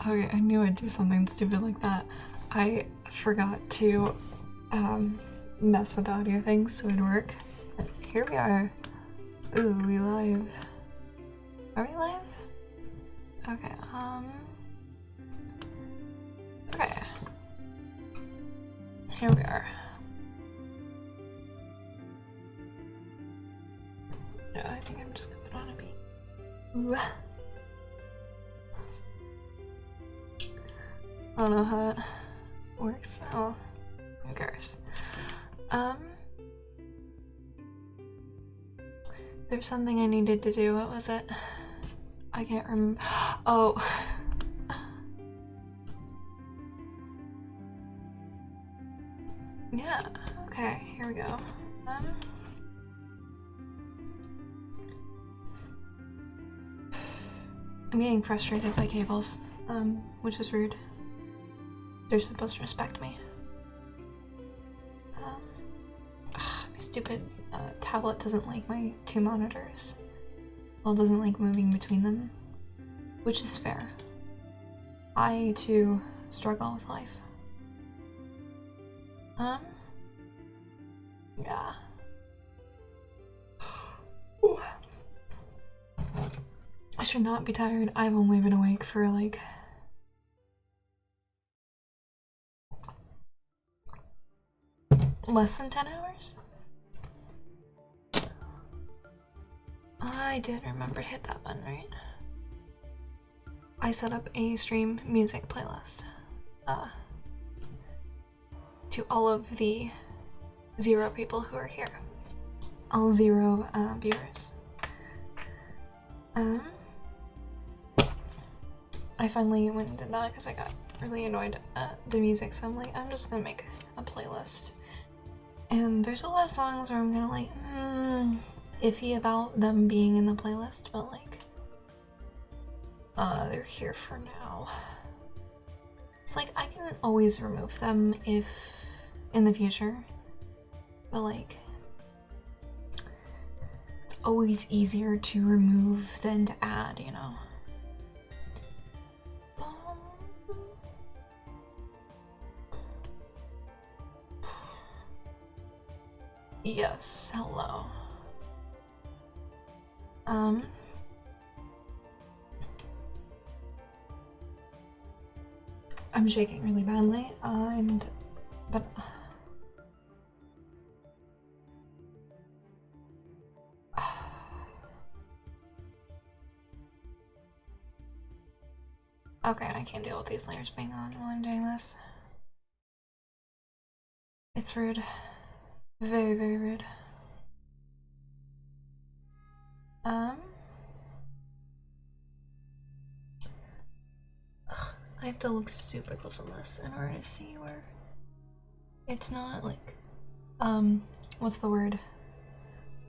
Okay, I knew I'd do something stupid like that. I forgot to mess with the audio things so it'd work. But here we are. Ooh, we live. Are we live? Okay, okay. Here we are. Yeah, I think I'm just gonna put on a beat. Ooh. I don't know how that works. Oh, who cares? There's something I needed to do. What was it? I can't remember. Oh. Yeah, okay, here we go. I'm getting frustrated by cables, which is rude. They're supposed to respect me. My stupid tablet doesn't like my two monitors. Well, it doesn't like moving between them, which is fair. I, too, struggle with life. Yeah. I should not be tired. I've only been awake for like less than 10 hours. I did remember to hit that button, right? I set up a stream music playlist to all of the 0 people who are here. All 0 viewers. I finally went and did that because I got really annoyed at the music, so I'm like, I'm just gonna make a playlist. And there's a lot of songs where I'm kind of like, iffy about them being in the playlist, but like, they're here for now. It's like, I can always remove them if in the future, but like, it's always easier to remove than to add, you know? Yes, hello. I'm shaking really badly, but okay, I can't deal with these layers being on while I'm doing this. It's rude. Very, very rude. I have to look super close on this in order to see where it's not like, what's the word?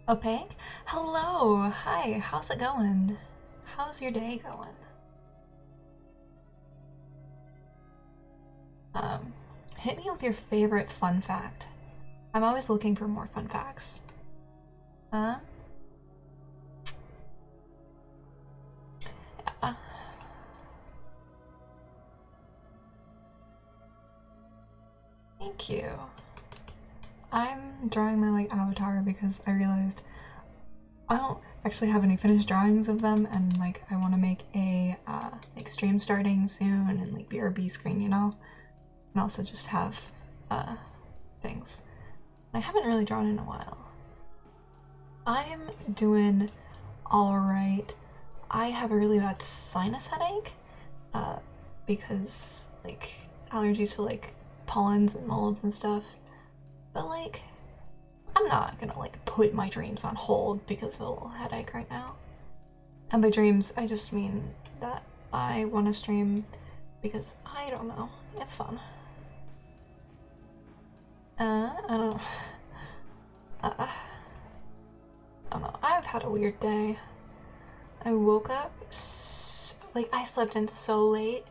Opaque? Hello! Hi, how's it going? How's your day going? Hit me with your favorite fun fact. I'm always looking for more fun facts. Yeah. Thank you. I'm drawing my like avatar because I realized I don't actually have any finished drawings of them, and like I want to make a like stream starting soon and like BRB screen, you know, and also just have things. I haven't really drawn in a while. I'm doing all right. I have a really bad sinus headache because like allergies to like pollens and molds and stuff, but like I'm not gonna like put my dreams on hold because of a little headache right now. And by dreams, I just mean that I want to stream because I don't know, it's fun. I don't know. I don't know. I've had a weird day. I woke up like I slept in so late.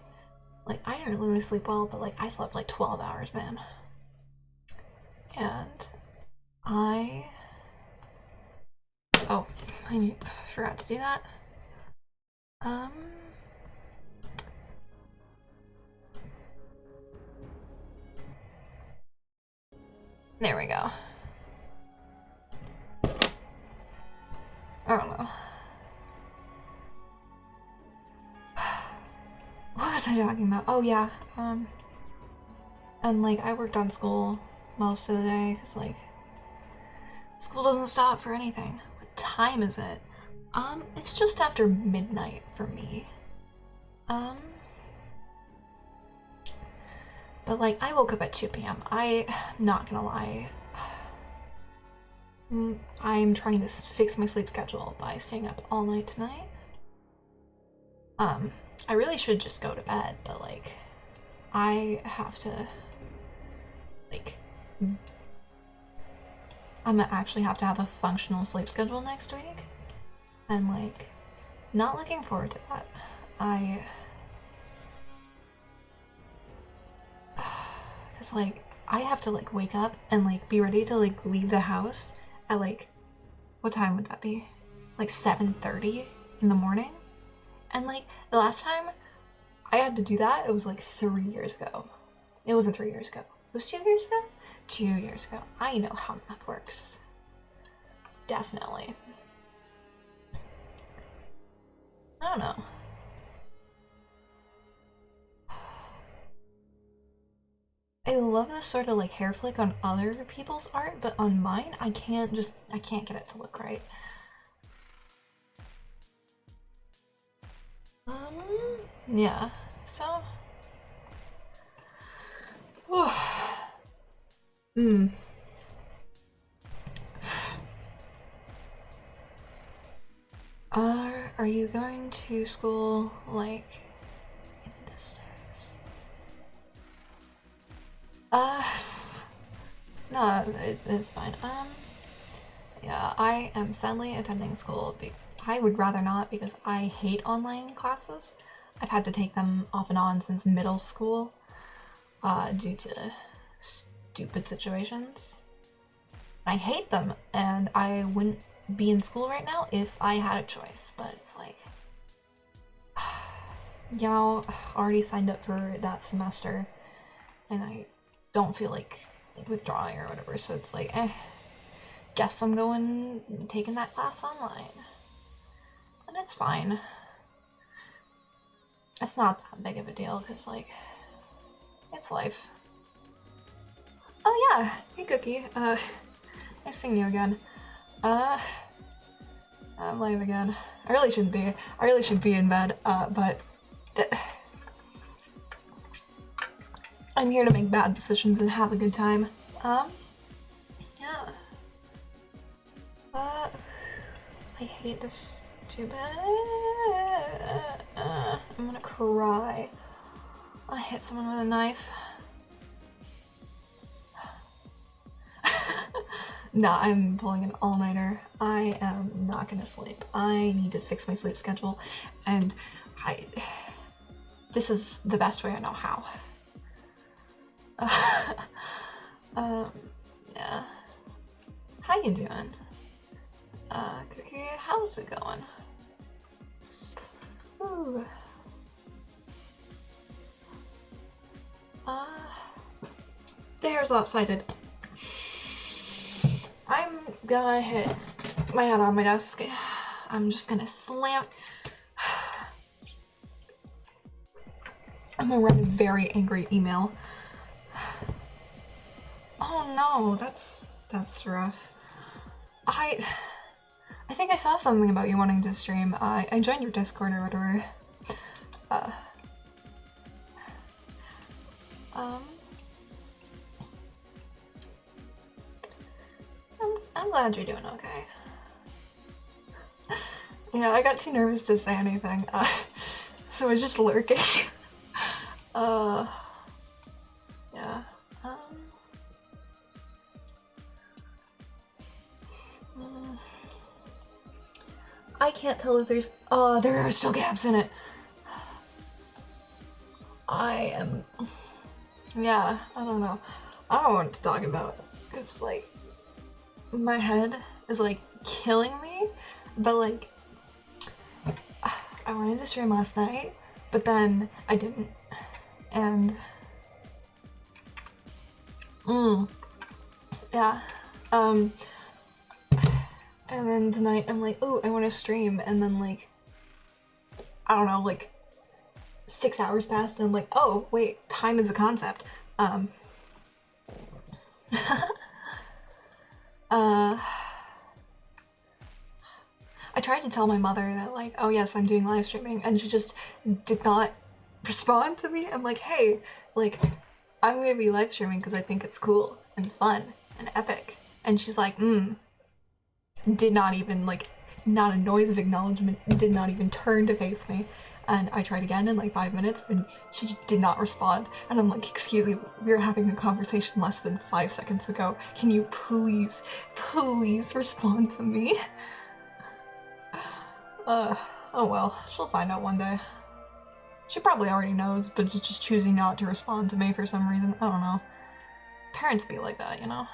Like I didn't really sleep well, but like I slept like 12 hours, man. And I forgot to do that. There we go. I don't know. What was I talking about? Oh yeah, and like I worked on school most of the day because like school doesn't stop for anything. What time is it? It's just after midnight for me. But like I woke up at 2 p.m. I'm not gonna lie. I'm trying to fix my sleep schedule by staying up all night tonight. I really should just go to bed, but like I have to like I'm gonna actually have to have a functional sleep schedule next week. And like not looking forward to that. Cause like I have to like wake up and like be ready to like leave the house at like, what time would that be? Like 7:30 in the morning? And like the last time I had to do that, it was like 3 years ago. It wasn't 3 years ago. It was 2 years ago? 2 years ago. I know how math works. Definitely. I don't know. I love this sort of like hair flick on other people's art, but on mine, I can't get it to look right. Yeah, so. Are you going to school like in this days? No, it's fine. Yeah, I am sadly attending school. I would rather not because I hate online classes. I've had to take them off and on since middle school, due to stupid situations. I hate them, and I wouldn't be in school right now if I had a choice, but it's like, you know, already signed up for that semester, and I don't feel like withdrawing or whatever, so it's like, guess I'm taking that class online. And it's fine. It's not that big of a deal, because, like, it's life. Oh yeah, hey Cookie, nice seeing you again. I'm live again. I really shouldn't be. I really should be in bed, but I'm here to make bad decisions and have a good time. Yeah. I hate this stupid. I'm gonna cry. I hit someone with a knife. Nah, I'm pulling an all-nighter. I am not gonna sleep. I need to fix my sleep schedule, and this is the best way I know how. Yeah. How you doing? Cookie, how's it going? Ooh. The hair's lopsided. I'm gonna hit my head on my desk. I'm just gonna slam. I'm gonna write a very angry email. Oh no, that's rough. I think I saw something about you wanting to stream. I joined your Discord or whatever. I'm glad you're doing okay. Yeah, I got too nervous to say anything, so I was just lurking. Yeah. I can't tell if there's. Oh, there are still gaps in it. Yeah, I don't know. I don't know what to talk about. Cause like, my head is like killing me, but like, I wanted to stream last night, but then I didn't. And Yeah. And then tonight I'm like, oh, I want to stream, and then like, I don't know, like 6 hours passed, and I'm like, oh wait, time is a concept. I tried to tell my mother that like, oh yes, I'm doing live streaming, and she just did not respond to me. I'm like, hey, like, I'm gonna be live streaming because I think it's cool and fun and epic. And she's like, did not even, like, not a noise of acknowledgement, did not even turn to face me. And I tried again in like 5 minutes, and she just did not respond. And I'm like, excuse me, we were having a conversation less than 5 seconds ago. Can you please, please respond to me? Oh well, she'll find out one day. She probably already knows, but is just choosing not to respond to me for some reason. I don't know. Parents be like that, you know?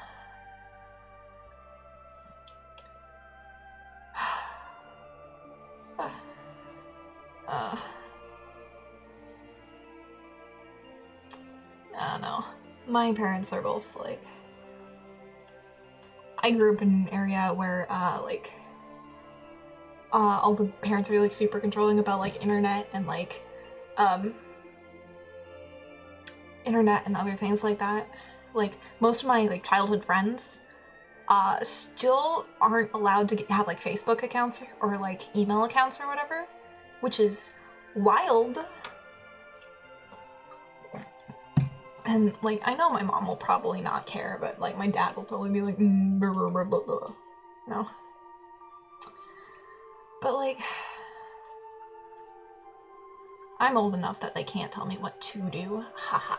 I don't know. My parents are both like... I grew up in an area where, like, all the parents were like super controlling about like internet and like, internet and other things like that. Like, most of my like childhood friends still aren't allowed to have like Facebook accounts or like email accounts or whatever, which is wild. And like, I know my mom will probably not care, but like my dad will probably be like, blah, blah, blah, blah, blah. No. But like, I'm old enough that they can't tell me what to do. Haha.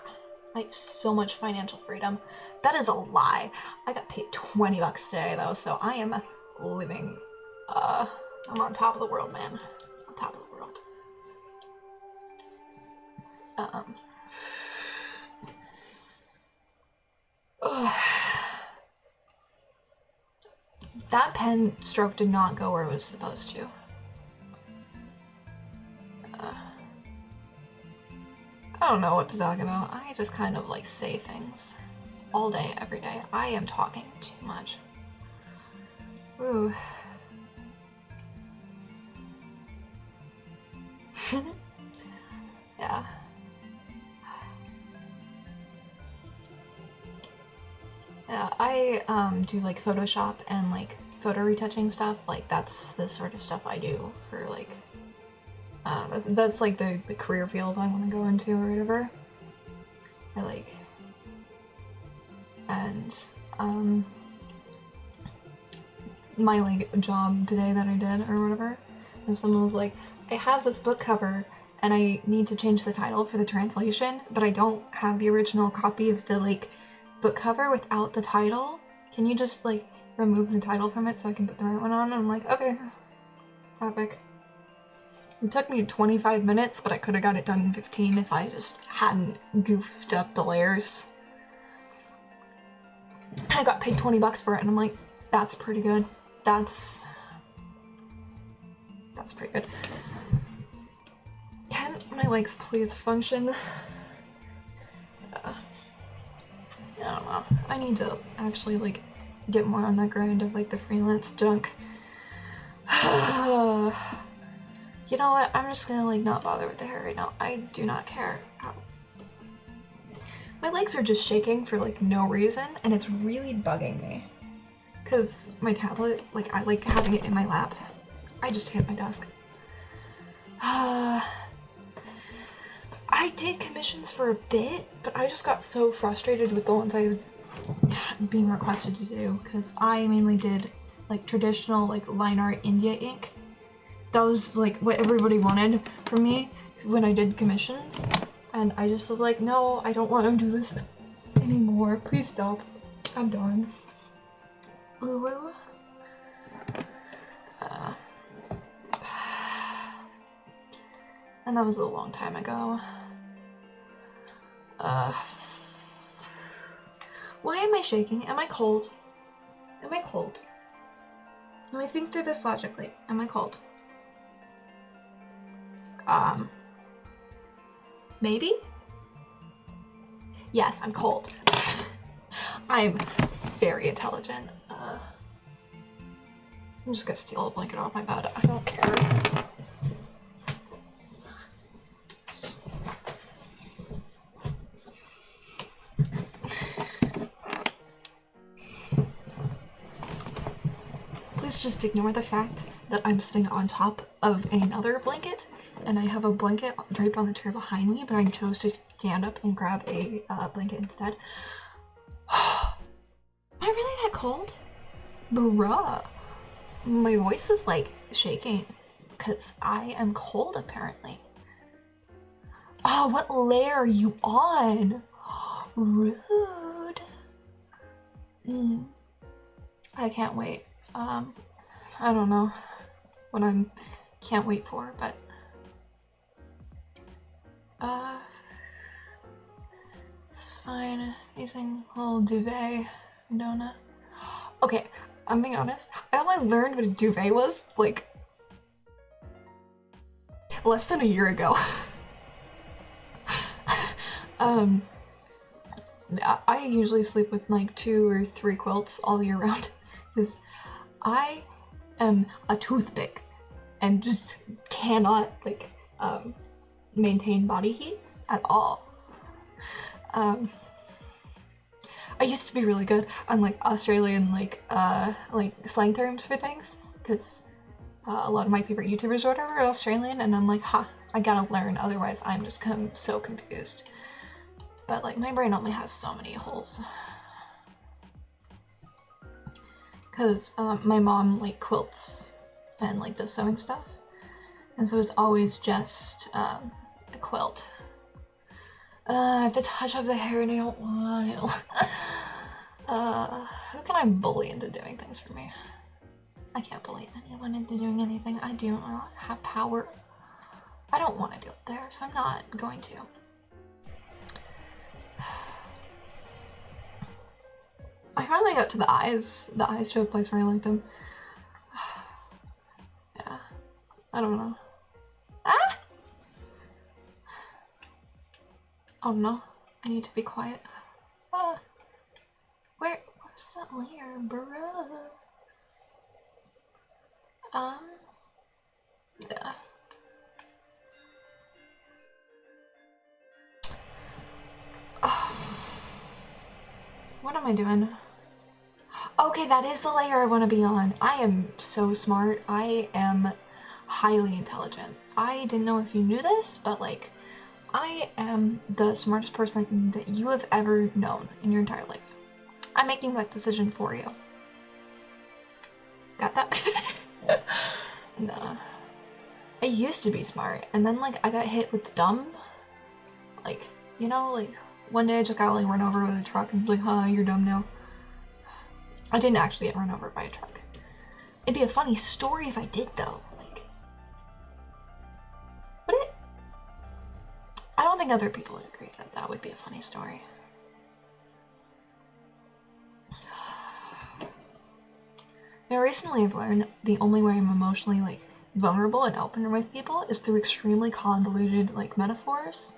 I have so much financial freedom. That is a lie. I got paid 20 bucks today though, so I am living, I'm on top of the world, man. On top of the world. That pen stroke did not go where it was supposed to. I don't know what to talk about. I just kind of like say things all day, every day. I am talking too much. Ooh. Yeah. Yeah, I do like Photoshop and like photo retouching stuff. Like, that's the sort of stuff I do for like, that's like the career field I want to go into or whatever. Or like, and my like job today that I did or whatever, and someone was like, I have this book cover and I need to change the title for the translation, but I don't have the original copy of the like book cover without the title. Can you just like remove the title from it so I can put the right one on? And I'm like, okay, epic. It took me 25 minutes, but I could have got it done in 15 if I just hadn't goofed up the layers. I got paid 20 bucks for it, and I'm like, that's pretty good. That's pretty good. Can my legs please function? I don't know. I need to actually like get more on that grind of like the freelance junk. You know what? I'm just gonna like not bother with the hair right now. I do not care. My legs are just shaking for like no reason, and it's really bugging me. Cause my tablet, like I like having it in my lap. I just hit my desk. I did commissions for a bit, but I just got so frustrated with the ones I was being requested to do, because I mainly did like traditional like line art India ink. That was like what everybody wanted from me when I did commissions, and I just was like, no, I don't want to do this anymore. Please stop. I'm done. Woo woo. And that was a long time ago. Why am I shaking? Am I cold? Am I cold? Let me think through this logically. Am I cold? Maybe? Yes, I'm cold. I'm very intelligent. I'm just gonna steal a blanket off my bed. I don't care. Please just ignore the fact that I'm sitting on top of another blanket and I have a blanket draped on the chair behind me, but I chose to stand up and grab a blanket instead. Am I really that cold? Bruh. My voice is like shaking because I am cold apparently. Oh, what layer are you on? Rude. I can't wait. I don't know what I'm can't wait for, but it's fine. Using a little duvet, donut. Okay, I'm being honest. I only learned what a duvet was like less than a year ago. I usually sleep with like 2 or 3 quilts all year round because I am a toothpick and just cannot like maintain body heat at all. I used to be really good on like Australian like slang terms for things because a lot of my favorite YouTubers or whatever are Australian, and I'm like, I gotta learn, otherwise I'm just so confused. But like my brain only has so many holes. Because my mom like quilts and like does sewing stuff, and so it's always just a quilt. I have to touch up the hair and I don't want to. Who can I bully into doing things for me? I can't bully anyone into doing anything. I do not have power. I don't want to deal with there, so I'm not going to. I finally got to the eyes to a place where I liked them. Yeah, I don't know. Ah! Oh no, I need to be quiet. Where's that layer, bro? Yeah. What am I doing? Okay, that is the layer I want to be on. I am so smart. I am highly intelligent. I didn't know if you knew this, but like, I am the smartest person that you have ever known in your entire life. I'm making that decision for you. Got that? Nah. I used to be smart, and then like I got hit with dumb. Like, you know, like one day I just got like run over with a truck and was like, you're dumb now. I didn't actually get run over by a truck. It'd be a funny story if I did though. Like, would it? I don't think other people would agree that that would be a funny story. Now recently I've learned the only way I'm emotionally like vulnerable and open with people is through extremely convoluted like metaphors.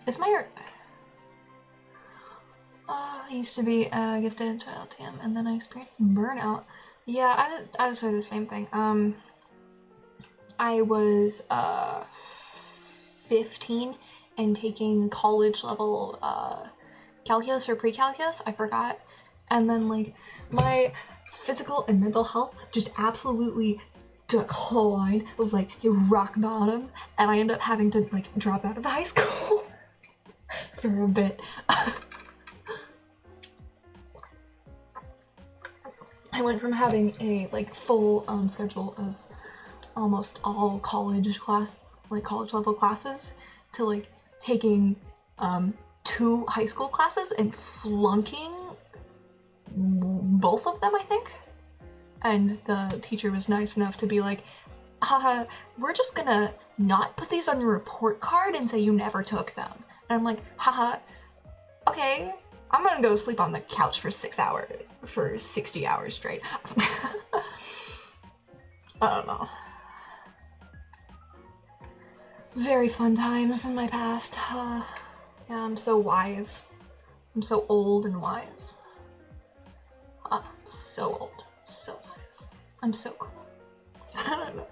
It's my I used to be a gifted child, damn, and then I experienced burnout. Yeah, I was sort of the same thing. I was 15 and taking college level calculus or pre-calculus, I forgot. And then like my physical and mental health just absolutely declined with like rock bottom, and I ended up having to like drop out of high school for a bit. I went from having a like full schedule of almost all college level classes to like taking 2 high school classes and flunking both of them, I think. And the teacher was nice enough to be like, we're just gonna not put these on your report card and say you never took them. And I'm like, okay, I'm gonna go sleep on the couch for 6 hours, for 60 hours straight. I don't know. Very fun times in my past. Yeah, I'm so wise. I'm so old and wise. I'm so old, so wise. I'm so cool. I don't know.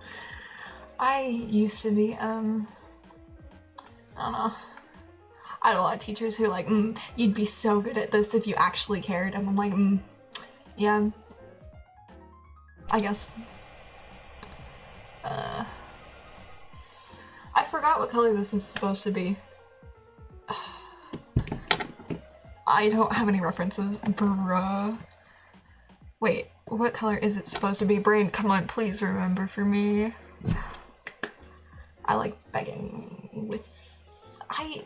I used to be, I don't know. I had a lot of teachers who were like, you'd be so good at this if you actually cared. And I'm like, yeah, I guess. I forgot what color this is supposed to be. I don't have any references, bruh. Wait, what color is it supposed to be? Brain, come on, please remember for me. I like begging with... I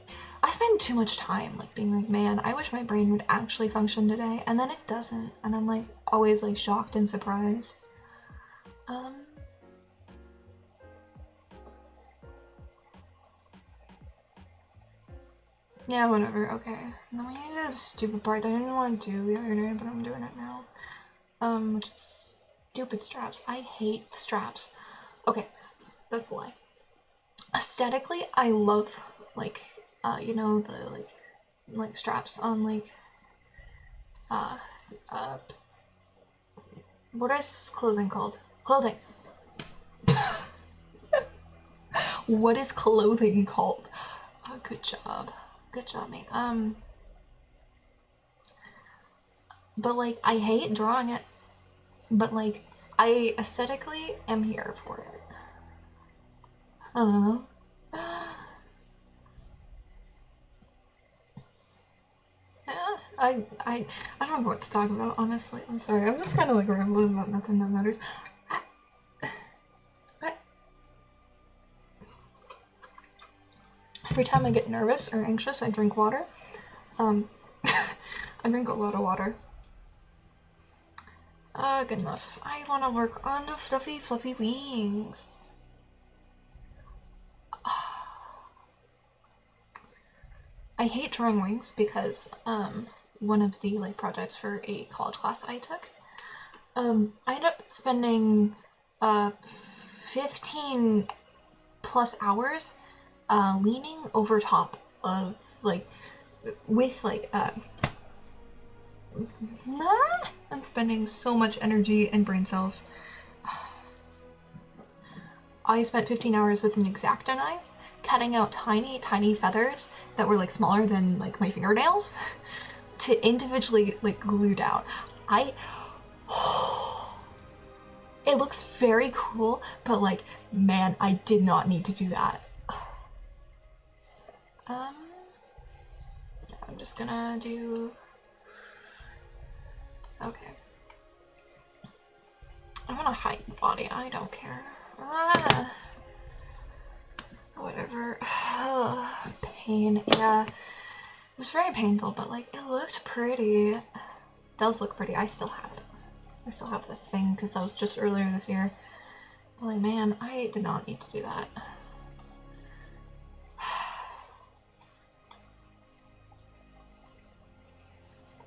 spend too much time like being like, man, I wish my brain would actually function today, and then it doesn't, and I'm like always like shocked and surprised. Yeah, whatever, okay. Now I need this stupid part that I didn't want to do the other day, but I'm doing it now. Which is stupid straps. I hate straps. Okay, that's a lie. Aesthetically, I love, like, you know, the, like straps on, like, what is clothing called? Clothing! What is clothing called? Good job. Good job, mate. But, like, I hate drawing it. But, like, I aesthetically am here for it. I don't know. Yeah, I don't know what to talk about, honestly. I'm sorry. I'm just kind of like rambling about nothing that matters. Every time I get nervous or anxious, I drink water. I drink a lot of water. Good enough. I want to work on the fluffy, fluffy wings. I hate drawing wings because, one of the, like, projects for a college class I took, I ended up spending, 15 plus hours, leaning over top of, like, with, like, I'm spending so much energy and brain cells. I spent 15 hours with an X-Acto knife, cutting out tiny, tiny feathers that were, like, smaller than, like, my fingernails to individually, like, glue down. It looks very cool, but, like, man, I did not need to do that. I'm just gonna do... Okay. I'm gonna hide the body, I don't care. Whatever. Pain, yeah. It's very painful, but, like, it looked pretty. It does look pretty. I still have it. I still have the thing, because that was just earlier this year. But, like, man, I did not need to do that.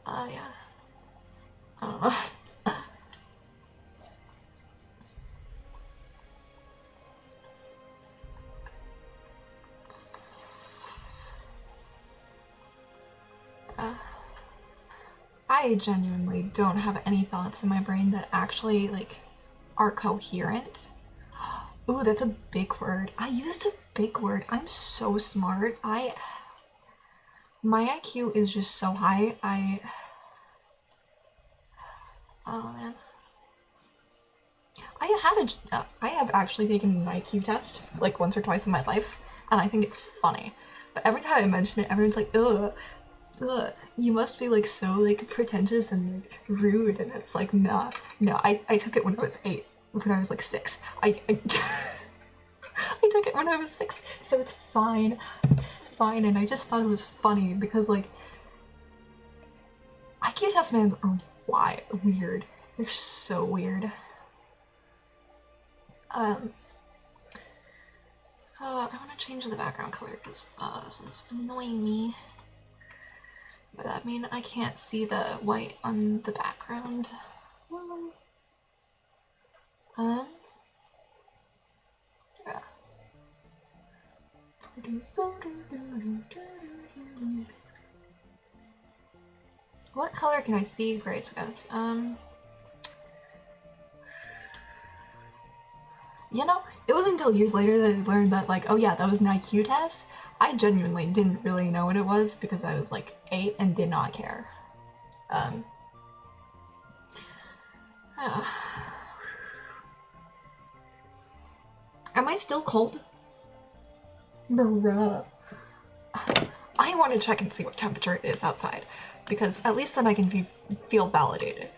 Yeah. I don't know. I genuinely don't have any thoughts in my brain that actually, like, are coherent. Ooh, that's a big word. I used a big word. I'm so smart. My IQ is just so high. Oh man. I have actually taken an IQ test, like, once or twice in my life, and I think it's funny. But every time I mention it, everyone's like, ugh, you must be, like, so, like, pretentious and, like, rude, and it's like, nah, no, I took it when I was 8, when I was, like, 6. I I took it when I was 6, so it's fine, and I just thought it was funny, because, like, IQ test man are weird. They're so weird. I want to change the background color, because, this one's annoying me. But that means I can't see the white on the background. Yeah. What color can I see grays against? You know, it wasn't until years later that I learned that, like, oh yeah, that was an IQ test. I genuinely didn't really know what it was because I was like 8 and did not care. Um, Am I still cold? Bruh. I want to check and see what temperature it is outside, because at least then I can feel validated.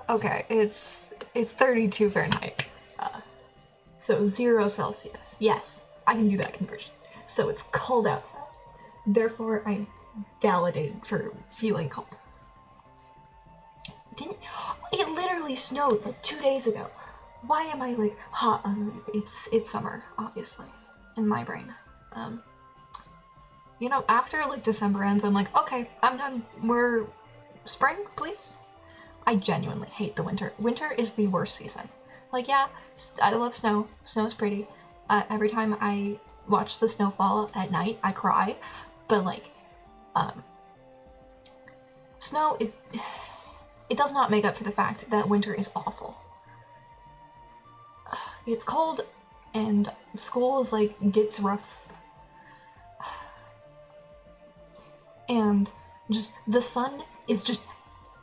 Okay, it's 32 Fahrenheit. So 0 Celsius. Yes, I can do that conversion. So it's cold outside. Therefore, I'm validated for feeling cold. It literally snowed like 2 days ago. Why am I like hot? It's summer, obviously, in my brain. You know, after like December ends, I'm like, okay, I'm done. We're spring, please. I genuinely hate the winter. Winter is the worst season. Like, yeah, I love snow. Snow's pretty. Every time I watch the snow fall at night, I cry. But like, snow, it does not make up for the fact that winter is awful. It's cold, and school is like, gets rough. And just, the sun is just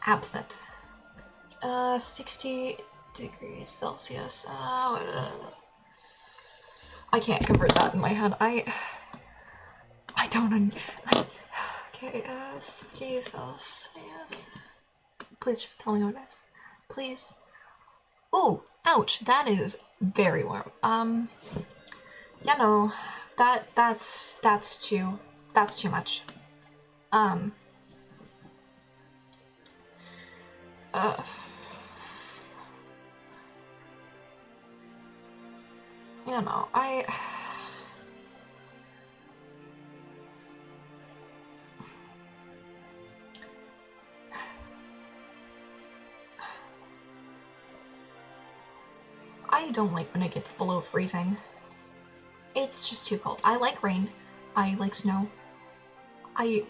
absent. 60 degrees Celsius. I can't convert that in my head. I don't. Okay, 60 Celsius. Please just tell me what it is. Please. Ooh, ouch. That is very warm. You know, that's too much. You know, I don't like when it gets below freezing. It's just too cold. I like rain. I like snow. I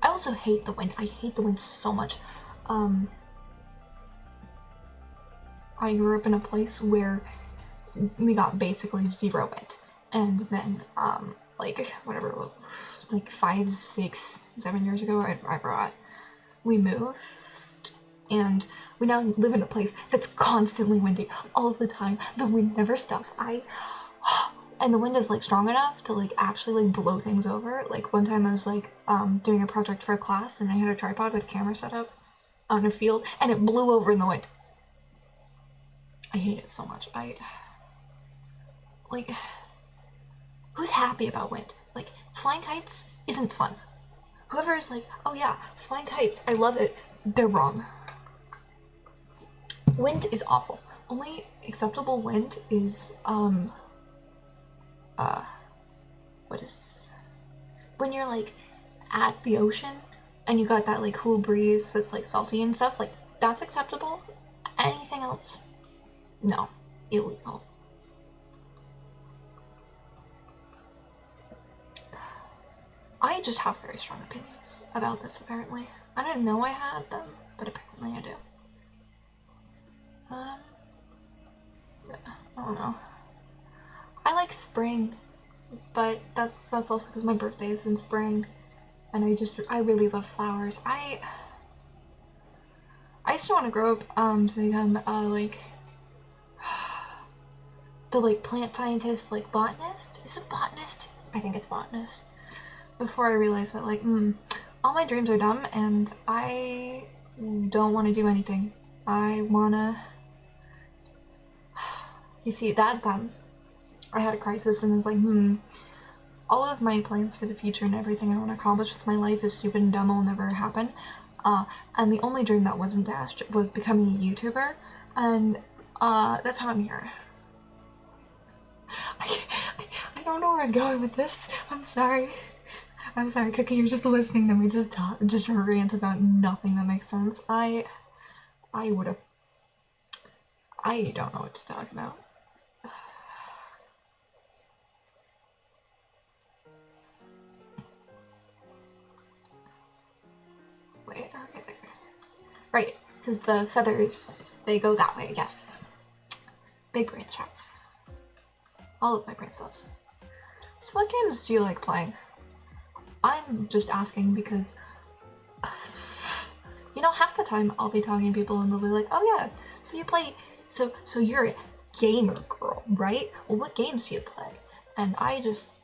also hate the wind. I hate the wind so much. I grew up in a place where we got basically 0 wind. And then, like, whatever, like 5, 6, 7 years ago, I forgot, we moved, and we now live in a place that's constantly windy all the time. The wind never stops. And the wind is like strong enough to like actually like blow things over. Like one time I was like doing a project for a class, and I had a tripod with a camera set up on a field, and it blew over in the wind. I hate it so much. Like, who's happy about wind? Like, flying kites isn't fun. Whoever is like, oh yeah, flying kites, I love it, they're wrong. Wind is awful. Only acceptable wind is, when you're like at the ocean and you got that like cool breeze that's like salty and stuff, like that's acceptable. Anything else, no, illegal. I just have very strong opinions about this, apparently. I didn't know I had them, but apparently I do. I don't know. I like spring, but that's also because my birthday is in spring, and I really love flowers. I used to want to grow up to become like the like plant scientist, like botanist. Is it botanist? I think it's botanist. Before I realized that like all my dreams are dumb and I don't want to do anything. I wanna. You see, that then I had a crisis and it's like, all of my plans for the future and everything I want to accomplish with my life is stupid and dumb, will never happen. And the only dream that wasn't dashed was becoming a YouTuber, and that's how I'm here. I don't know where I'm going with this. I'm sorry. Cookie, you're just listening to me just rant about nothing that makes sense. I don't know what to talk about. wait, okay, there. Right, because the feathers, they go that way, yes. Big brain strats. All of my brain cells. So what games do you like playing? I'm just asking because, you know, half the time I'll be talking to people and they'll be like, oh yeah, so you play, so you're a gamer girl, right? Well, what games do you play? And I just,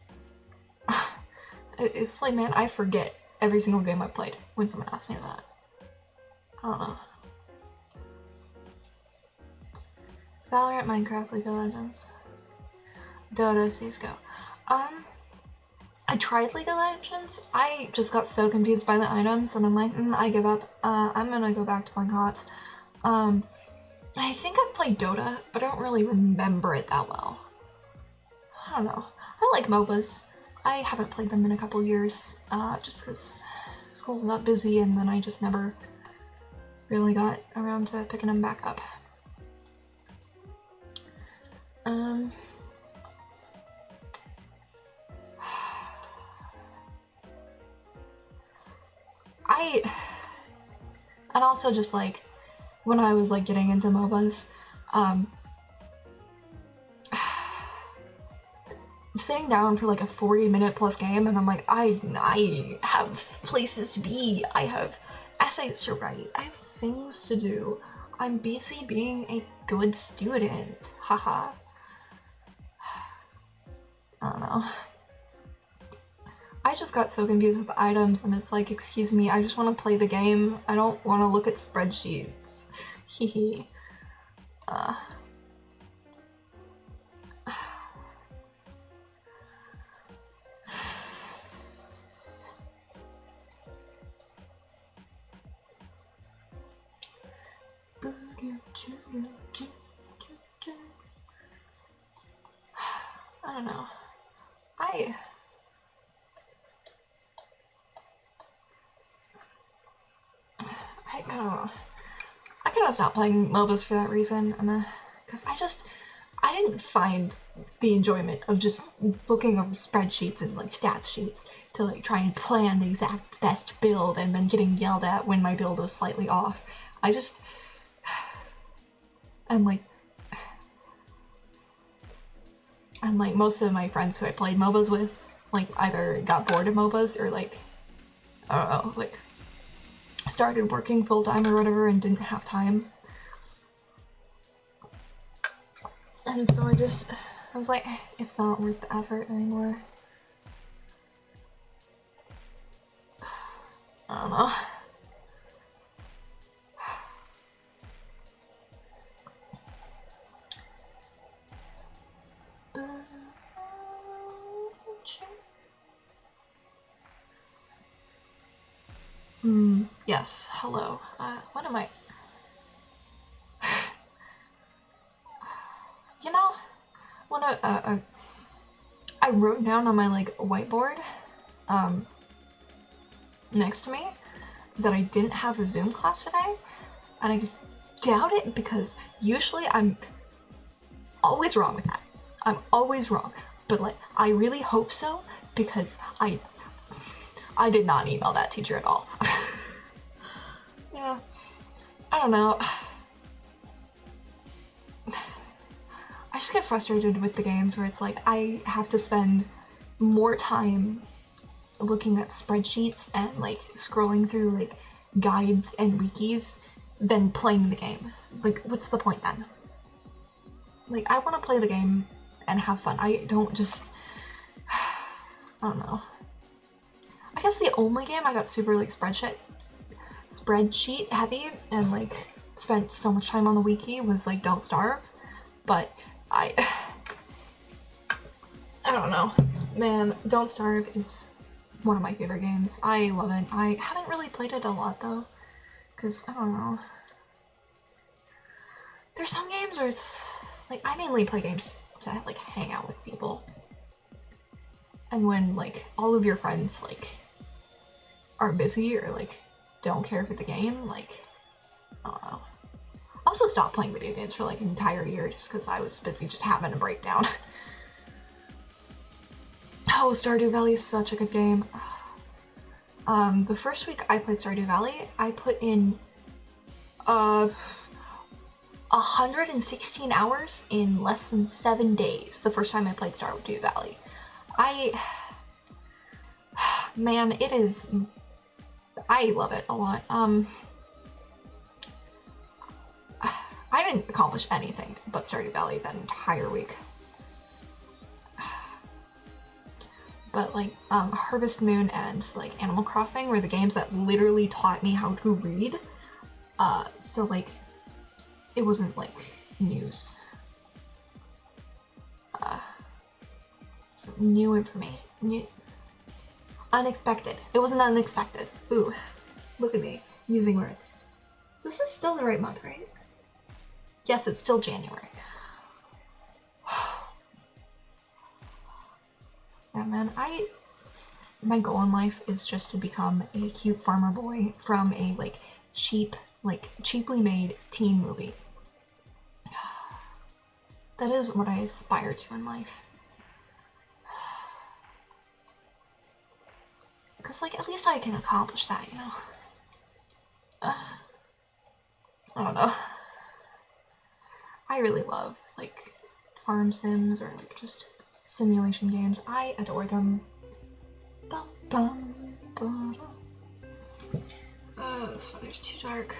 it's like, man, I forget every single game I played when someone asks me that. I don't know. Valorant, Minecraft, League of Legends, Dota, CSGO. I tried League of Legends. I just got so confused by the items and I'm like, I give up. I'm gonna go back to playing HOTS. I think I've played Dota, but I don't really remember it that well. I don't know. I like MOBAs. I haven't played them in a couple years, just because school got busy and then I just never really got around to picking them back up. And also just like, when I was like getting into MOBAs, sitting down for like a 40-minute plus game and I'm like, I have places to be, I have essays to write, I have things to do, I'm busy being a good student, haha. I don't know. I just got so confused with the items and it's like, excuse me, I just want to play the game. I don't want to look at spreadsheets. Hehe. I don't know. I don't know. I cannot stop playing MOBAs for that reason, and because I didn't find the enjoyment of just looking over spreadsheets and like stat sheets to like try and plan the exact best build and then getting yelled at when my build was slightly off. And most of my friends who I played MOBAs with, like, either got bored of MOBAs or like, I don't know, like, started working full-time or whatever and didn't have time. And so I was like, it's not worth the effort anymore. I don't know. Yes, hello. What am I? You know, when I wrote down on my like whiteboard, next to me, that I didn't have a Zoom class today, and I doubt it because usually I'm always wrong with that. I'm always wrong, but like I really hope so because I did not email that teacher at all. Yeah, I don't know. I just get frustrated with the games where it's like I have to spend more time looking at spreadsheets and like scrolling through like guides and wikis than playing the game. Like, what's the point then? Like, I want to play the game and have fun. I don't just, I don't know. I guess the only game I got super like spreadsheet heavy and like spent so much time on the wiki was like Don't Starve, but I don't know. Man, Don't Starve is one of my favorite games. I love it. I haven't really played it a lot though, because I don't know. There's some games where it's like I mainly play games to like hang out with people. And when like all of your friends like are busy or like don't care for the game, like I don't know. I also stopped playing video games for like an entire year just because I was busy just having a breakdown. Oh, Stardew Valley is such a good game. The first week I played Stardew Valley, I put in 116 hours in less than 7 days the first time I played Stardew Valley. Man, it is, I love it a lot. I didn't accomplish anything but Stardew Valley that entire week. But like, Harvest Moon and like Animal Crossing were the games that literally taught me how to read. So like, it wasn't like news. Some new information, unexpected. It wasn't unexpected. Ooh, look at me using words. This is still the right month, right? Yes, it's still January. Yeah, man, my goal in life is just to become a cute farmer boy from a like cheaply made teen movie. That is what I aspire to in life. Because like, at least I can accomplish that, you know? I don't know. I really love like farm sims or like just simulation games. I adore them. This weather's too dark.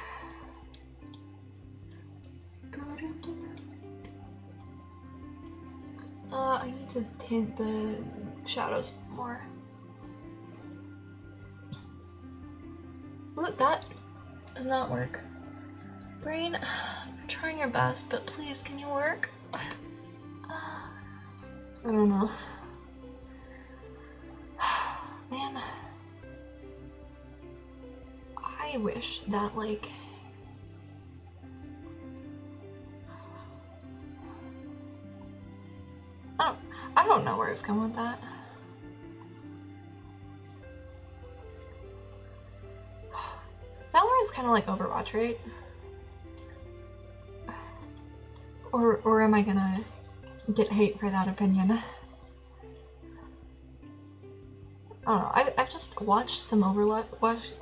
I need to tint the shadows more. Ooh, that does not work. Brain, you're trying your best, but please, can you work? I don't know. Man. I wish that, like... I don't know where I was going with that. Valorant's kind of like Overwatch, right? Or am I gonna get hate for that opinion? I don't know. I've just watched some Overwatch.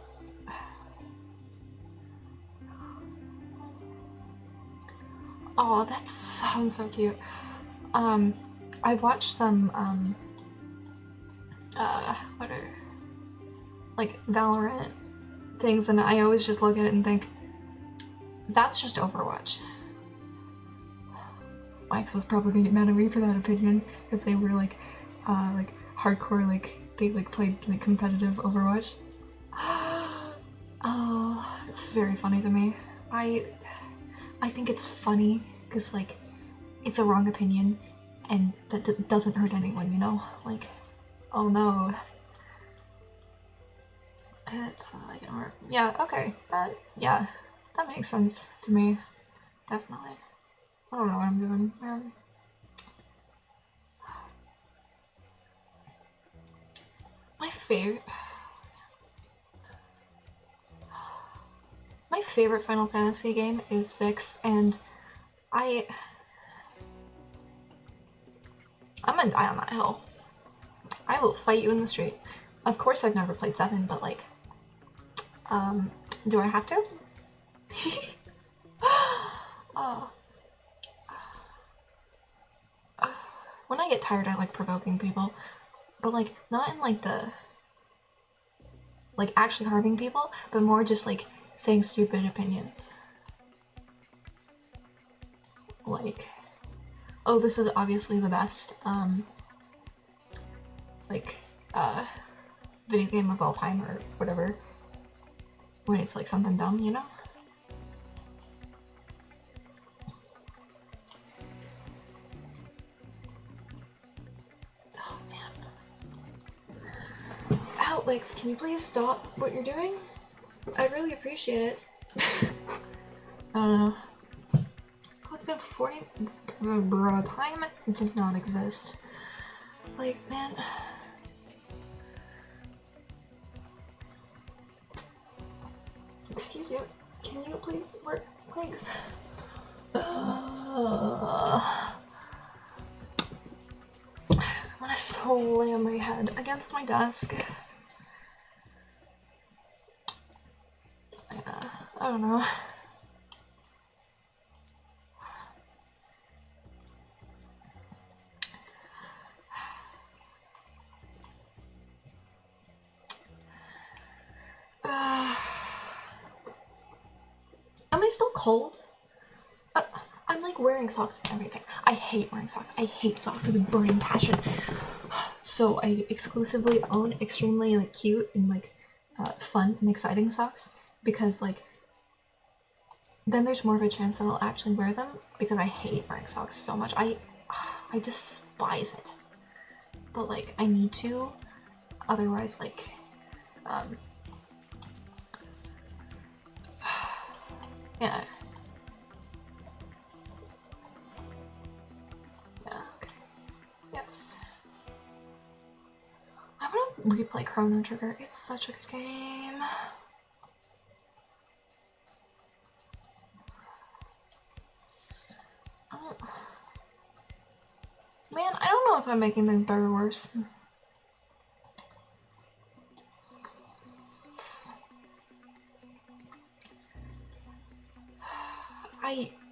Oh, that sounds so cute. I watched some what are like Valorant things, and I always just look at it and think, that's just Overwatch. My ex is probably gonna get mad at me for that opinion, because they were like hardcore, like they like played like competitive Overwatch. Oh, it's very funny to me. I think it's funny because like it's a wrong opinion, and that doesn't hurt anyone, you know? Like, oh no. It's like, yeah, okay, that makes sense to me, definitely. I don't know what I'm doing, man. My favorite Final Fantasy game is 6, and I'm gonna die on that hill. I will fight you in the street. Of course I've never played 7, but like, do I have to? Oh. When I get tired, I like provoking people, but like, not in like the, like actually harming people, but more just like saying stupid opinions. Like, oh, this is obviously the best, video game of all time or whatever, when it's like something dumb, you know? Oh man. Alex, can you please stop what you're doing? I'd really appreciate it. I don't know. Oh, it's been 40... Bruh, time does not exist. Like, man... Excuse you. Can you please work? Thanks. I'm gonna slam my head against my desk. I don't know. Am I still cold? I'm like wearing socks and everything. I hate wearing socks. I hate socks with a burning passion. So I exclusively own extremely like cute and like fun and exciting socks because like then there's more of a chance that I'll actually wear them because I hate wearing socks so much. I despise it. But like I need to, otherwise like yeah. Yeah, okay. Yes. I want to replay Chrono Trigger. It's such a good game. Oh. Man, I don't know if I'm making things better or worse.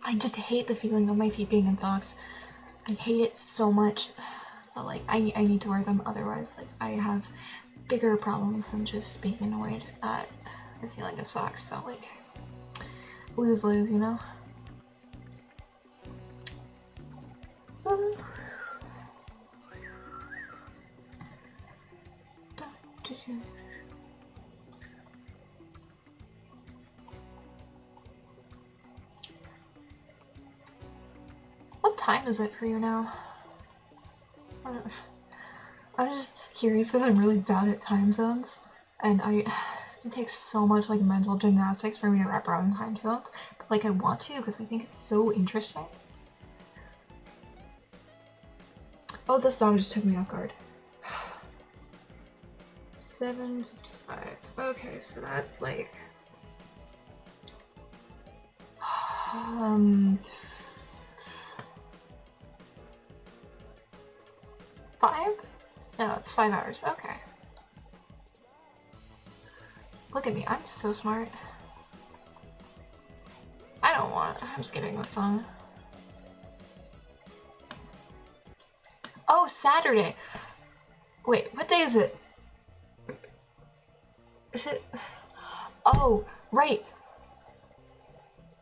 I just hate the feeling of my feet being in socks. I hate it so much. But like, I need to wear them, otherwise like I have bigger problems than just being annoyed at the feeling of socks, so like, lose-lose, you know? What time is it for you now? I'm just curious because I'm really bad at time zones, and it takes so much like mental gymnastics for me to wrap around time zones, but like I want to because I think it's so interesting. Oh, this song just took me off guard. 7:55. Okay, so that's like 5? Yeah, that's 5 hours. Okay. Look at me, I'm so smart. I'm skipping this song. Oh, Saturday! Wait, what day is it? Is it? Oh, right.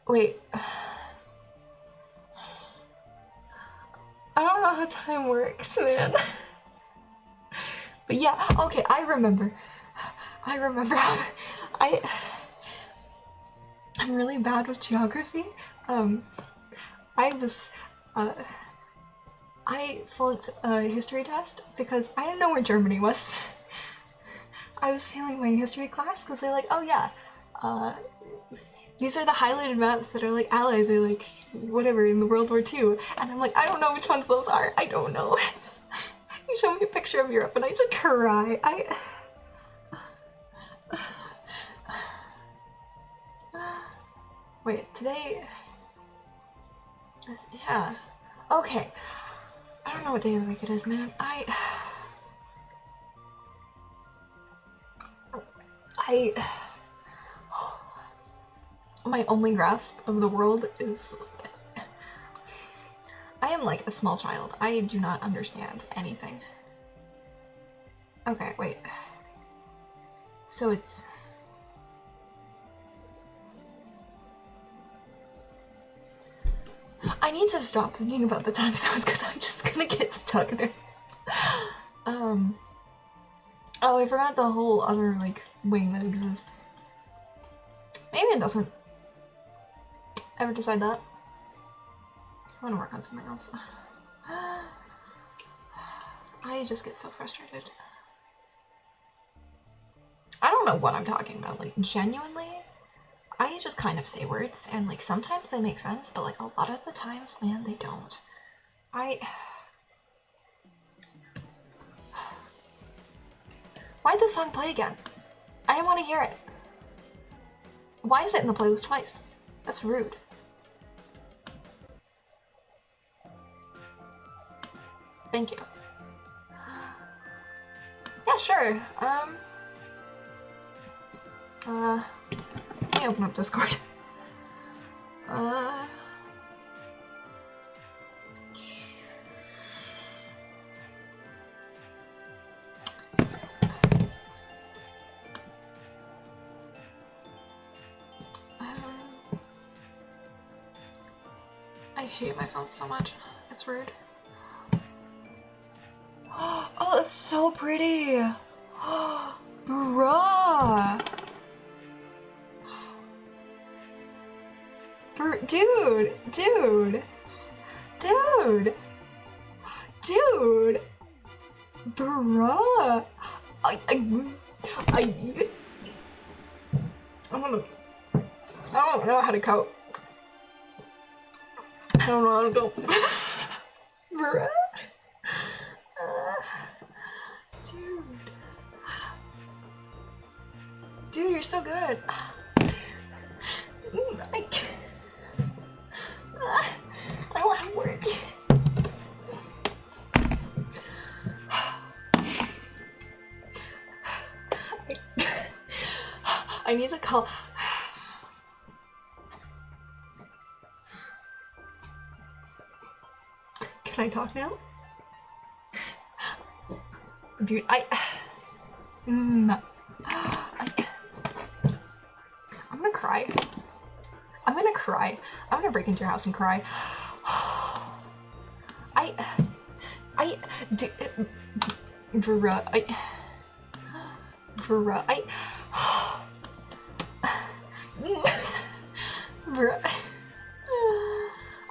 Wait. I don't know how time works, man. But yeah, okay, I remember how I'm really bad with geography. I flunked a history test because I didn't know where Germany was. I was failing my history class because they're like, oh yeah, these are the highlighted maps that are like allies or like whatever in the World War II. And I'm like, I don't know which ones those are. I don't know. You show me a picture of Europe and I just cry. Wait, today... Yeah. Okay. I don't know what day of the week it is, man. My only grasp of the world is... I am like a small child. I do not understand anything. Okay, wait. So it's... I need to stop thinking about the time zones because I'm just gonna get stuck there. Oh, I forgot the whole other, like, wing that exists. Maybe it doesn't. Ever decide that? I want to work on something else. I just get so frustrated. I don't know what I'm talking about, like, genuinely. I just kind of say words, and like sometimes they make sense, but like a lot of the times, man, they don't. Why'd this song play again? I didn't want to hear it. Why is it in the playlist twice? That's rude. Thank you. Yeah, sure. Let me open up Discord. I hate my phone so much. It's rude. Oh, that's so pretty. Bruh. Dude. Bruh. I don't know how to cope. I don't know how to go. Bruh. Dude, you're so good. Dude. I don't have work. I need to call. Can I talk now? Dude, I'm gonna cry. I'm gonna cry. I'm gonna break into your house and cry. I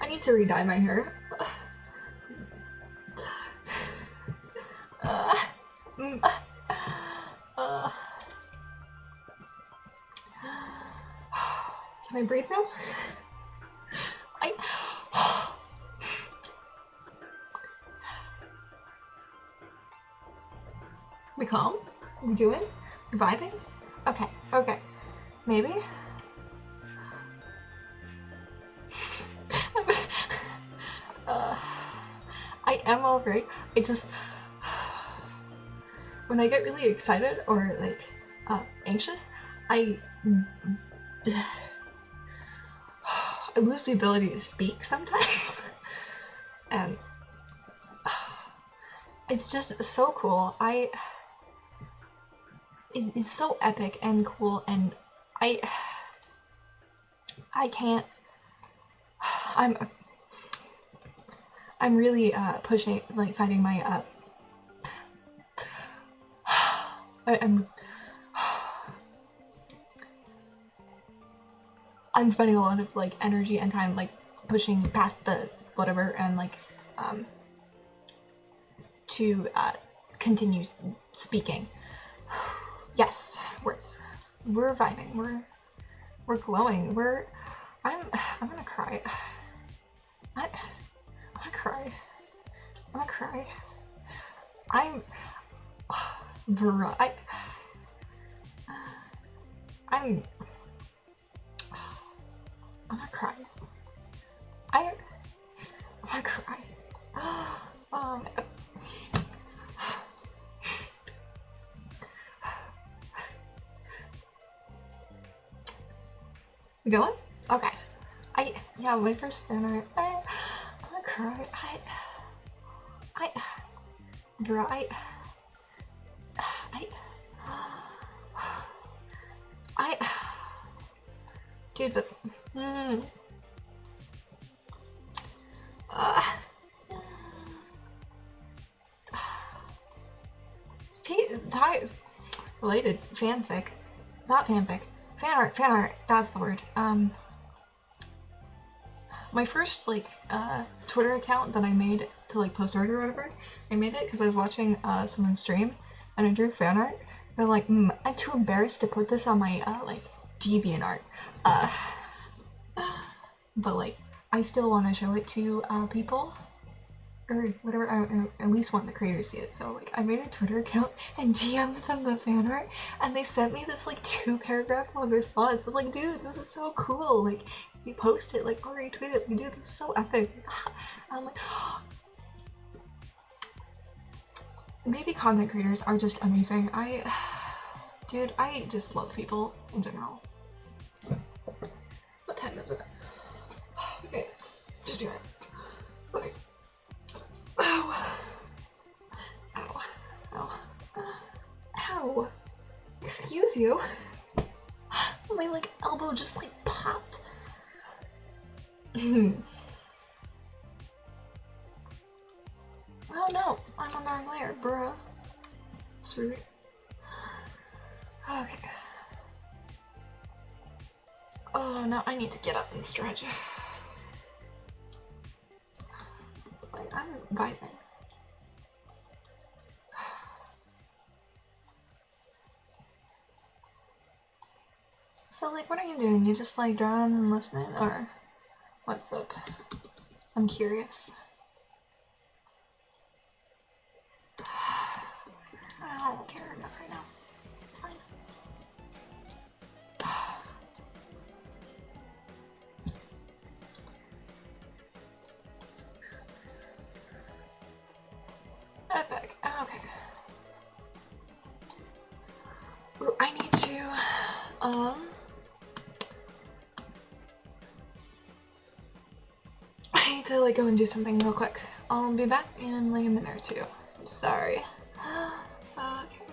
need to re-dye my hair. Can I breathe now? We calm? We doing? We vibing? Okay. Maybe? I am all right. I just... When I get really excited or, like, anxious, I lose the ability to speak sometimes. And it's just so cool. It's so epic and cool, and I can't. I'm really pushing, like, fighting my I'm spending a lot of, like, energy and time, like, pushing past the whatever and, like, to continue speaking. Yes, words. We're vibing. We're glowing. I'm gonna cry. I'm gonna cry. I'm gonna cry. I'm gonna cry. Oh, man. We going? Okay. Yeah, my first fan art. I'm gonna cry. Dude, this. Related fanfic, not fanfic, fan art. That's the word. My first, like, Twitter account that I made to, like, post art or whatever, I made it because I was watching someone stream and I drew fan art. And I'm like, I'm too embarrassed to put this on my like DeviantArt. But, like, I still want to show it to people or whatever. I at least want the creators to see it. So, like, I made a Twitter account and DM'd them the fan art, and they sent me this, like, 2-paragraph long response. I was like, dude, this is so cool. Like, you post it, like, or retweet it. Like, dude, this is so epic. I'm like, maybe content creators are just amazing. Dude, I just love people in general. Okay, just do it. Okay. Ow. Ow. Ow. Ow. Excuse you. My like elbow just like popped. Oh no, I'm on the wrong layer, bruh. It's rude. Okay. Oh no, I need to get up and stretch. Like, I'm vibing. So like, what are you doing? You just like drawing and listening, or what's up? I'm curious. I don't care enough right now. It's fine. Epic. Okay. Ooh, I need to, I need to like go and do something real quick. I'll be back in like a minute or two. I'm sorry. Okay.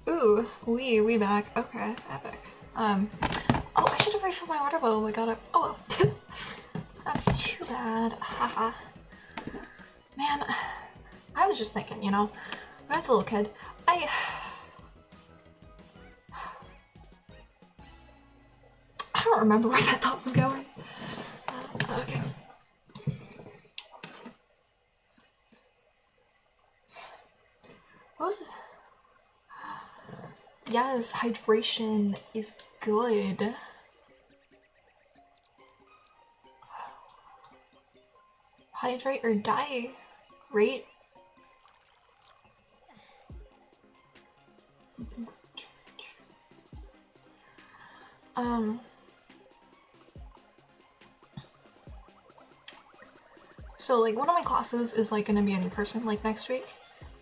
Ooh, we back. Okay, epic. Oh, I should have refilled my water bottle. I got it. Oh well. That's too bad. Haha. Man, I was just thinking, you know, when I was a little kid, I don't remember where that thought was going. Okay. What was it? Yes, hydration is good. Hydrate or die, right? So like one of my classes is like gonna be in person like next week,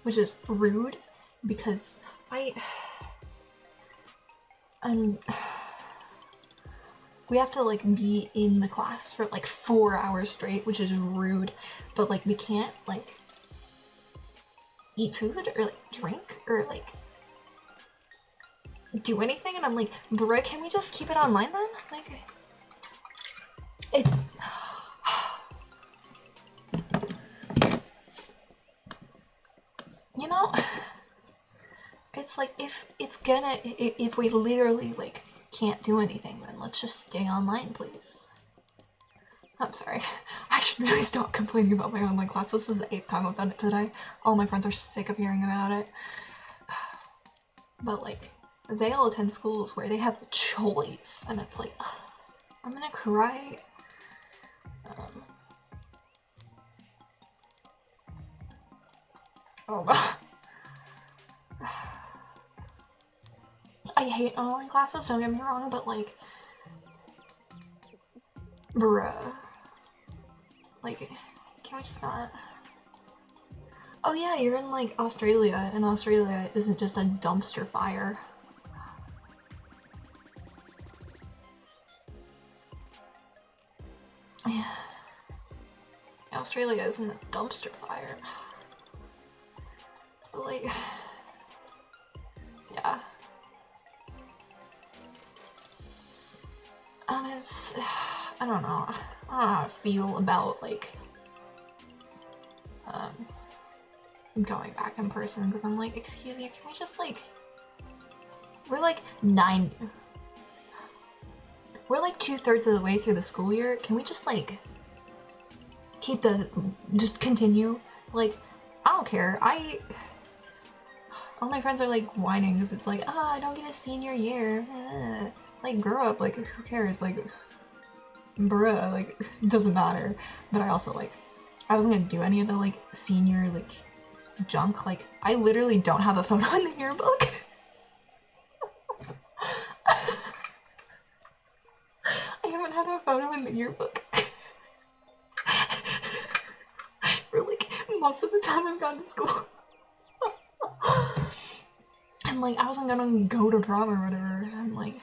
which is rude because we have to like be in the class for like 4 hours straight, which is rude, but like we can't like eat food or like drink or like do anything, and I'm like, bruh, can we just keep it online then? Like, it's you know, it's like if we literally like can't do anything, then let's just stay online, please. I'm sorry. I should really stop complaining about my online class. This is the 8th time I've done it today. All my friends are sick of hearing about it. But like, they all attend schools where they have a choice, and it's like, I'm gonna cry. Oh god. I hate online classes, don't get me wrong, but like, bruh. Like, can we just not? Oh yeah, you're in like Australia, and Australia isn't just a dumpster fire. Yeah. Australia isn't a dumpster fire. But like, yeah. And it's, I don't know how to feel about like, going back in person, because I'm like, excuse you, can we just like, we're like 2/3 of the way through the school year, can we just like, just continue? Like, I don't care, all my friends are like whining because it's like, I don't get a senior year. Like, grow up, like, who cares? Like, bruh, like, doesn't matter. But I also, like, I wasn't gonna do any of the, like, senior, like, junk. Like, I literally don't have a photo in the yearbook. I haven't had a photo in the yearbook for, like, most of the time I've gone to school. And, like, I wasn't gonna go to prom or whatever, and, like,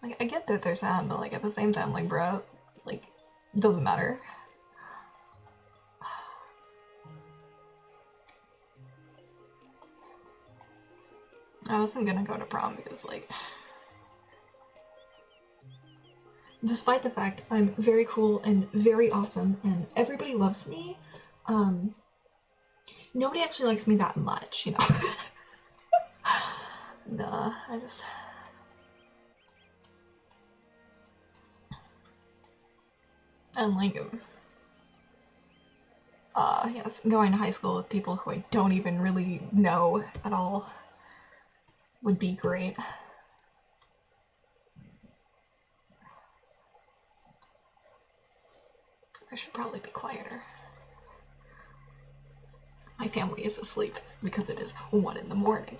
I get that they're sad, but, like, at the same time, like, bro, like, it doesn't matter. I wasn't gonna go to prom because, like, despite the fact I'm very cool and very awesome and everybody loves me, nobody actually likes me that much, you know? Nah, I just... And, like, yes, going to high school with people who I don't even really know at all would be great. I should probably be quieter. My family is asleep because it is 1 in the morning.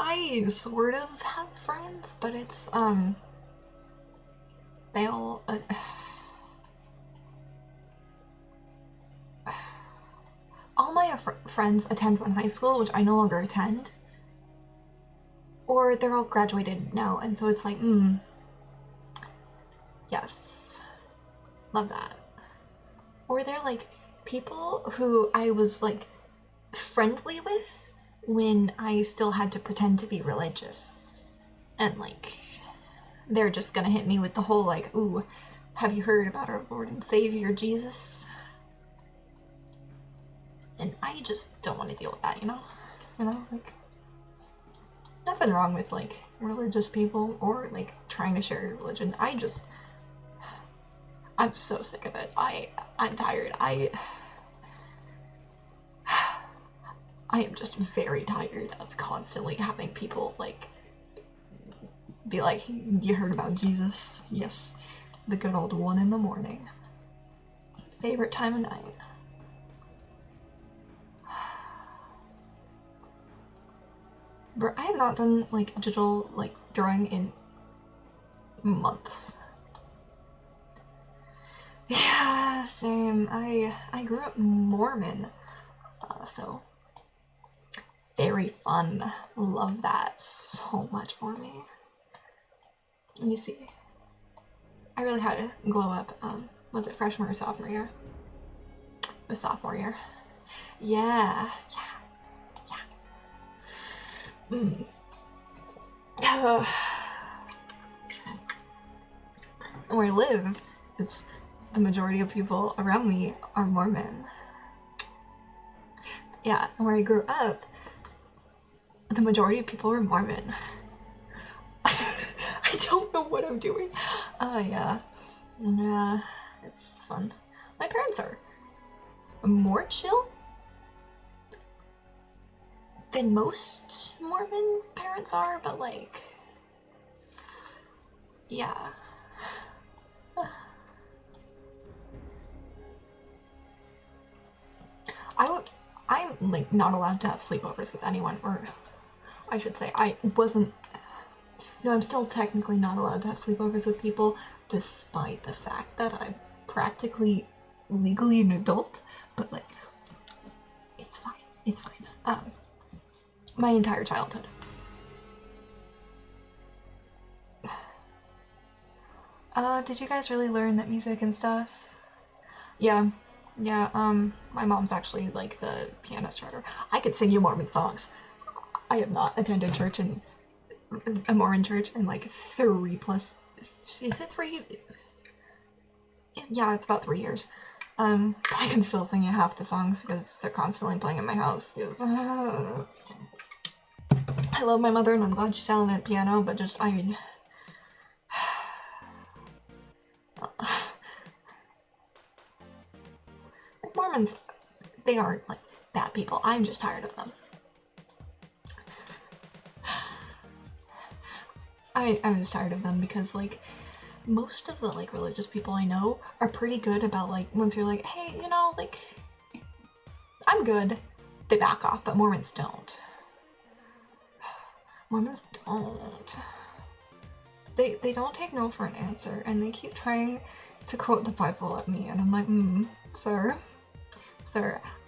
I sort of have friends, but it's, they all, all my friends attend one high school, which I no longer attend. Or they're all graduated now, and so it's like, yes. Love that. Or they're like people who I was like friendly with when I still had to pretend to be religious. And like, they're just gonna hit me with the whole like, ooh, have you heard about our Lord and Savior Jesus? And I just don't want to deal with that, you know? Like, nothing wrong with like religious people or like trying to share your religion. I'm so sick of it. I'm tired. I am just very tired of constantly having people like be like, you heard about Jesus? Yes, the good old 1 in the morning. Favorite time of night. Bro, I have not done like digital like drawing in months. Yeah, same. I grew up Mormon, so very fun. Love that so much for me. You see, I really had to glow up. Was it freshman or sophomore year? It was sophomore year. Yeah. Where I live, it's the majority of people around me are Mormon. Yeah, and where I grew up, the majority of people were Mormon. I don't know what I'm doing. Yeah. Yeah, it's fun. My parents are more chill than most Mormon parents are, but like, Yeah. I'm like not allowed to have sleepovers with anyone, or I should say I wasn't. No, I'm still technically not allowed to have sleepovers with people, despite the fact that I'm practically legally an adult, but like, it's fine. It's fine. My entire childhood. Did you guys really learn that music and stuff? Yeah. Yeah, my mom's actually like the piano starter. I could sing you Mormon songs. I have not attended church in a Mormon church in like 3+. Is it 3? Yeah, it's about 3 years. But I can still sing you half the songs because they're constantly playing in my house. Because I love my mother and I'm glad she's talented at piano, but just I mean, like Mormons, they aren't like bad people. I'm just tired of them. I'm just tired of them because like most of the like religious people I know are pretty good about like once you're like, hey, you know, like I'm good, they back off, but Mormons don't. Mormons don't. They don't take no for an answer, and they keep trying to quote the Bible at me, and I'm like, sir,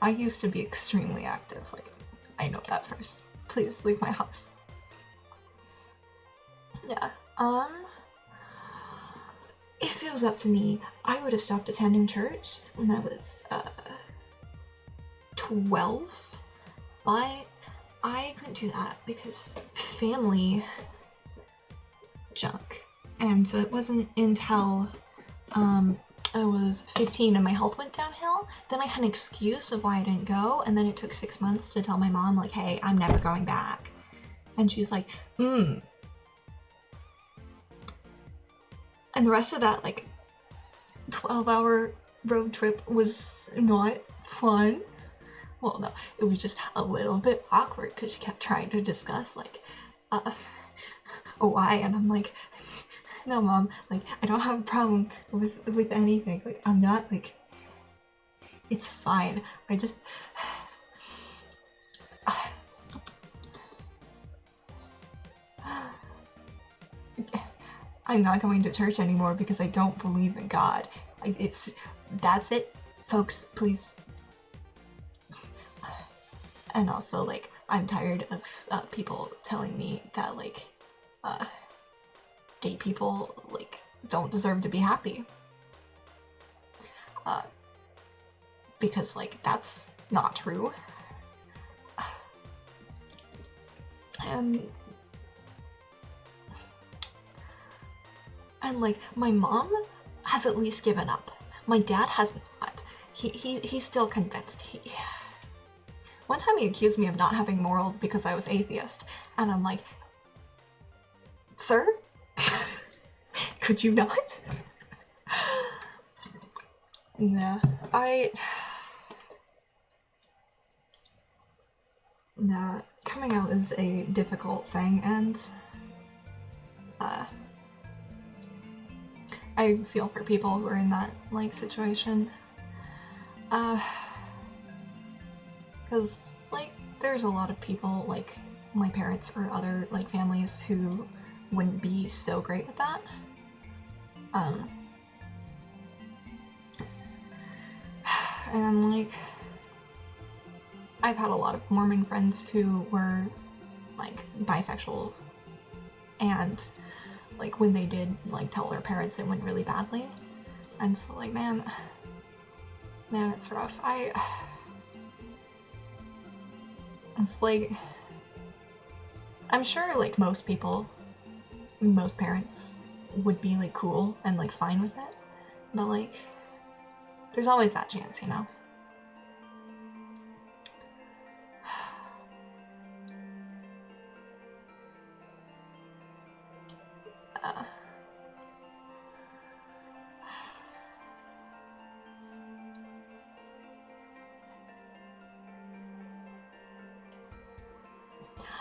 I used to be extremely active. Like, I know that first. Please leave my house. Yeah. If it was up to me, I would have stopped attending church when I was 12, but I couldn't do that because family junk. And so it wasn't until I was 15 and my health went downhill, then I had an excuse of why I didn't go, and then it took 6 months to tell my mom, like, hey, I'm never going back. And she's like, And the rest of that, like, 12-hour road trip was not fun. Well, no, it was just a little bit awkward because she kept trying to discuss, like, why, and I'm like, no, Mom, like, I don't have a problem with anything. Like, I'm not, like, it's fine. I just... I'm not going to church anymore because I don't believe in God. That's it, folks, please. And also, like, I'm tired of people telling me that, like, gay people, like, don't deserve to be happy. Because, like, that's not true. And like, my mom has at least given up. My dad has not. He's still convinced. One time he accused me of not having morals because I was atheist, and I'm like, sir? Could you not? Nah, Nah, coming out is a difficult thing, and I feel for people who are in that, like, situation. Because, like, there's a lot of people, like, my parents or other, like, families who wouldn't be so great with that. And, like, I've had a lot of Mormon friends who were, like, bisexual, and, like, when they did, like, tell their parents, it went really badly. And so, like, man, it's rough. It's like, I'm sure, like, most parents would be, like, cool and, like, fine with it, but, like, there's always that chance, you know?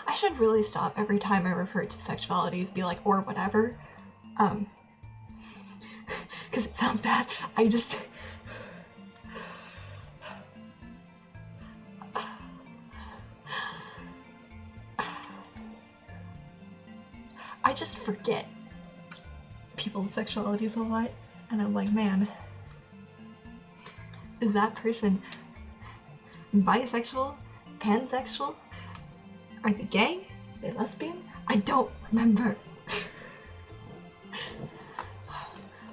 I should really stop every time I refer to sexualities, be like, or whatever. because it sounds bad. I just forget people's sexualities a lot, and I'm like, man, is that person bisexual, pansexual? Are they gay? Are they lesbian? I don't remember.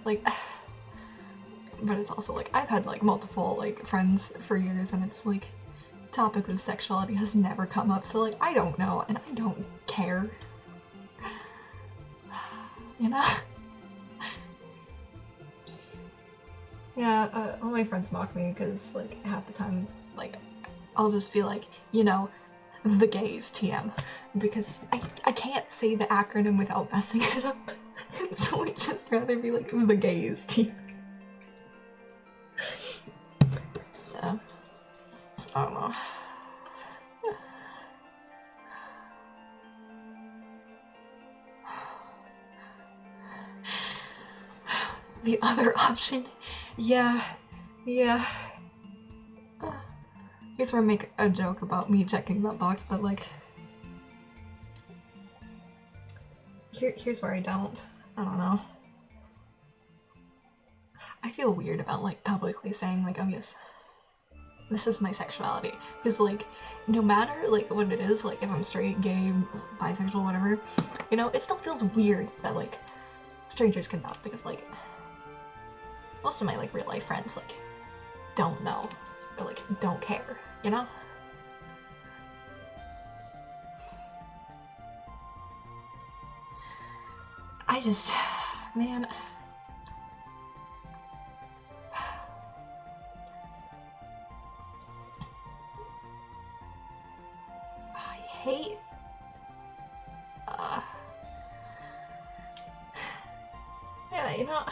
Like, but it's also like, I've had like multiple like friends for years, and it's like, topic of sexuality has never come up, so like, I don't know, and I don't care. You know? Yeah, all my friends mock me because like half the time, like, I'll just be like, you know, the gays TM, because I can't say the acronym without messing it up. And so I'd just rather be like, the gays TM. Yeah. I don't know. The other option? Yeah. Here's where I make a joke about me checking that box, but like, here's where I don't. I don't know. I feel weird about like publicly saying like, oh yes, this is my sexuality, because like, no matter like what it is, like if I'm straight, gay, bisexual, whatever, you know, it still feels weird that like strangers can know, because like most of my like real life friends like don't know or like don't care, you know? I just, man. I hate, yeah, you know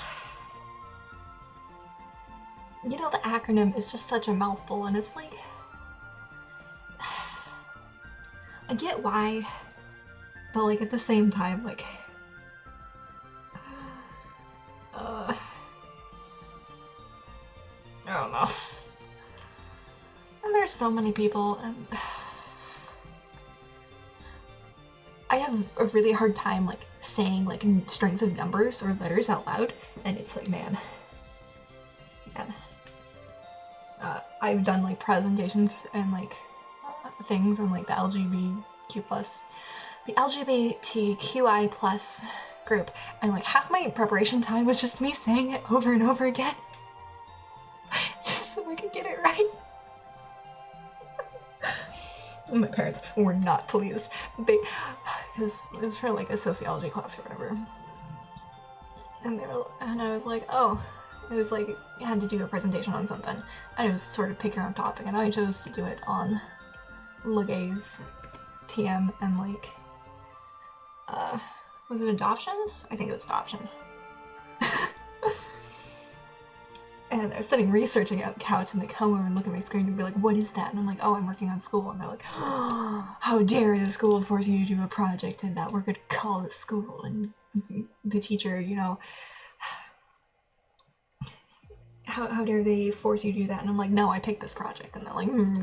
the acronym is just such a mouthful, and it's like, I get why, but like at the same time, like, I don't know. And there's so many people, and I have a really hard time like saying like strings of numbers or letters out loud, and it's like, man. I've done like presentations and like things on like the LGBTQI plus group, and like half my preparation time was just me saying it over and over again just so I could get it right. My parents were not pleased. Because it was for like a sociology class or whatever, and I was like, oh, it was like, you had to do a presentation on something, and it was sort of pick your own topic, and I chose to do it on gays, TM, and like, was it adoption? I think it was adoption. And I was sitting researching at the couch, and they come over and look at my screen and be like, what is that? And I'm like, oh, I'm working on school. And they're like, oh, how dare the school force you to do a project and that we're going to call it school. And the teacher, you know, how dare they force you to do that? And I'm like, no, I picked this project. And they're like, and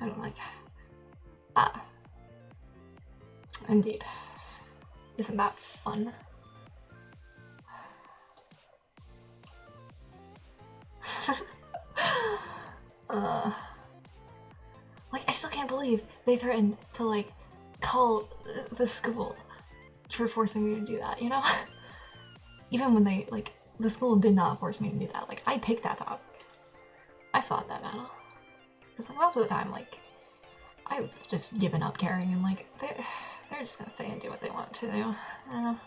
I'm like, indeed. Isn't that fun? Like, I still can't believe they threatened to like call the school for forcing me to do that, you know? Even when they, like, the school did not force me to do that. Like, I picked that topic. I fought that battle. Because like, most of the time, like, I've just given up caring, and like, they're just gonna say and do what they want to do. I don't know.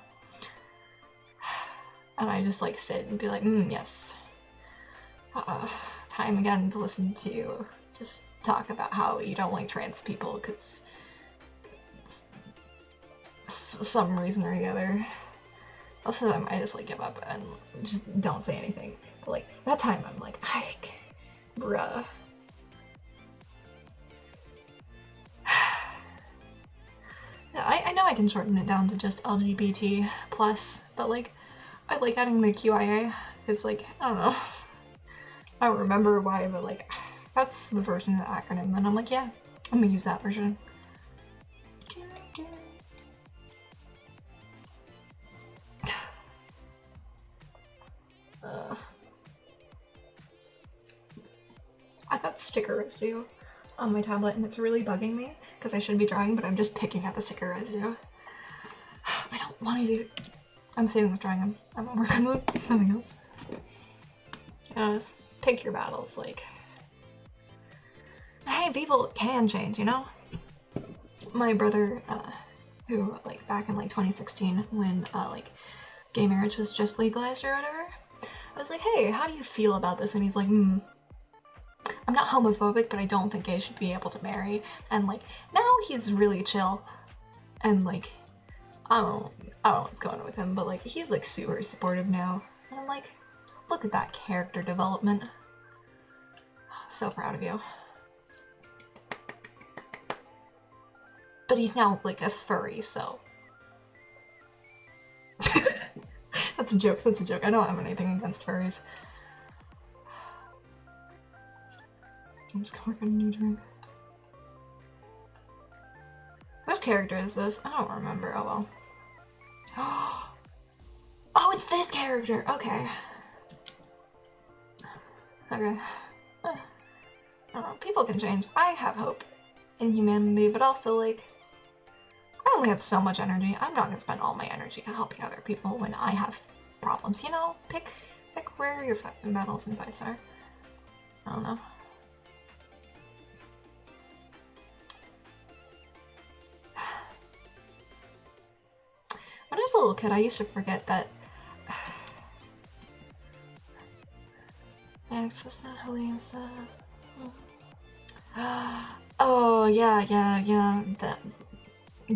And I just like sit and be like, yes. Time again to listen to you just talk about how you don't like trans people because some reason or the other. Most of the time I just like give up and just don't say anything. But like that time I'm like, bruh. Yeah, I know I can shorten it down to just LGBT plus, but like, I like adding the QIA, because like, I don't know, I don't remember why, but like, that's the version of the acronym, and I'm like, yeah, I'm gonna use that version. I got sticker residue on my tablet and it's really bugging me because I should be drawing, but I'm just picking at the sticker residue. I don't want to do. I'm saving the drawing. I'm working on something else. Pick your battles. Like, hey, people can change, you know. My brother, who like back in like 2016 when like gay marriage was just legalized or whatever, I was like, hey, how do you feel about this? And he's like, I'm not homophobic, but I don't think gays should be able to marry. And like, now he's really chill. And like, I don't know what's going on with him, but like, he's like super supportive now. And I'm like, look at that character development. So proud of you. But he's now like a furry, so. That's a joke, that's a joke. I don't have anything against furries. I'm just gonna work on a new drink. Which character is this? I don't remember. Oh well. Oh, it's this character! Okay. Okay. I don't know. People can change. I have hope in humanity, but also, like, I only have so much energy. I'm not gonna spend all my energy helping other people when I have problems, you know? Pick where your battles and fights are. I don't know. When I was a little kid, I used to forget that access that Helene says. Oh, yeah. That,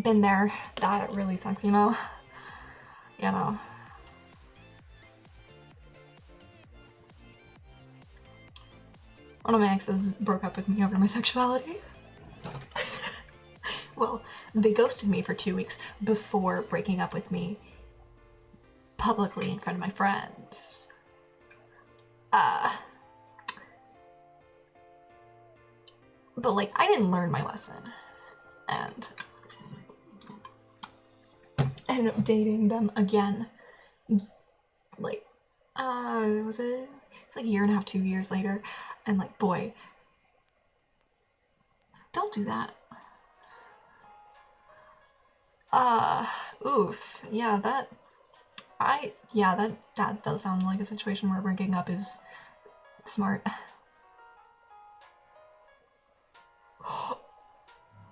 been there. That really sucks, you know? You know. One of my exes broke up with me over my sexuality. Well, they ghosted me for 2 weeks before breaking up with me publicly in front of my friends. But like, I didn't learn my lesson. And I ended up dating them again. Like, it's like a year and a half, 2 years later. And like, boy, don't do that. Oof. Yeah, that does sound like a situation where breaking up is smart.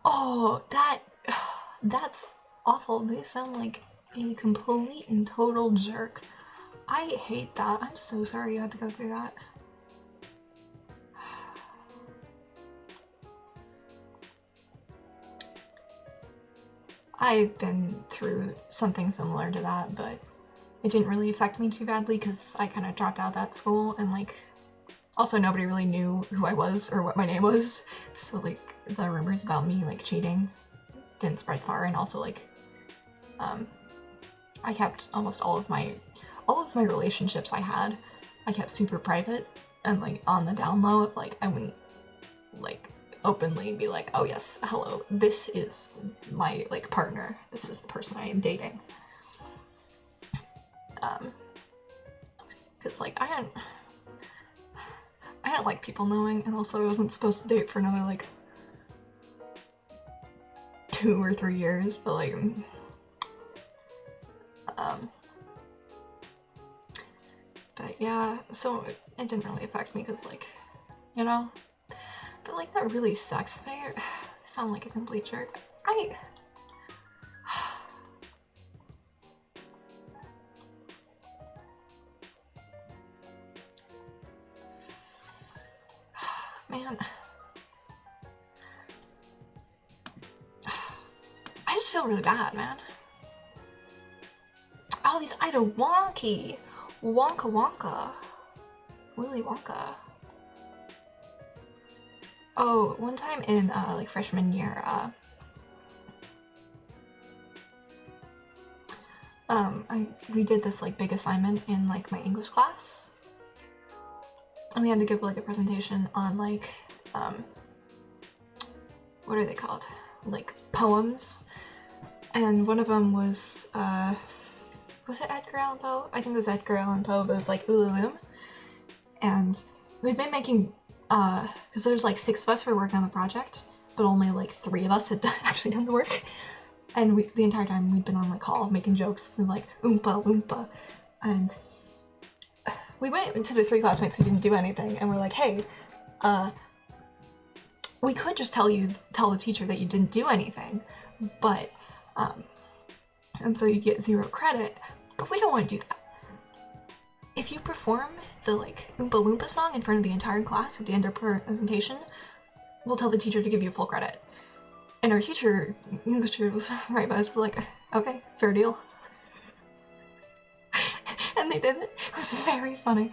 Oh, that's awful. They sound like a complete and total jerk. I hate that. I'm so sorry you had to go through that. I've been through something similar to that, but it didn't really affect me too badly because I kind of dropped out of that school, and like, also nobody really knew who I was or what my name was, so like the rumors about me like cheating didn't spread far. And also like, I kept almost all of my relationships I kept super private and like on the down low. Of like, I wouldn't like openly be like, oh yes, hello, this is my like partner, this is the person I am dating. Because like, I didn't like people knowing, and also I wasn't supposed to date for another like 2 or 3 years, but like, but yeah, so it didn't really affect me because like, you know, but like, that really sucks. They sound like a complete jerk. Man. I just feel really bad, man. Oh, these eyes are wonky. Wonka. Willy Wonka. Oh, one time in like freshman year, we did this like big assignment in like my English class, and we had to give like a presentation on like what are they called? Like poems, and one of them was it Edgar Allan Poe? I think it was Edgar Allan Poe, but it was like Ululume, and we'd been making because there's like 6 of us who were working on the project, but only like 3 of us had actually done the work. And the entire time we'd been on the call making jokes and like oompa loompa, and we went to the 3 classmates who didn't do anything, and we're like, hey, we could just tell the teacher that you didn't do anything, but and so you get 0 credit, but we don't want to do that. If you perform the like Oompa Loompa song in front of the entire class at the end of presentation, we'll tell the teacher to give you full credit. And our teacher, English teacher, was right by us, was like, okay, fair deal. And they did it. It was very funny.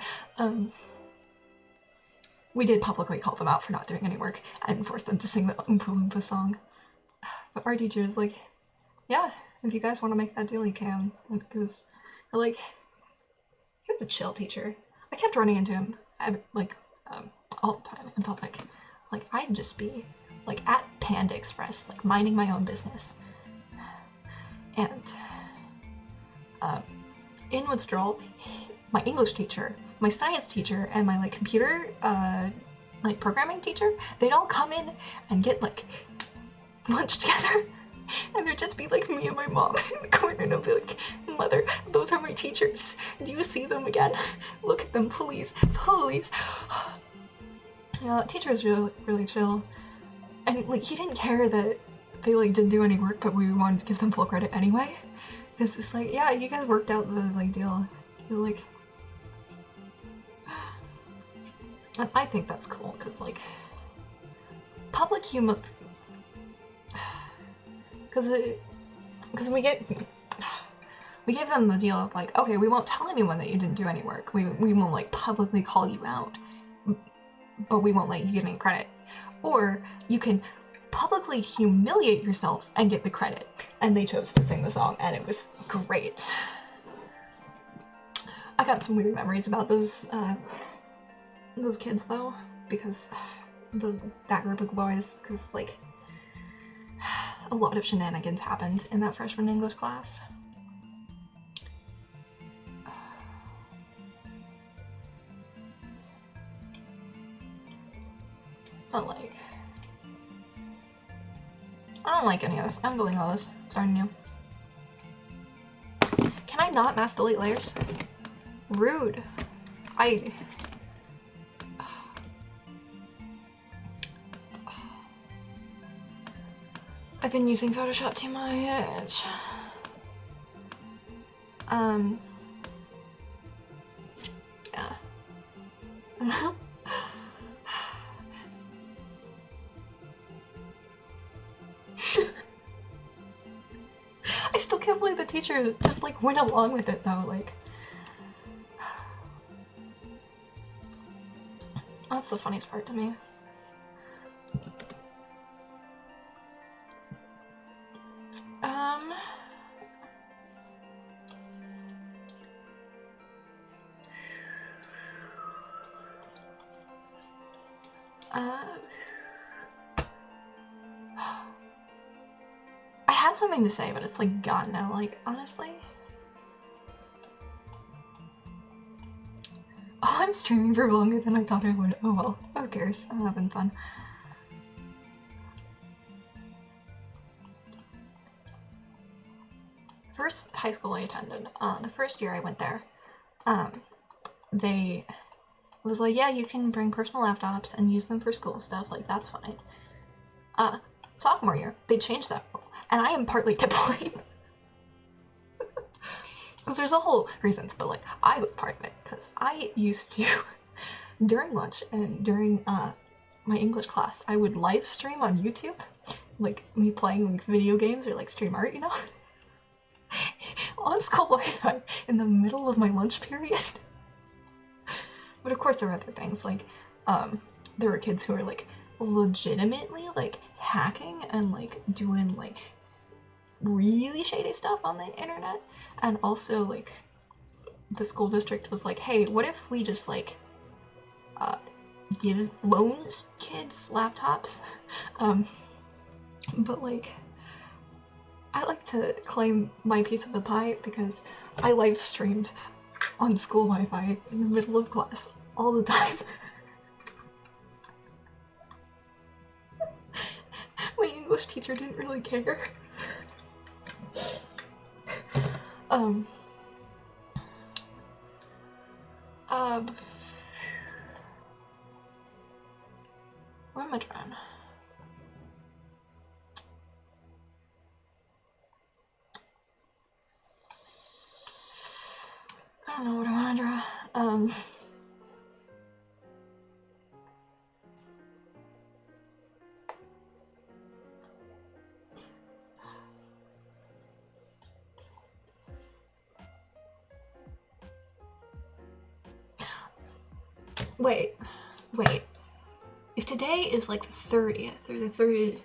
We did publicly call them out for not doing any work and force them to sing the Oompa Loompa song. But our teacher was like, yeah, if you guys want to make that deal, you can. Because, like, he was a chill teacher. I kept running into him, like, all the time in public. Like, I'd just be like at Panda Express, like minding my own business. And in would stroll my English teacher, my science teacher, and my like computer like programming teacher. They'd all come in and get like lunch together, and there'd just be like me and my mom in the corner, and I'd be like, Mother, those are my teachers. Do you see them again? Look at them, please, please. Yeah, teacher was really, really chill. And like he didn't care that they like didn't do any work, but we wanted to give them full credit anyway. Because it's like, yeah, you guys worked out the like deal. You're like, and I think that's cool because like public humor, because we gave them the deal of like, okay, we won't tell anyone that you didn't do any work. We won't like publicly call you out, but we won't let you get any credit. Or you can publicly humiliate yourself and get the credit. And they chose to sing the song, and it was great. I got some weird memories about those kids though, because that group of boys, because like a lot of shenanigans happened in that freshman English class. But like, I don't like any of this. I'm deleting all this. Starting new. Can I not mass delete layers? Rude. I've been using Photoshop too much. Yeah. I still can't believe the teacher just like went along with it though, like. That's the funniest part to me. I had something to say, but it's like gone now, like, honestly. Oh, I'm streaming for longer than I thought I would. Oh well, who cares? I'm having fun. First high school I attended, the first year I went there, they was like, yeah, you can bring personal laptops and use them for school stuff, like, that's fine. Sophomore year, they changed that rule, and I am partly to blame. Because there's a whole reasons, but like, I was part of it, because I used to, during lunch and during my English class, I would live stream on YouTube, like me playing like video games or like stream art, you know? On school Wi-Fi in the middle of my lunch period. But of course there were other things, like, there were kids who were like legitimately like hacking and like doing like really shady stuff on the internet. And also, like, the school district was like, hey, what if we just, like, give loans kids laptops? But, like, I like to claim my piece of the pie because I live streamed on school Wi-Fi in the middle of class all the time. My English teacher didn't really care. Where am I drawing? I don't know what I want to draw. Wait. If today is like the 30th or the 30th.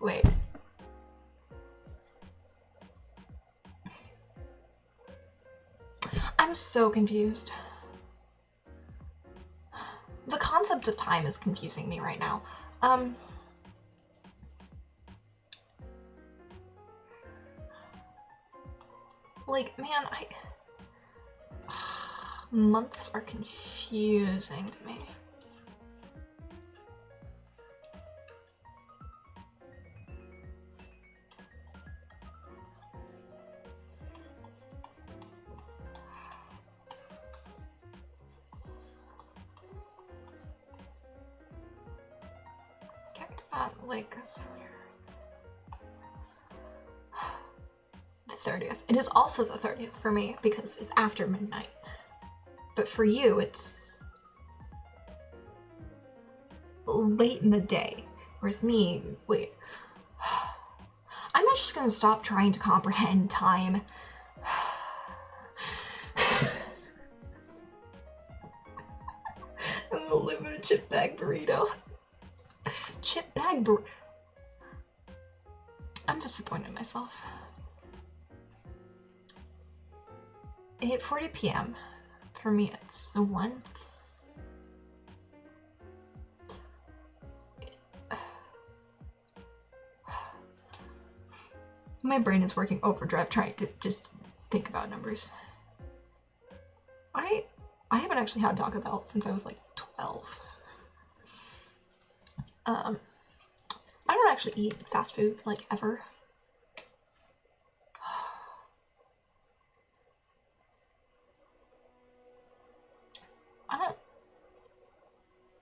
Wait. I'm so confused. The concept of time is confusing me right now. Like, man, months are confusing to me. Okay, like, the 30th. It is also the 30th for me because it's after midnight. But for you, it's late in the day. Whereas me, wait. I'm just gonna stop trying to comprehend time. I'm gonna live in a chip bag burrito. Chip bag burrito. I'm disappointed in myself. 8:40 p.m. For me, it's 1. My brain is working overdrive trying to just think about numbers. I haven't actually had Taco Bell since I was like 12. I don't actually eat fast food like ever. I don't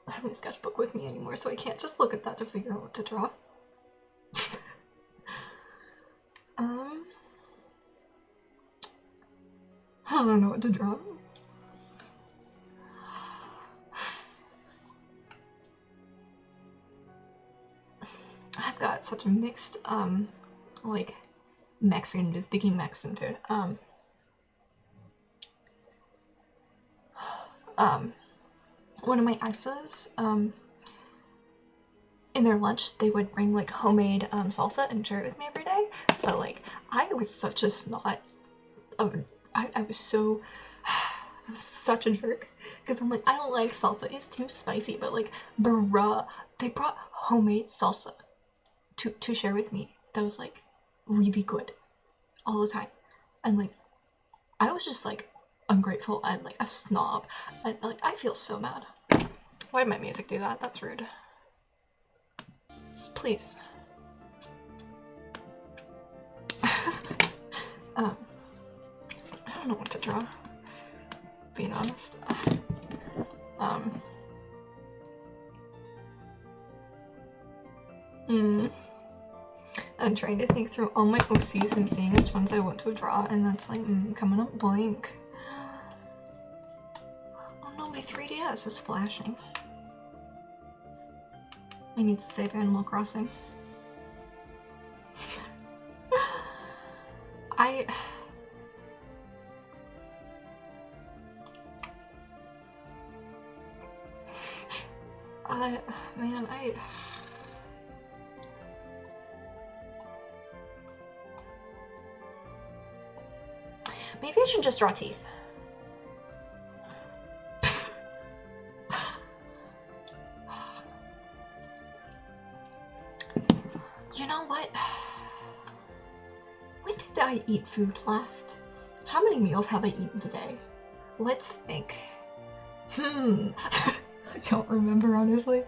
have my sketchbook with me anymore, so I can't just look at that to figure out what to draw. I don't know what to draw. I've got such a mixed, like, Mexican, just speaking Mexican food. One of my exes, in their lunch, they would bring, like, homemade, salsa and share it with me every day, but, like, I was such a snot. I was so, such a jerk, because I'm like, I don't like salsa, it's too spicy, but, like, bruh, they brought homemade salsa to share with me that was, like, really good all the time, and, like, I was just, like, ungrateful and, like, a snob, and, like, I feel so mad. Why did my music do that? That's rude. Please. I don't know what to draw, being honest. I'm trying to think through all my OCs and seeing which ones I want to draw, and that's like, coming up blank. Oh no, my 3DS is flashing. I need to save Animal Crossing. Man, maybe I should just draw teeth. You know what? When did I eat food last? How many meals have I eaten today? Let's think. I don't remember, honestly.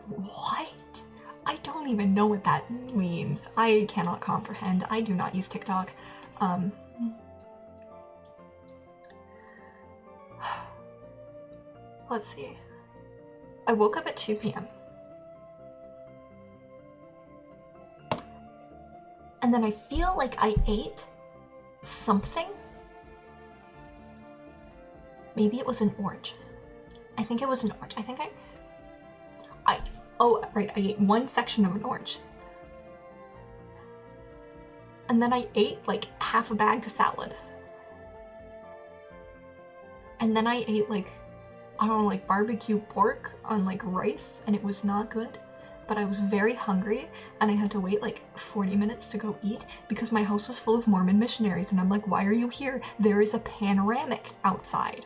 What? I don't even know what that means. I cannot comprehend. I do not use TikTok. Let's see. I woke up at 2 p.m. And then I feel like I ate something. Maybe it was an orange. I think it was an orange. I think oh, right, I ate one section of an orange. And then I ate like half a bag of salad. And then I ate like, I don't know, like barbecue pork on like rice, and it was not good. But I was very hungry, and I had to wait like 40 minutes to go eat because my house was full of Mormon missionaries, and I'm like, why are you here? There is a panoramic outside.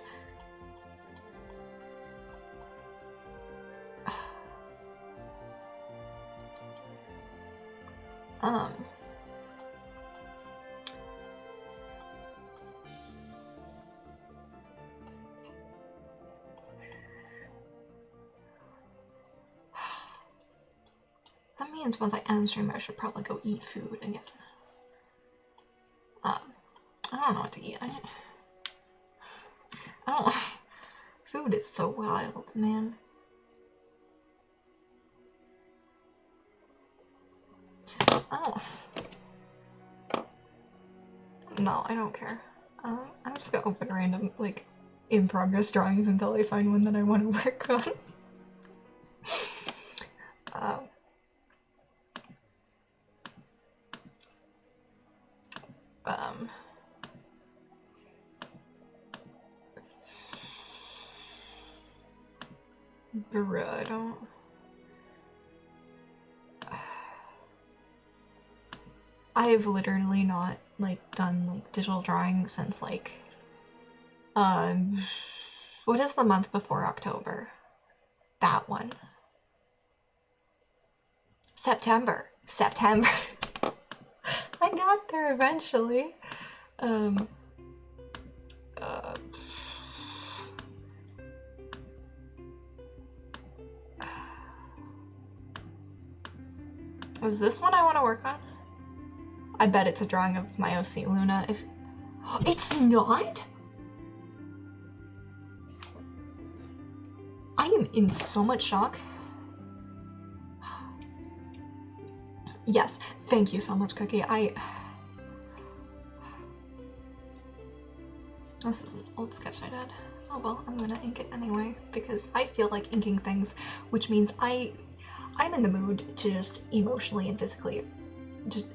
That means once I end stream, I should probably go eat food again. I don't know what to eat. I don't. Food is so wild, man. No, I don't care. I'm just gonna open random, like, in-progress drawings until I find one that I want to work on. Bruh, I don't... I've literally not, like, done, like, digital drawing since, like, what is the month before October? That one. September. I got there eventually. Was this one I want to work on? I bet it's a drawing of my OC Luna. If it's not? I am in so much shock. Yes, thank you so much, Cookie. This is an old sketch I did. Oh well, I'm gonna ink it anyway, because I feel like inking things, which means I'm in the mood to just emotionally and physically just...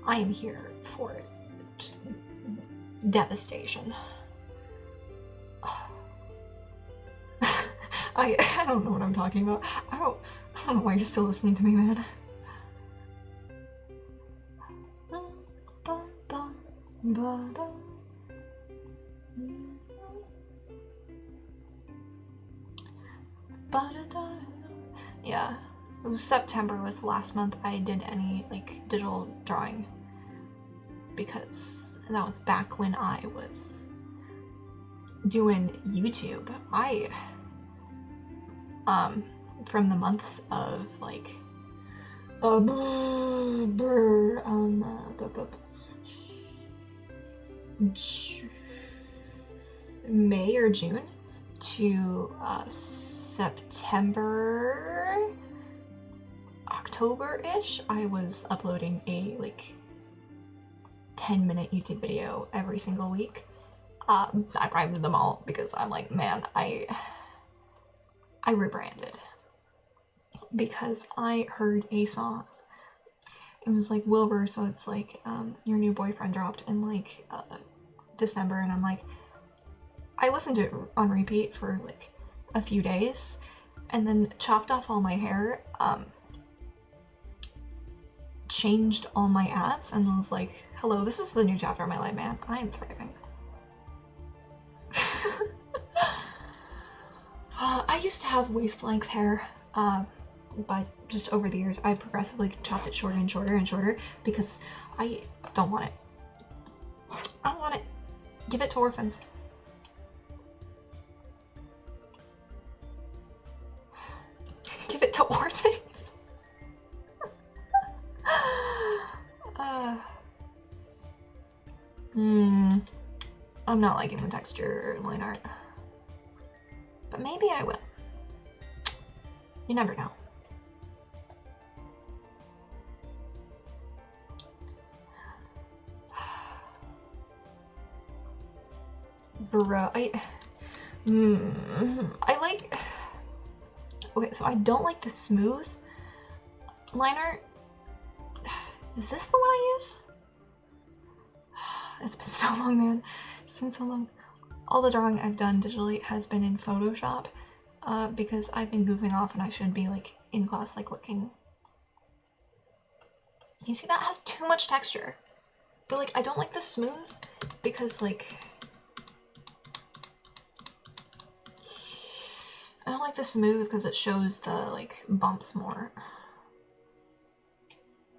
I am here for just devastation. I don't know what I'm talking about. I don't know why you're still listening to me, man. Yeah, it was September was the last month I did any, like, digital drawing, because that was back when I was doing YouTube. From the months of, like, May or June to September, October-ish, I was uploading a, like, 10-minute YouTube video every single week. I primed them all because I'm like, man, I rebranded. because I heard a song. It was like Wilbur, so it's like your new boyfriend dropped in like December, and I'm like, I listened to it on repeat for like a few days, and then chopped off all my hair, changed all my ads, and was like, hello, this is the new chapter of my life, man. I am thriving. I used to have waist-length hair, but just over the years, I've progressively chopped it shorter and shorter and shorter because I don't want it. I don't want it. Give it to orphans. Give it to orphans. I'm not liking the texture line art, but maybe I will. You never know. Bro, I like, okay, so I don't like the smooth line art. Is this the one I use? It's been so long, man. It's been so long. All the drawing I've done digitally has been in Photoshop, because I've been goofing off and I should be like in class, like working. You see, that has too much texture. But like, I don't like the smooth because like, I don't like the smooth because it shows the like bumps more.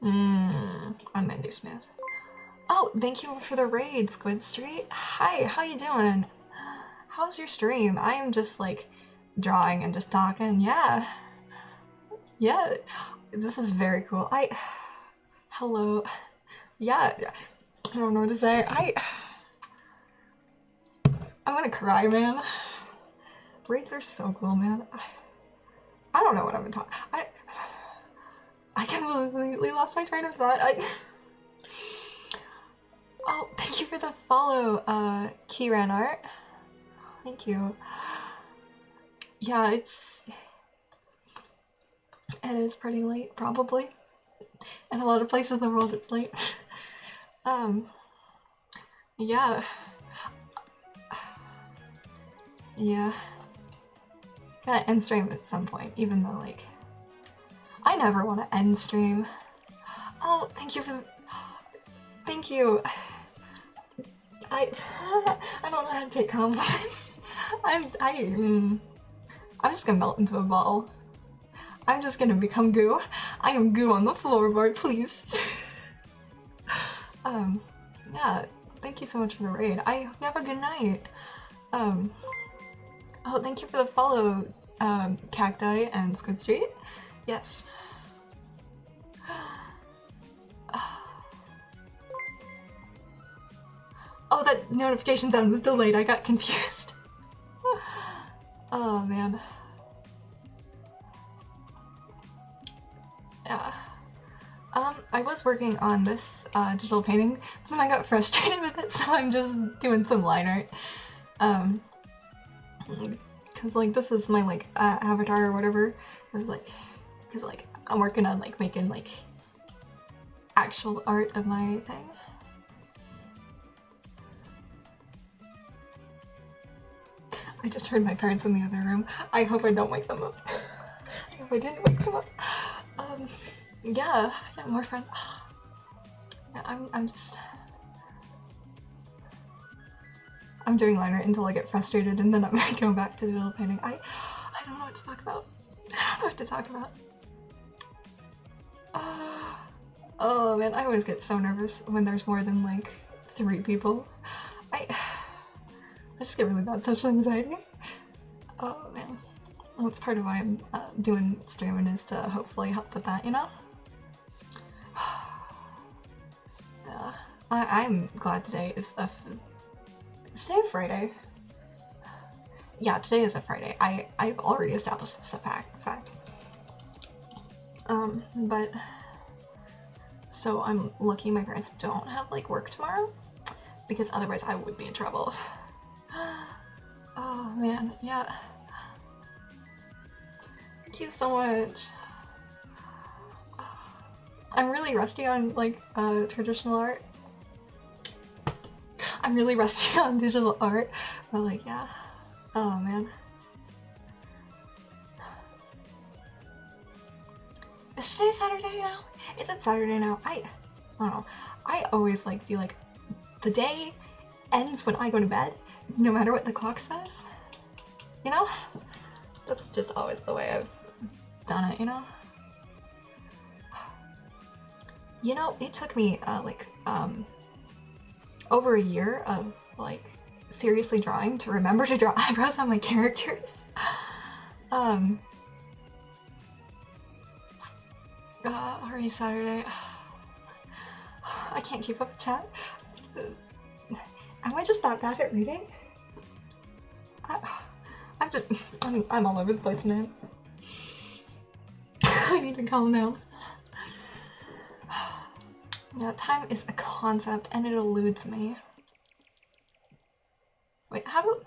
I'm gonna do smooth. Oh, thank you for the raid, Squid Street. Hi, how you doing? How's your stream? I am just like drawing and just talking. Yeah. Yeah, this is very cool. Hello. Yeah, I don't know what to say. I'm gonna cry, man. Raids are so cool, man. I don't know what I'm talking. I completely lost my train of thought. Oh, thank you for the follow, Keyran Art. Thank you. Yeah, it is pretty late, probably. In a lot of places in the world, it's late. Yeah. Yeah. Gotta end stream at some point, even though, like, I never want to end stream. Oh, thank you for thank you. I don't know how to take compliments. I'm just gonna melt into a ball. I'm just gonna become goo. I am goo on the floorboard, please. Yeah, thank you so much for the raid. I hope you have a good night. Oh, thank you for the follow, Cacti and Squid Street. Yes. Oh, that notification sound was delayed. I got confused. Oh, man. Yeah. I was working on this digital painting, but then I got frustrated with it, so I'm just doing some line art. Cause like this is my like avatar or whatever. I was like, cause like I'm working on like making like actual art of my thing. I just heard my parents in the other room. I hope I don't wake them up. I hope I didn't wake them up. Yeah, I got more friends. Yeah, I'm doing line art until I get frustrated, and then I'm gonna go back to digital painting. I don't know what to talk about. I don't know what to talk about. Oh man, I always get so nervous when there's more than like 3 people. I just get really bad social anxiety. Oh man. Well, it's part of why I'm doing streaming, is to hopefully help with that, you know? Yeah. I'm glad today is is today Friday? Yeah, today is a Friday. I've already established this fact. But so I'm lucky my parents don't have like work tomorrow, because otherwise I would be in trouble. Oh man, yeah. Thank you so much. I'm really rusty on like traditional art. I'm really rusty on digital art, but like yeah. Oh man. Is today Saturday now? Is it Saturday now? I don't know. I always like be like, the day ends when I go to bed, no matter what the clock says. You know? That's just always the way I've done it, you know? You know, it took me over a year of like seriously drawing to remember to draw eyebrows on my characters. Already Saturday. I can't keep up the chat. Am I just that bad at reading? I'm all over the place, man. I need to calm down. Yeah, time is a concept and it eludes me. Wait, I don't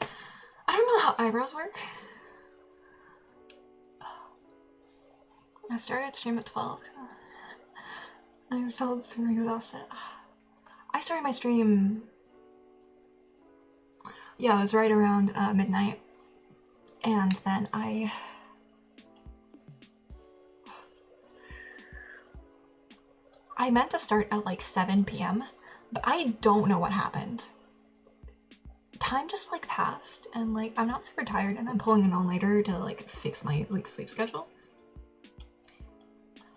know how eyebrows work. I started stream at 12. I felt super exhausted. I started my stream, yeah, it was right around midnight. And then I meant to start at like 7 p.m, but I don't know what happened. Time just like passed and like I'm not super tired and I'm pulling an all-nighter to like fix my like sleep schedule.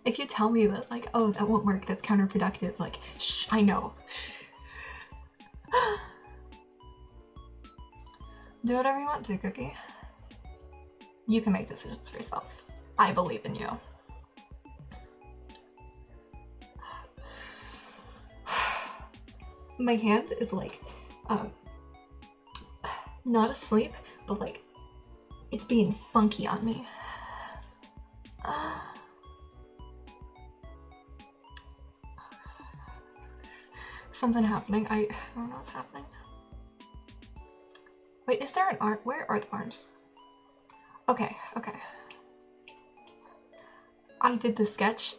If you tell me that like, oh, that won't work, that's counterproductive, like, shh, I know. Do whatever you want to, Cookie. You can make decisions for yourself. I believe in you. My hand is like, not asleep, but like, it's being funky on me. Something happening. I don't know what's happening. Wait, is there an arm? Where are the arms? Okay, okay. I did this sketch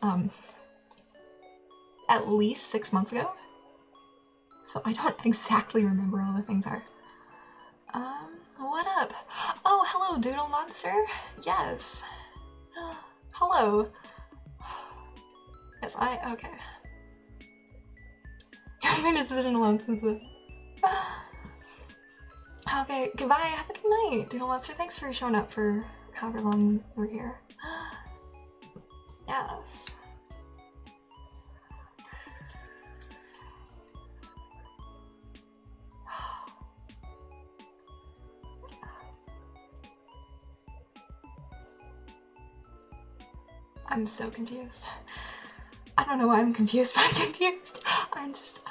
at least 6 months ago, so I don't exactly remember all the things are. What up? Oh, hello, Doodle Monster. Yes. Hello. Yes, okay. You've made a decision alone since the... Okay, goodbye, have a good night, Doodle Monster. Thanks for showing up for however long we're here. Yes. I'm so confused. I don't know why I'm confused, but I'm confused.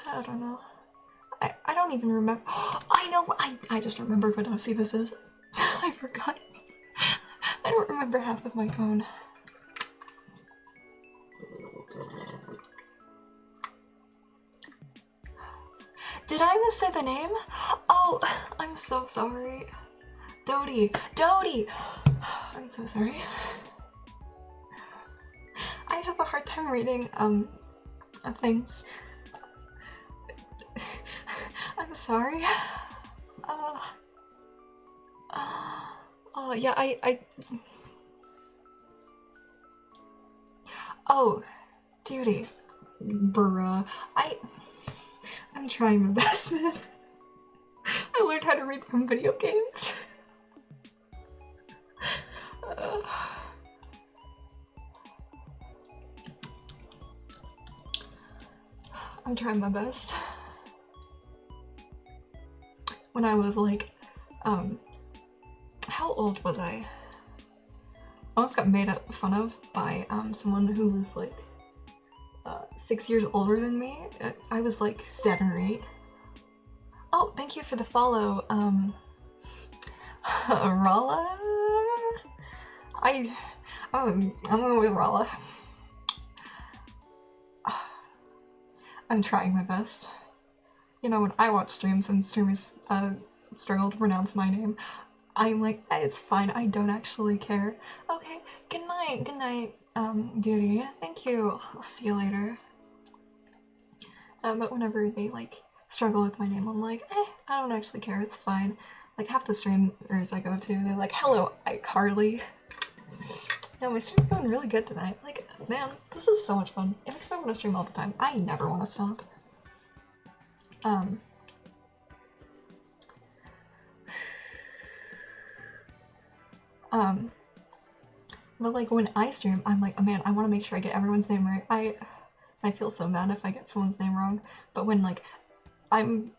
I don't know. I don't even remember. I know, I just remembered what OC this is. I forgot. I don't remember half of my own. Did I miss say the name? Oh, I'm so sorry. Dodie. Dodie! I'm so sorry. I have a hard time reading, things. I'm sorry. Yeah, oh, duty. Bruh. I'm trying my best, man. I learned how to read from video games. I'm trying my best. When I was like, how old was I? I once got made fun of by someone who was like 6 years older than me. I was like 7 or 8. Oh, thank you for the follow, Rala? I'm going with Rala. I'm trying my best. You know, when I watch streams and streamers struggle to pronounce my name, I'm like, it's fine, I don't actually care. Okay, good night, Duty. Thank you. I'll see you later. But whenever they like struggle with my name, I'm like, I don't actually care, it's fine. Like half the streamers I go to, they're like, hello, iCarly. Yeah, my stream's going really good tonight. Like, man, this is so much fun. It makes me want to stream all the time. I never want to stop. But like when I stream, I'm like, oh man, I want to make sure I get everyone's name right. I feel so bad if I get someone's name wrong. But when like I'm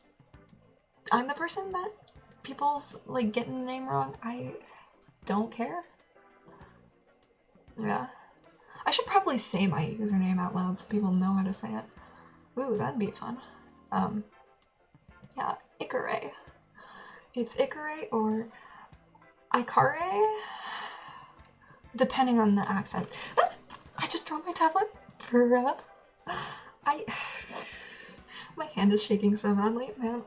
the person that people's like getting the name wrong, I don't care. Yeah. I should probably say my username out loud so people know how to say it. Ooh, that'd be fun. Yeah, Icarae. It's Icarae or Icarae, depending on the accent. I just dropped my tablet. My hand is shaking so badly, man.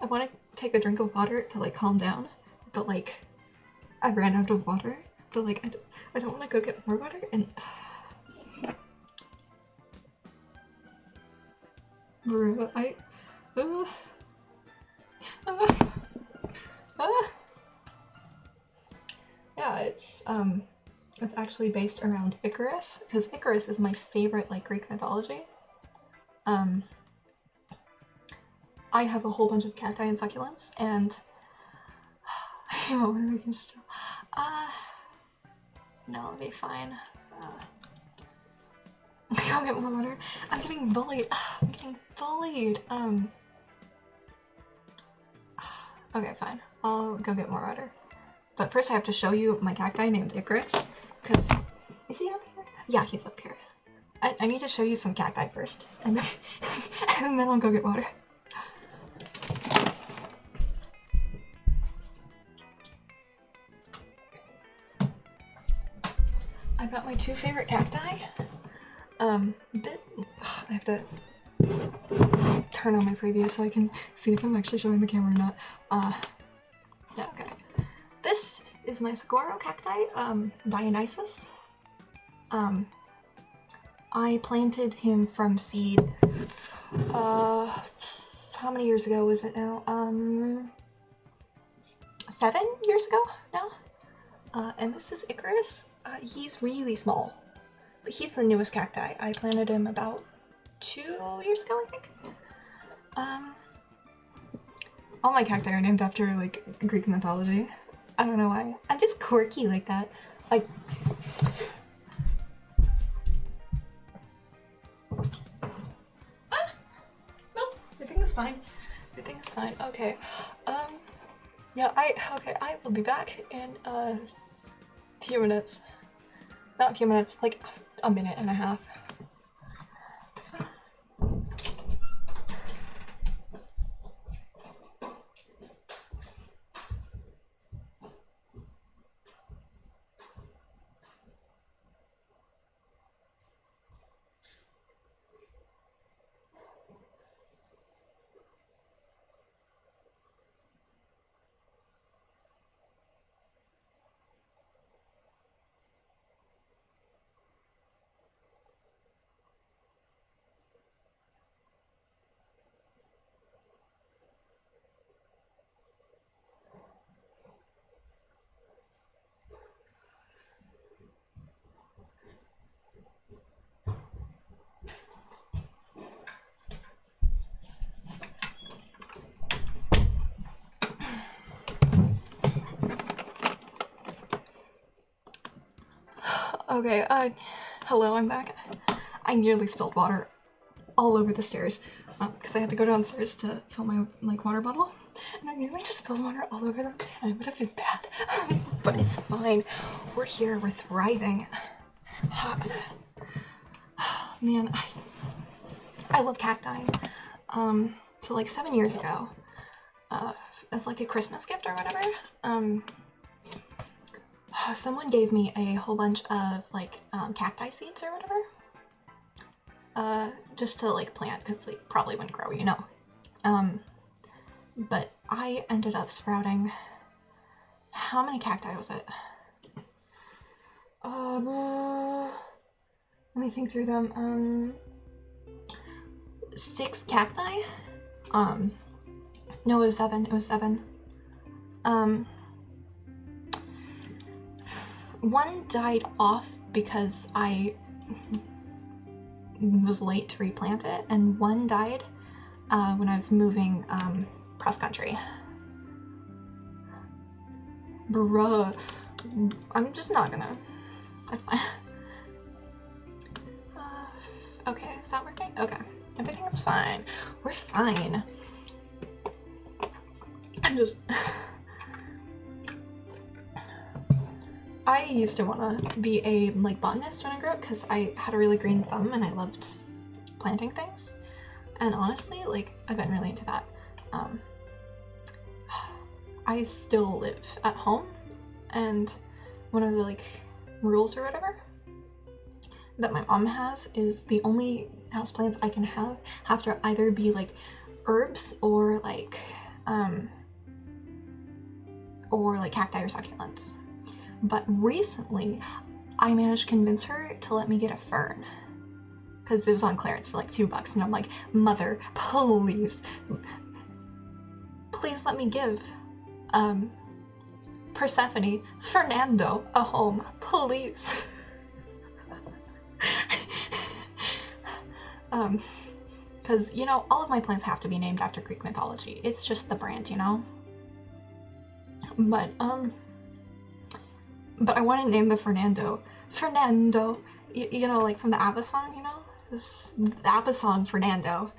I want to take a drink of water to like calm down, but like I ran out of water. But like I don't want to go get more water and. Yeah, it's actually based around Icarus, because Icarus is my favorite like Greek mythology. I have a whole bunch of cacti and succulents, and you want water? We can just no, it'll be fine. I'll get more water. I'm getting bullied. I'm getting bullied. Okay, fine. I'll go get more water. But first I have to show you my cacti named Icarus, because... Is he up here? Yeah, he's up here. I need to show you some cacti first, and then, and then I'll go get water. I got my two favorite cacti. I have to turn on my preview so I can see if I'm actually showing the camera or not. Yeah, okay. This is my Saguaro cacti, Dionysus. I planted him from seed, how many years ago was it now? 7 years ago now? And this is Icarus. He's really small, but he's the newest cacti. I planted him about 2 years ago, I think. All my cacti are named after, like, Greek mythology. I don't know why. I'm just quirky like that. Like... Nope, everything is fine. Everything is fine. Okay. Yeah, I will be back in, a few minutes. Not a few minutes, like, a minute and a half. Okay, hello, I'm back. I nearly spilled water all over the stairs, because I had to go downstairs to fill my, like, water bottle, and I nearly just spilled water all over them, and it would have been bad. But it's fine. We're here, we're thriving. Man, I love cacti. So like 7 years ago, as like a Christmas gift or whatever, someone gave me a whole bunch of like cacti seeds or whatever, just to like plant, because they probably wouldn't grow, you know. But I ended up sprouting, how many cacti was it? Let me think through them. 6 cacti? No, it was 7. It was 7. One died off because I was late to replant it, and one died when I was moving cross country. Bruh. I'm just not gonna. That's fine. Okay, is that working? Okay. Everything's fine. We're fine. I'm just... I used to want to be a botanist when I grew up because I had a really green thumb and I loved planting things. And honestly, I've gotten really into that. I still live at home, and one of the rules or whatever that my mom has is the only houseplants I can have to either be herbs or cacti or succulents. But recently I managed to convince her to let me get a fern because it was on clearance for $2, and I'm like, mother, please let me give Persephone, Fernando a home, please. Because, all of my plants have to be named after Greek mythology. It's just the brand, But I want to name the Fernando, from the ABBA song, This, the ABBA song, Fernando.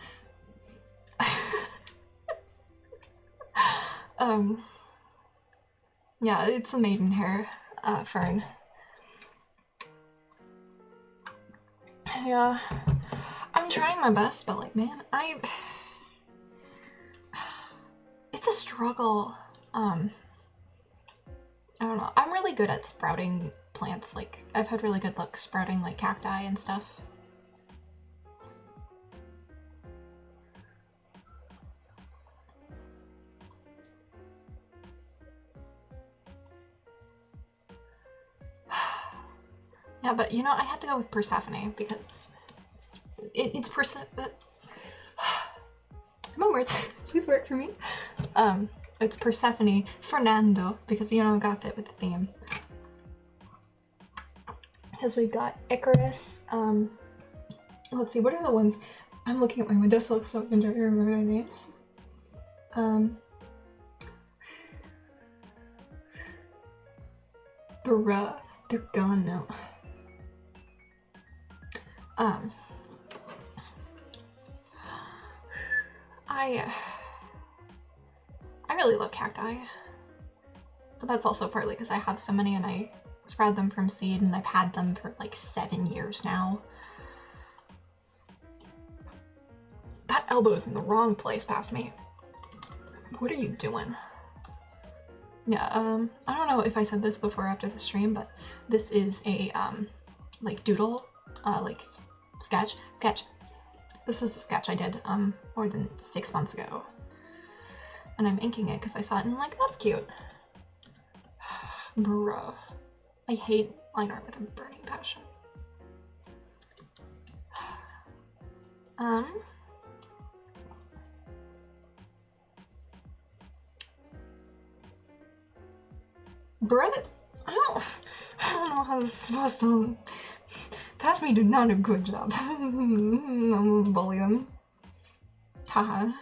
Yeah, it's a maidenhair fern. Yeah, I'm trying my best, but man, it's a struggle. I don't know. I'm really good at sprouting plants. I've had really good luck sprouting cacti and stuff. Yeah, but I had to go with Persephone because it's come on, words, please work for me. It's Persephone, Fernando, because gotta fit with the theme. Because we've got Icarus. Let's see, what are the ones? I'm looking at my windowsill so I can try to remember their names. Bruh, they're gone now. I really love cacti, but that's also partly because I have so many and I sprout them from seed and I've had them for 7 years now. That elbow's in the wrong place past me. What are you doing? Yeah, I don't know if I said this before or after the stream, but this is a, doodle, sketch. This is a sketch I did, more than 6 months ago. And I'm inking it because I saw it and I'm like, that's cute. Bruh. I hate line art with a burning passion. Brett? I don't know how this is supposed to... Past me did not do a good job. I'm gonna bully them. Haha.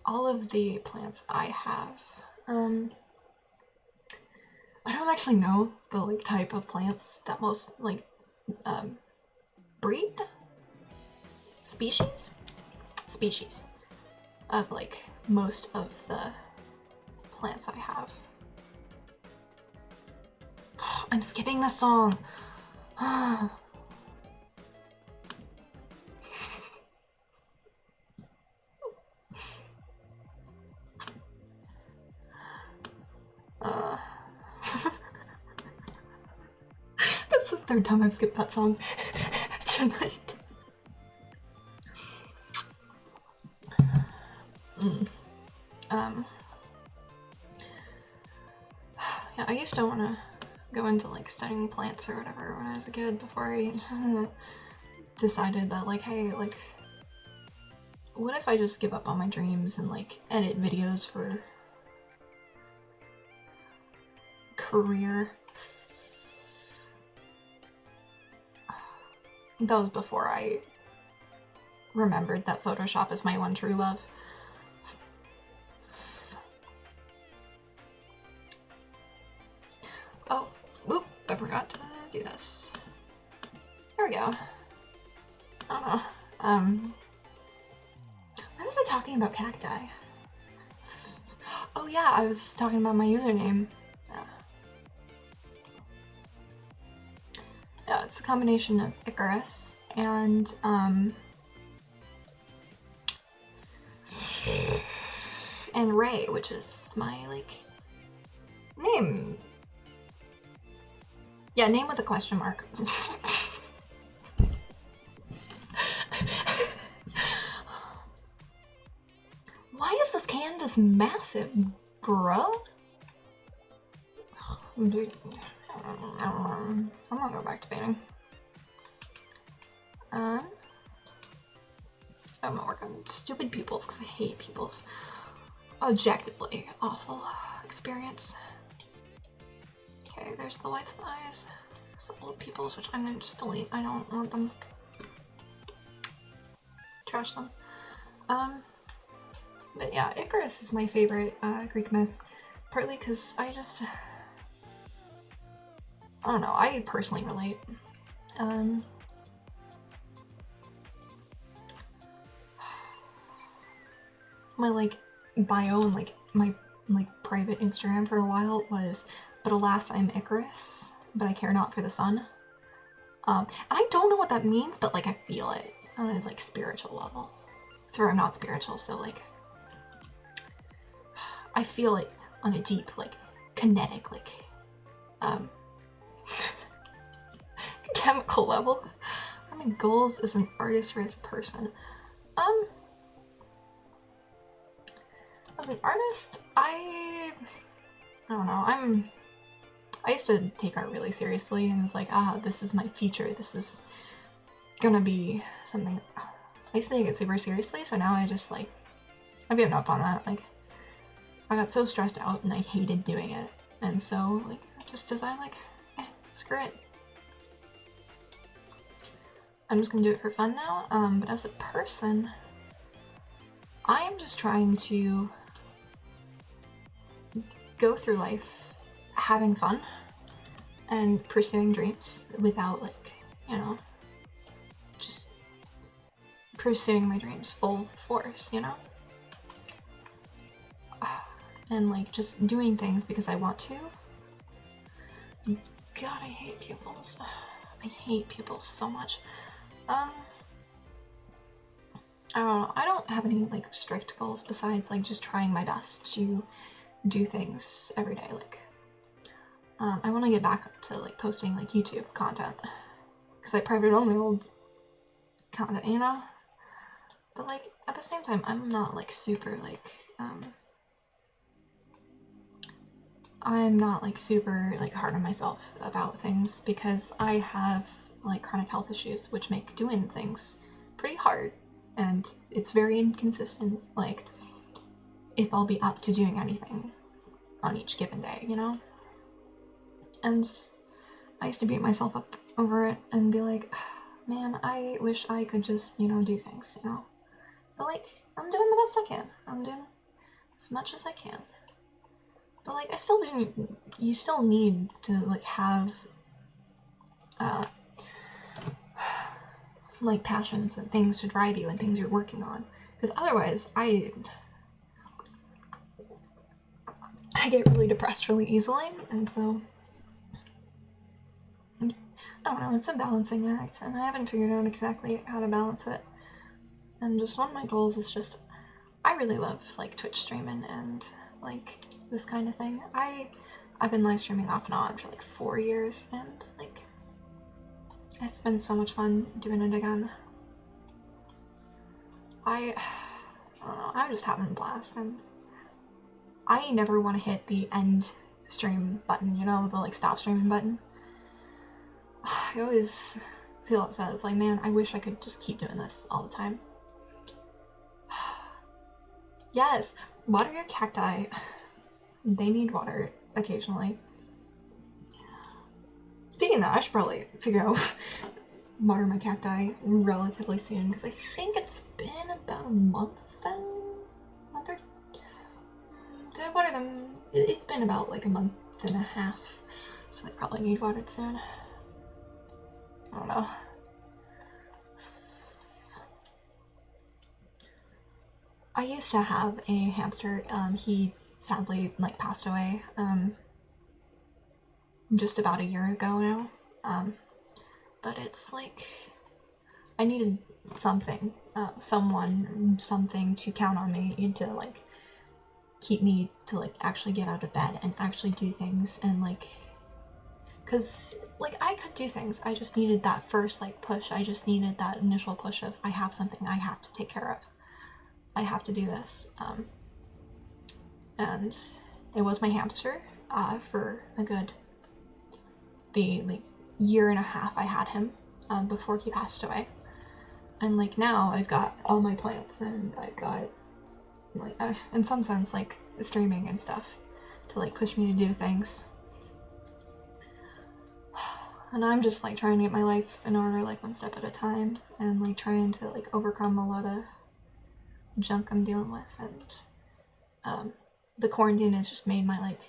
All of the plants I have, I don't actually know the type of plants that most breed? Species of most of the plants I have. I'm skipping the song. That's the 3rd time I've skipped that song tonight. Yeah, I used to want to go into like studying plants or whatever when I was a kid before I decided that like, hey, like, what if I just give up on my dreams and like edit videos for career? That was before I remembered that Photoshop is my one true love. Oh, whoop, I forgot to do this. There we go. I don't know. Why was I talking about cacti? Oh yeah, I was talking about my username. Yeah, it's a combination of Icarus and Ray, which is my like name. Yeah, name with a question mark. Why is this canvas massive, bruh? Dude, I'm gonna go back to painting. I'm gonna work on stupid pupils because I hate pupils. Objectively awful experience. Okay, there's the whites of the eyes. There's the old pupils, which I'm gonna just delete. I don't want them. Trash them. But yeah, Icarus is my favorite Greek myth, partly because I don't know, I personally relate. My like bio and like my like private Instagram for a while was, but alas I'm Icarus, but I care not for the sun. And I don't know what that means, but like I feel it on a like spiritual level. Sorry, I'm not spiritual, so like I feel it on a deep, like kinetic, like chemical level. I mean, goals as an artist or as a person. As an artist, I don't know. I used to take art really seriously and was like, this is my future. This is gonna be something. I used to take it super seriously, so now I just like, I've given up on that. Like, I got so stressed out and I hated doing it. And so, like, I just designed like, screw it. I'm just gonna do it for fun now. But as a person, I am just trying to go through life having fun and pursuing dreams without like, you know, just pursuing my dreams full force, you know? And like just doing things because I want to. God, I hate pupils. I hate pupils so much. I don't know, I don't have any like strict goals besides like just trying my best to do things every day. Like, I want to get back to like posting like YouTube content because I private only old content, you know? But like at the same time, I'm not like super like, I'm not like super like hard on myself about things because I have like chronic health issues which make doing things pretty hard and it's very inconsistent like if I'll be up to doing anything on each given day, you know? And I used to beat myself up over it and be like, man, I wish I could just, you know, do things, you know? But like, I'm doing the best I can. I'm doing as much as I can. But like, I still do, you still need to like have, like passions and things to drive you and things you're working on. Because otherwise, I get really depressed really easily, and so, I don't know, it's a balancing act, and I haven't figured out exactly how to balance it. And just one of my goals is just, I really love like Twitch streaming and like this kind of thing. I've been live streaming off and on for like 4 years, and like it's been so much fun doing it again. I I don't know, I'm just having a blast. I never want to hit the end stream button, you know, the like stop streaming button. I always feel upset. It's like, man, I wish I could just keep doing this all the time. Yes, water your cacti. They need water occasionally. Speaking of that, I should probably figure out water my cacti relatively soon, because I think it's been about a month or did I water them? It's been about like a month and a half, so they probably need watered soon. I don't know. I used to have a hamster. He sadly like passed away just about a year ago now. But it's like I needed something, something to count on me to like keep me to like actually get out of bed and actually do things, and like, cause like I could do things. I just needed that first like push. I just needed that initial push of I have something I have to take care of. I have to do this. And it was my hamster for a good the like year and a half I had him before he passed away. And like now I've got all my plants, and I've got like in some sense like streaming and stuff to like push me to do things. And I'm just like trying to get my life in order like one step at a time, and like trying to like overcome a lot of junk I'm dealing with. And the quarantine has just made my like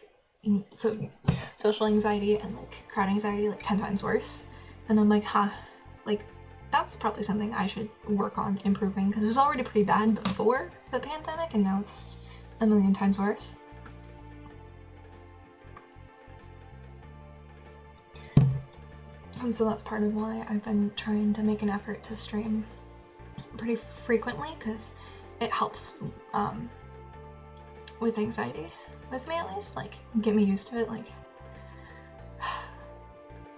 social anxiety and like crowd anxiety like 10 times worse. And I'm like, like that's probably something I should work on improving, because it was already pretty bad before the pandemic, and now it's a million times worse. And so that's part of why I've been trying to make an effort to stream pretty frequently, because it helps with anxiety, with me at least, like get me used to it. Like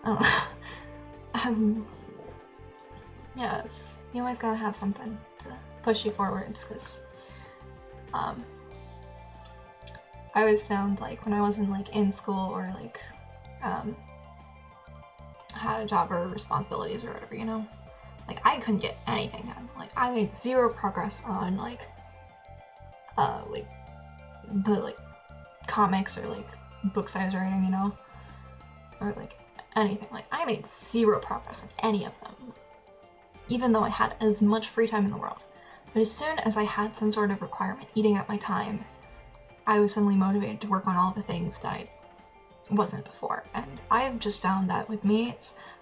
I don't know. Yes, you always gotta have something to push you forwards, because I always found like when I wasn't like in school or like had a job or responsibilities or whatever, you know, like I couldn't get anything done. Like I made zero progress on like the like comics or like books I was writing, you know, or like anything. Like I made zero progress in any of them, even though I had as much free time in the world. But as soon as I had some sort of requirement eating up my time, I was suddenly motivated to work on all the things that I wasn't before. And I've just found that with me,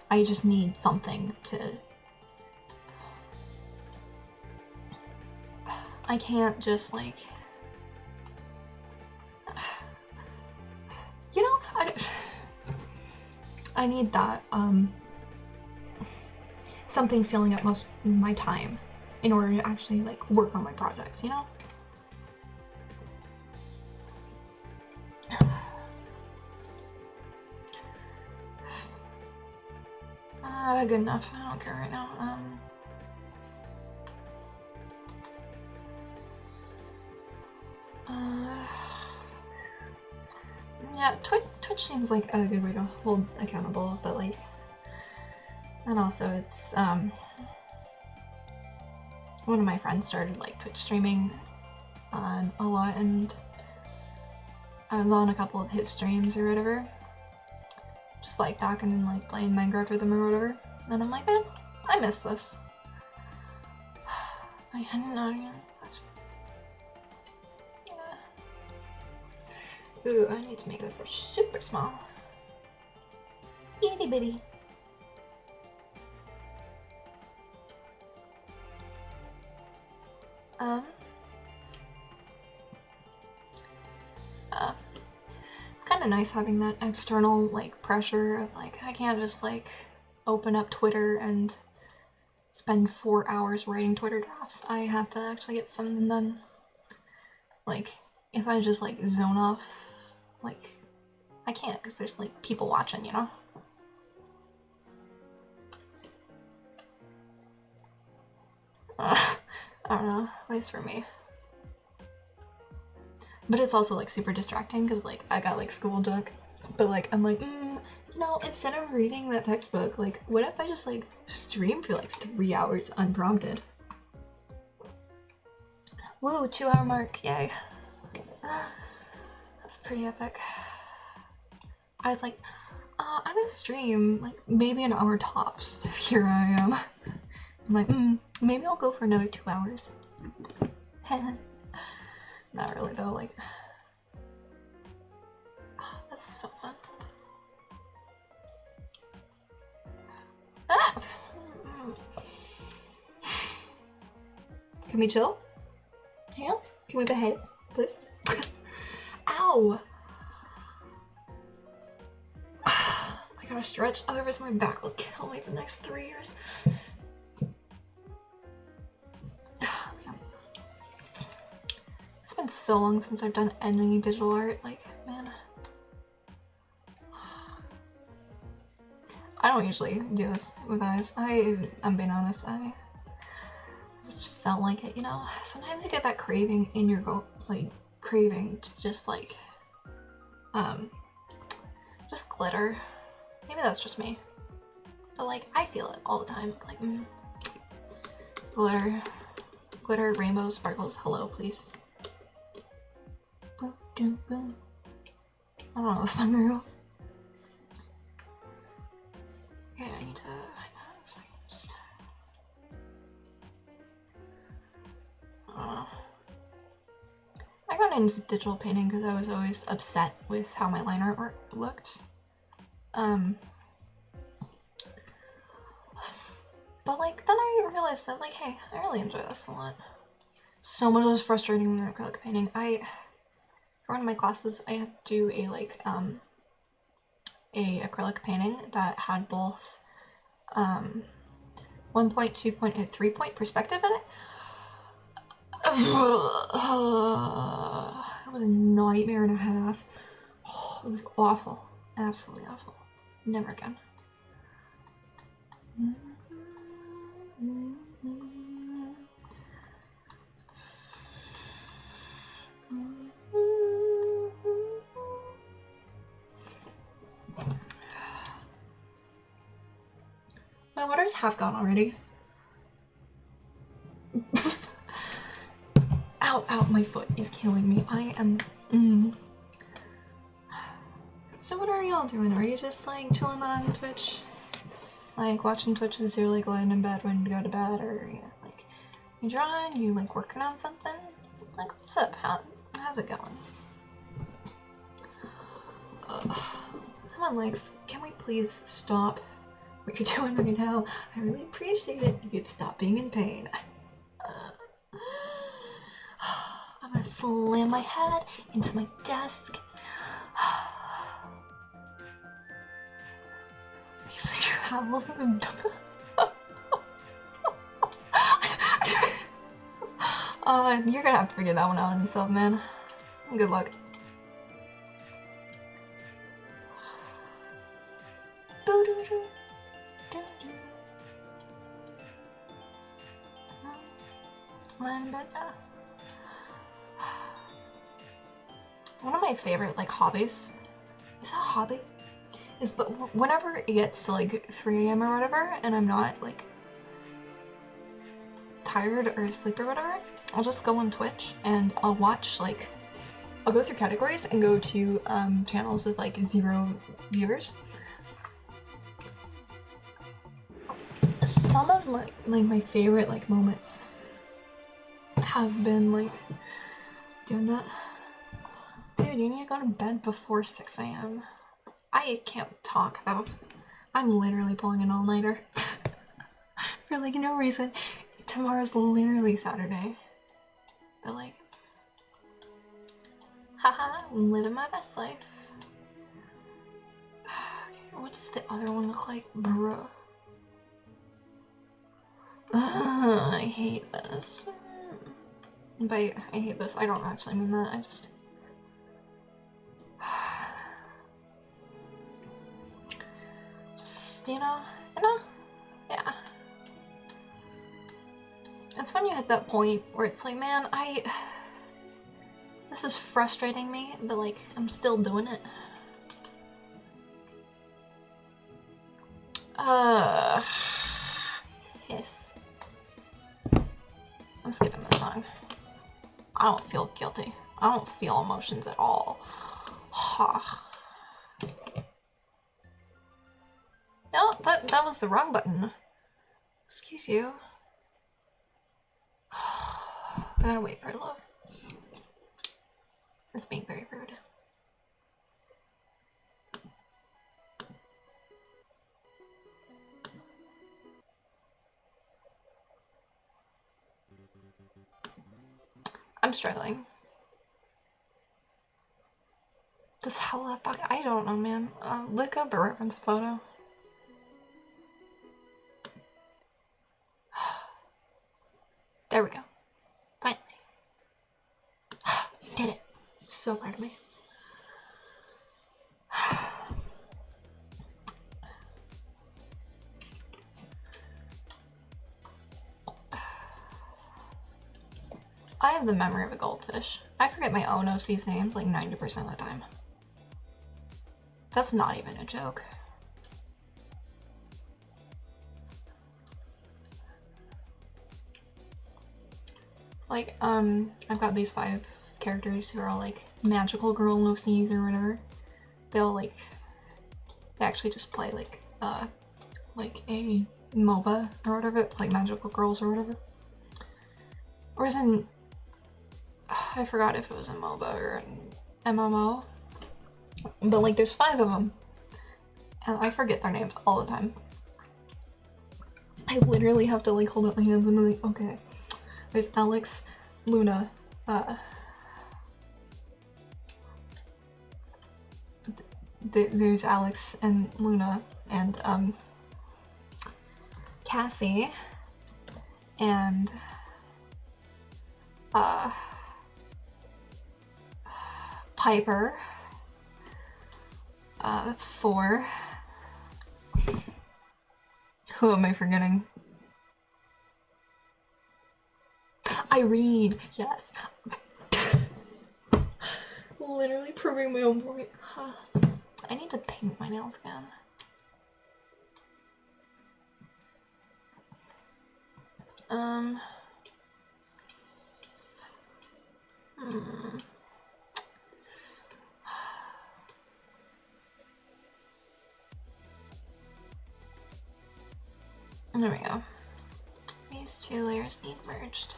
I just need something to... I can't just like... You know, I need that, something filling up most of my time in order to actually like work on my projects, you know? Good enough. I don't care right now. Yeah, Twitch seems like a good way to hold accountable, but like, and also it's, one of my friends started like Twitch streaming a lot, and I was on a couple of his streams or whatever, just like talking and like playing Minecraft with him or whatever, and I'm like, man, I miss this. I hadn't known again. Yeah. Ooh, I need to make this brush super small. Itty bitty. It's kind of nice having that external like pressure of like I can't just like open up Twitter and spend 4 hours writing Twitter drafts. I have to actually get something done. Like if I just like zone off, like I can't, because there's like people watching, you know? I don't know, at least for me. But it's also like super distracting because like I got like school junk. But like I'm like, you know, instead of reading that textbook, like what if I just like stream for like 3 hours unprompted? Woo, 2-hour mark, yay. That's pretty epic. I was like, I'm gonna stream like maybe an hour tops. Here I am. I'm like, maybe I'll go for another 2 hours. Not really though, like, that's so fun. Ah! Can we chill? Hands? Can we behave, please? Ow! I gotta stretch, otherwise my back will kill me for the next 3 years. It's been so long since I've done any digital art, like, man. I don't usually do this with eyes. I'm being honest, I just felt like it, you know? Sometimes you get that craving in your like, craving to just like, just glitter. Maybe that's just me. But like, I feel it all the time. Like, glitter. Glitter, rainbows, sparkles, hello, please. Boom, boom, boom. I don't know this song very well. Okay, I need to hide that so I can just... I got into digital painting because I was always upset with how my line art looked. But like, then I realized that like, hey, I really enjoy this a lot. So much less frustrating than acrylic painting. For one of my classes, I had to do a like, a acrylic painting that had both 1 point, 2 point, and 3 point perspective in it. It was a nightmare and a half. Oh, it was awful. Absolutely awful. Never again. My water's half gone already. Ow, ow, my foot is killing me. I am, So what are y'all doing? Are you just like chilling on Twitch? Like watching Twitch as you're like laying in bed when you go to bed, or like you drawing, you like working on something? Like what's up? How's it going? Come on, legs, can we please stop what you're doing right now? I really appreciate it if you'd stop being in pain. I'm gonna slam my head into my desk. Please travel. You're gonna have to figure that one out yourself, man. Good luck. One of my favorite like hobbies, is that a hobby? Is but whenever it gets to like 3 AM or whatever and I'm not like tired or asleep or whatever, I'll just go on Twitch and I'll watch like, I'll go through categories and go to channels with like 0 viewers. Some of my favorite like moments have been like doing that. Dude, you need to go to bed before 6 AM. I can't talk though. I'm literally pulling an all-nighter for like no reason. Tomorrow's literally Saturday. But like, haha, I'm living my best life. Okay, what does the other one look like? Bruh. I hate this. But I hate this. I don't actually mean that. I just... Just, you know, yeah. It's when you hit that point where it's like, man, this This is frustrating me, but like, I'm still doing it. Yes. I'm skipping this song. I don't feel guilty. I don't feel emotions at all. No, that was the wrong button. Excuse you. I gotta wait for it to load. It's being very rude. I'm struggling. Does Howl have pocket? I don't know, man. Look up a reference photo. There we go. Finally. Did it. So proud of me. I have the memory of a goldfish. I forget my own OC's names like 90% of the time. That's not even a joke. Like, I've got these 5 characters who are all like magical girl OCs or whatever. They actually just play like a MOBA or whatever. It's like magical girls or whatever. Or is in, I forgot if it was a MOBA or an MMO. But like there's 5 of them. And I forget their names all the time. I literally have to like hold up my hands and be like, okay. There's Alex, Luna, there's Alex and Luna and Cassie and Piper. That's 4. Who am I forgetting? Irene, yes. Literally proving my own point. I need to paint my nails again. There we go. These 2 layers need merged.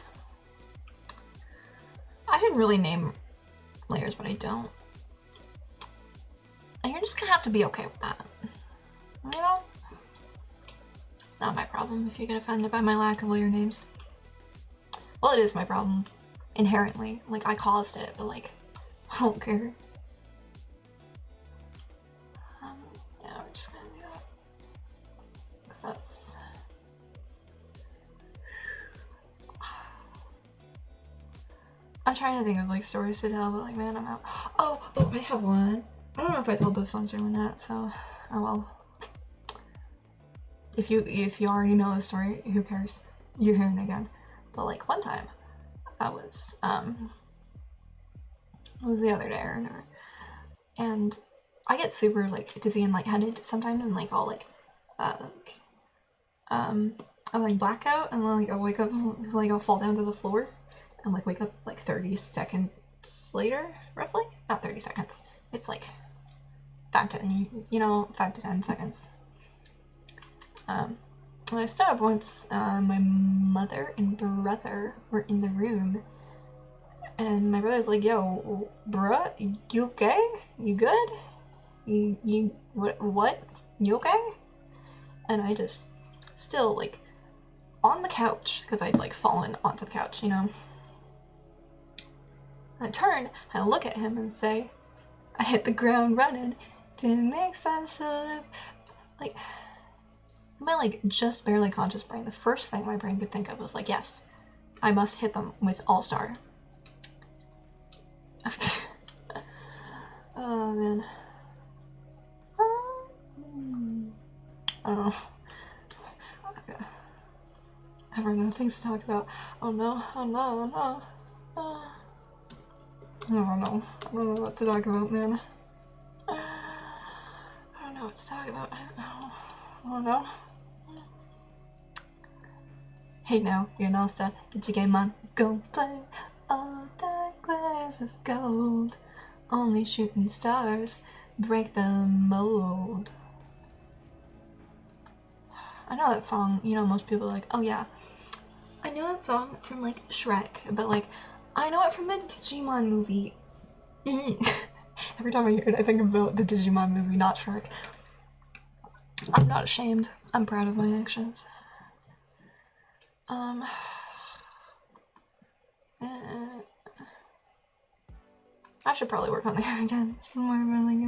I should really name layers, but I don't. And you're just gonna have to be okay with that. You know? It's not my problem if you get offended by my lack of layer names. Well, it is my problem. Inherently. Like, I caused it, but like, I don't care. Yeah, we're just gonna do that. 'Cause that's... I'm trying to think of like stories to tell, but like, man, I'm out. Oh, I have one. I don't know if I told this on stream or not, so oh well. If you already know the story, who cares? You're hearing it again. But like one time, I was it was the other day or whatever, and I get super like dizzy and lightheaded sometimes, and like I'll like black out, and then like I'll wake up, like I'll fall down to the floor. And like wake up like 30 seconds later, roughly? Not 30 seconds. It's like 5 to 10 seconds. When I stood up once, my mother and brother were in the room. And my brother's like, yo, bruh, you okay? You good? You what? You okay? And I just, still like, on the couch, because I'd like fallen onto the couch, you know? I turn, I look at him and say, I hit the ground running. Didn't make sense to live. Like, my like just barely conscious brain, the first thing my brain could think of was like, yes, I must hit them with All-Star. Oh man. I don't know. I have no things to talk about. Oh no, oh no, oh no. I don't know. I don't know what to talk about, man. I don't know what to talk about. I don't know. Hey now, you're an all-star. Get your game on. Go play. All that glitters is gold. Only shooting stars break the mold. I know that song, you know, most people are like, oh yeah. I know that song from like Shrek, but like, I know it from the Digimon movie. Every time I hear it, I think about the Digimon movie, not Shrek. I'm not ashamed. I'm proud of my actions. I should probably work on the hair again somewhere, but like,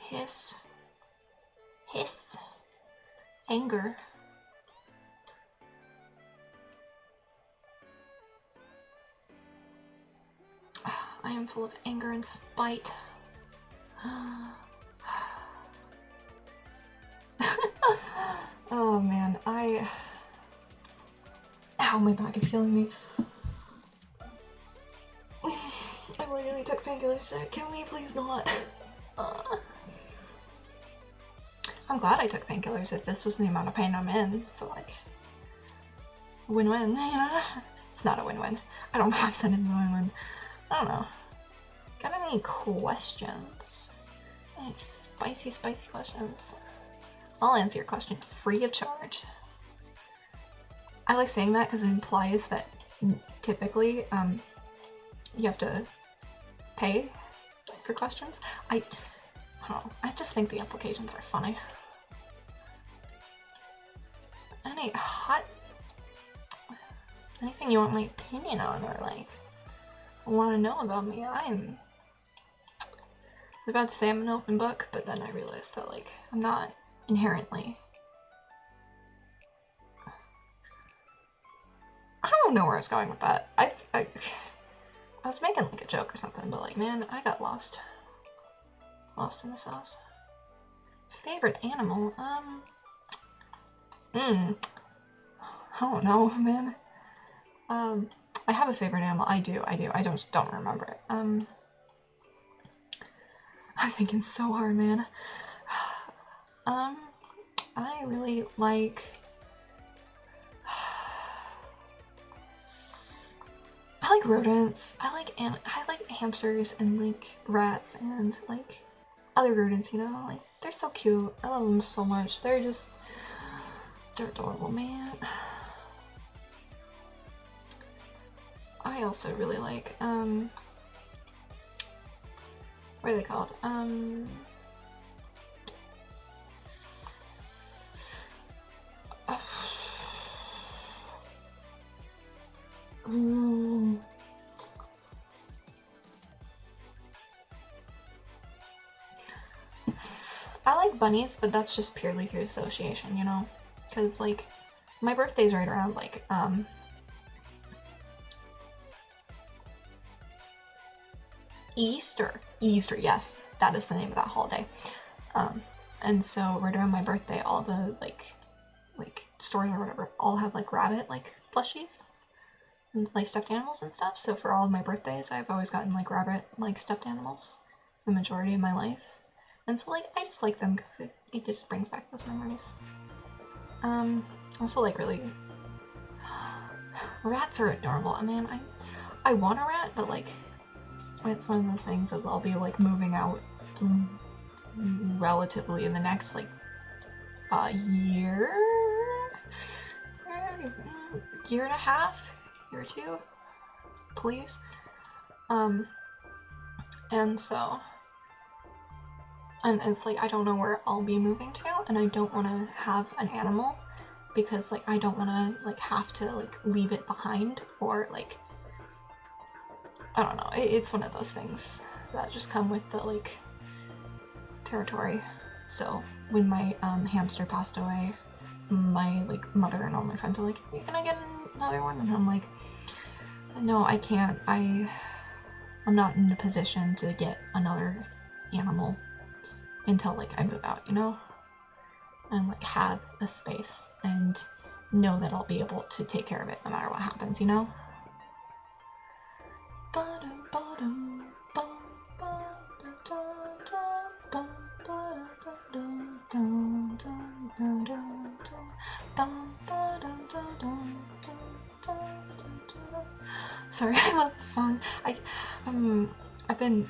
hiss. Hiss. Anger. I am full of anger and spite. Oh man, ow, my back is killing me. I literally took painkillers today. Can we please not? I'm glad I took painkillers if this is the amount of pain I'm in, so like, win-win, you know? It's not a win-win. I don't know why I said it's a win-win. I don't know. Got any questions? Any spicy questions? I'll answer your question free of charge. I like saying that because it implies that typically you have to pay for questions. I don't know. I just think the implications are funny. Anything you want my opinion on or like want to know about me? I was about to say I'm an open book, but then I realized that like I'm not inherently. I don't know where I was going with that. I was making like a joke or something, but like, man, I got lost in the sauce. Favorite animal? I don't know, man. I have a favorite animal. I do. I don't remember it. I'm thinking so hard, man. I really like. I like rodents. I like hamsters and like rats and like other rodents. You know, like they're so cute. I love them so much. They're adorable, man. I also really like, what are they called? I like bunnies, but that's just purely through association, you know? Because, like, my birthday's right around, like, Easter, yes, that is the name of that holiday. And so right around my birthday, all the like stores or whatever all have like rabbit like plushies and like stuffed animals and stuff. So for all of my birthdays, I've always gotten like rabbit like stuffed animals the majority of my life. And so like I just like them because it just brings back those memories. Also like really rats are adorable. I mean, I want a rat, but like it's one of those things that I'll be like moving out relatively in the next like year and a half, year or two, please. And so, and it's like I don't know where I'll be moving to, and I don't want to have an animal because like I don't want to like have to like leave it behind or like I don't know. It's one of those things that just come with the like territory. So when my hamster passed away, my like mother and all my friends are like, "Are you gonna get another one?" And I'm like, "No, I can't. I'm not in a position to get another animal until like I move out, you know? And like have a space and know that I'll be able to take care of it no matter what happens, you know?" Sorry, I love this song. I've been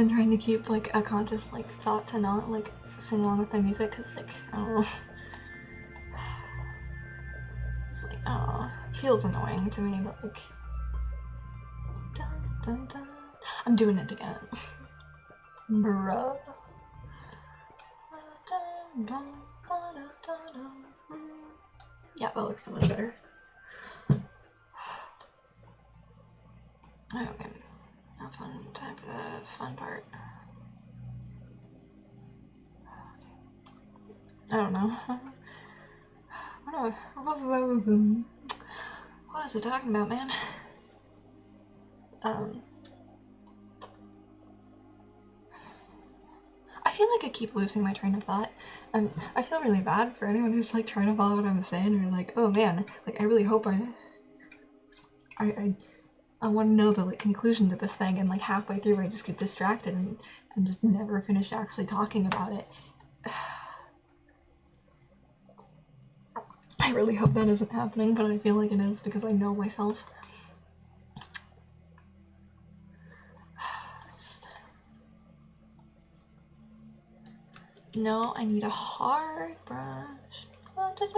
trying to keep like a conscious like thought to not like sing along with the music, because like I don't know, it's like it feels annoying to me, but like dun, dun, dun. I'm doing it again. Bruh. Yeah, that looks so much better. Okay, now time for the fun part. I don't know. What was I talking about, man? I feel like I keep losing my train of thought, and I feel really bad for anyone who's like trying to follow what I'm saying. Or like, oh man, like I really hope I want to know the like conclusion to this thing, and like halfway through I just get distracted and just never finish actually talking about it. I really hope that isn't happening, but I feel like it is because I know myself. No, I need a hard brush. This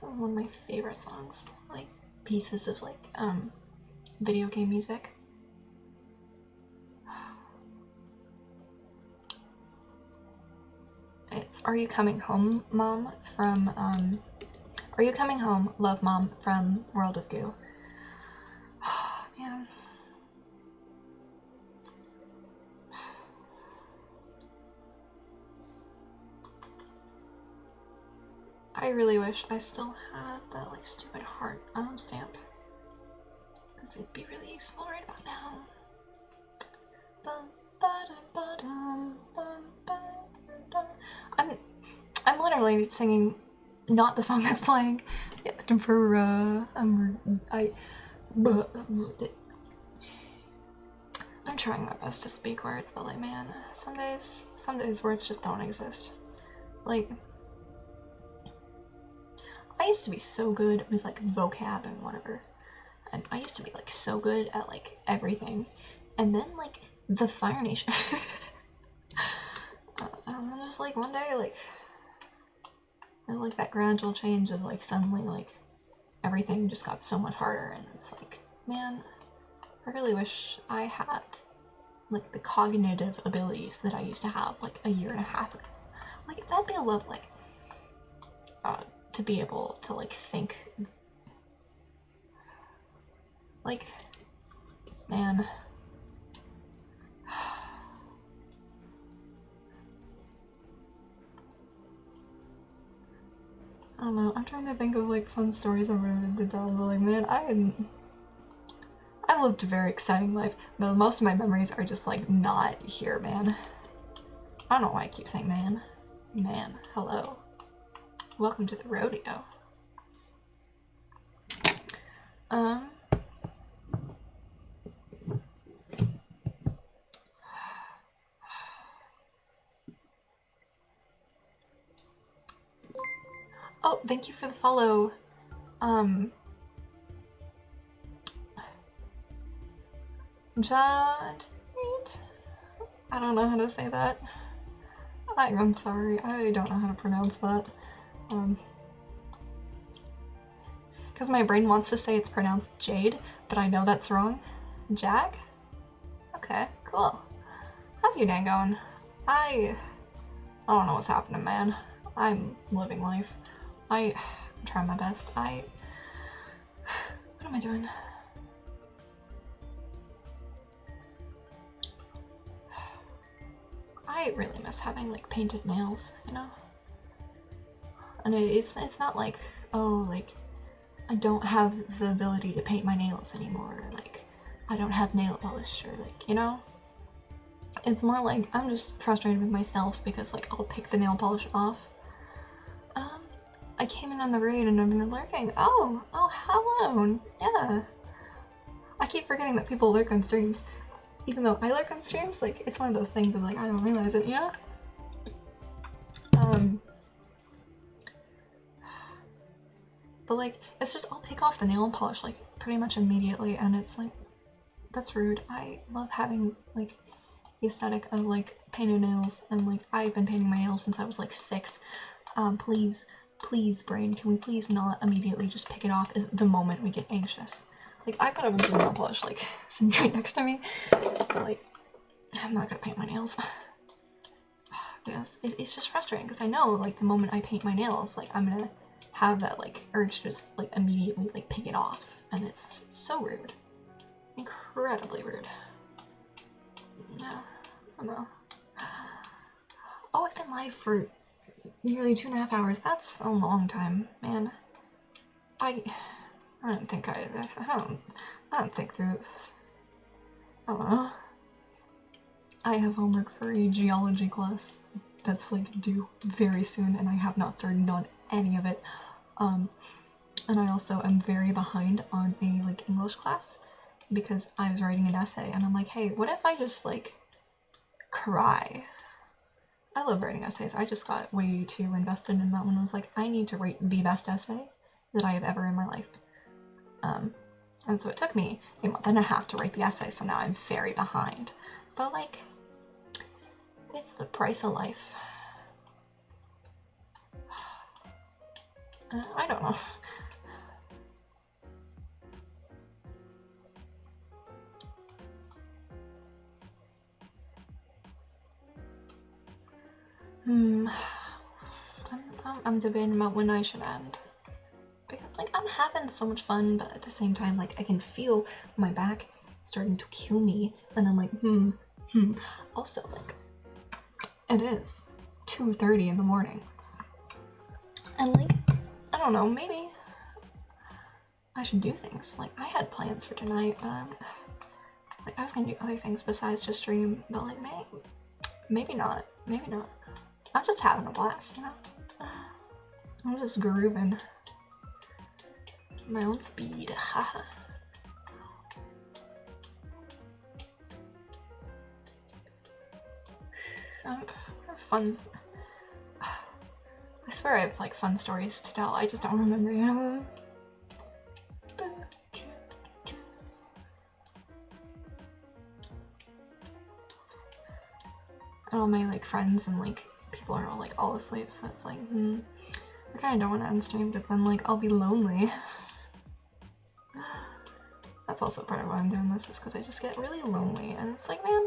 is one of my favorite songs, like pieces of like video game music. It's Are You Coming Home, Mom from Are You Coming Home, Love Mom from World of Goo. Oh, man. I really wish I still had that like stupid heart stamp, because it'd be really useful right about now. I'm literally singing not the song that's playing. Yeah, I'm trying my best to speak words, but like man, some days words just don't exist. Like I used to be so good with like vocab and whatever, and I used to be like so good at like everything, and then like the Fire Nation and then just like one day like that gradual change of like suddenly like everything just got so much harder, and it's like, man, I really wish I had like the cognitive abilities that I used to have like a year and a half ago. Like that'd be lovely. To be able to like think, like, man. I don't know, I'm trying to think of like fun stories I'm ready to tell, but like man, I've lived a very exciting life, but most of my memories are just like not here, man. I don't know why I keep saying man. Man, hello. Welcome to the rodeo. Oh, thank you for the follow. Jad, I don't know how to say that. I'm sorry, I don't know how to pronounce that. Because my brain wants to say it's pronounced Jade, but I know that's wrong. Jag? Okay, cool. How's your day going? I don't know what's happening, man. I'm living life. I'm trying my best. What am I doing? I really miss having like painted nails, you know? And it's not like, oh, like I don't have the ability to paint my nails anymore, or like I don't have nail polish, or like, you know? It's more like I'm just frustrated with myself because like I'll pick the nail polish off. I came in on the raid and I've been lurking. Oh, hello. Yeah. I keep forgetting that people lurk on streams. Even though I lurk on streams, like it's one of those things of like I don't realize it, you know? But like it's just I'll pick off the nail polish like pretty much immediately, and it's like that's rude. I love having like the aesthetic of like painted nails, and like I've been painting my nails since I was like 6. Please, brain, can we please not immediately just pick it off the moment we get anxious? Like I've got a bunch of nail polish like sitting right next to me, but like I'm not gonna paint my nails because it's just frustrating because I know like the moment I paint my nails, like I'm gonna have that like urge to just like immediately like pick it off, and it's so rude, incredibly rude. Yeah, I don't know. Oh, I've been live for nearly 2.5 hours. That's a long time, man. I don't think I don't think through this. I don't know. I have homework for a geology class that's like due very soon, and I have not started on any of it. And I also am very behind on a like English class because I was writing an essay, and I'm like, hey, what if I just like cry? I love writing essays. I just got way too invested in that one. I was like, I need to write the best essay that I have ever in my life. And so it took me a month and a half to write the essay, so now I'm very behind. But like, it's the price of life. I don't know. I'm debating about when I should end. Because like I'm having so much fun, but at the same time like I can feel my back starting to kill me, and I'm like, Also like it is 2:30 in the morning. And like, I don't know, maybe I should do things. Like I had plans for tonight, but like I was gonna do other things besides just stream, but like maybe not. Maybe not. I'm just having a blast, you know? I'm just grooving. My own speed, haha. Fun. I swear I have like fun stories to tell. I just don't remember any of them. And all my like friends and like people are all like all asleep, so it's like, I kind of don't want to end stream, but then like I'll be lonely. That's also part of why I'm doing this, is because I just get really lonely, and it's like, man,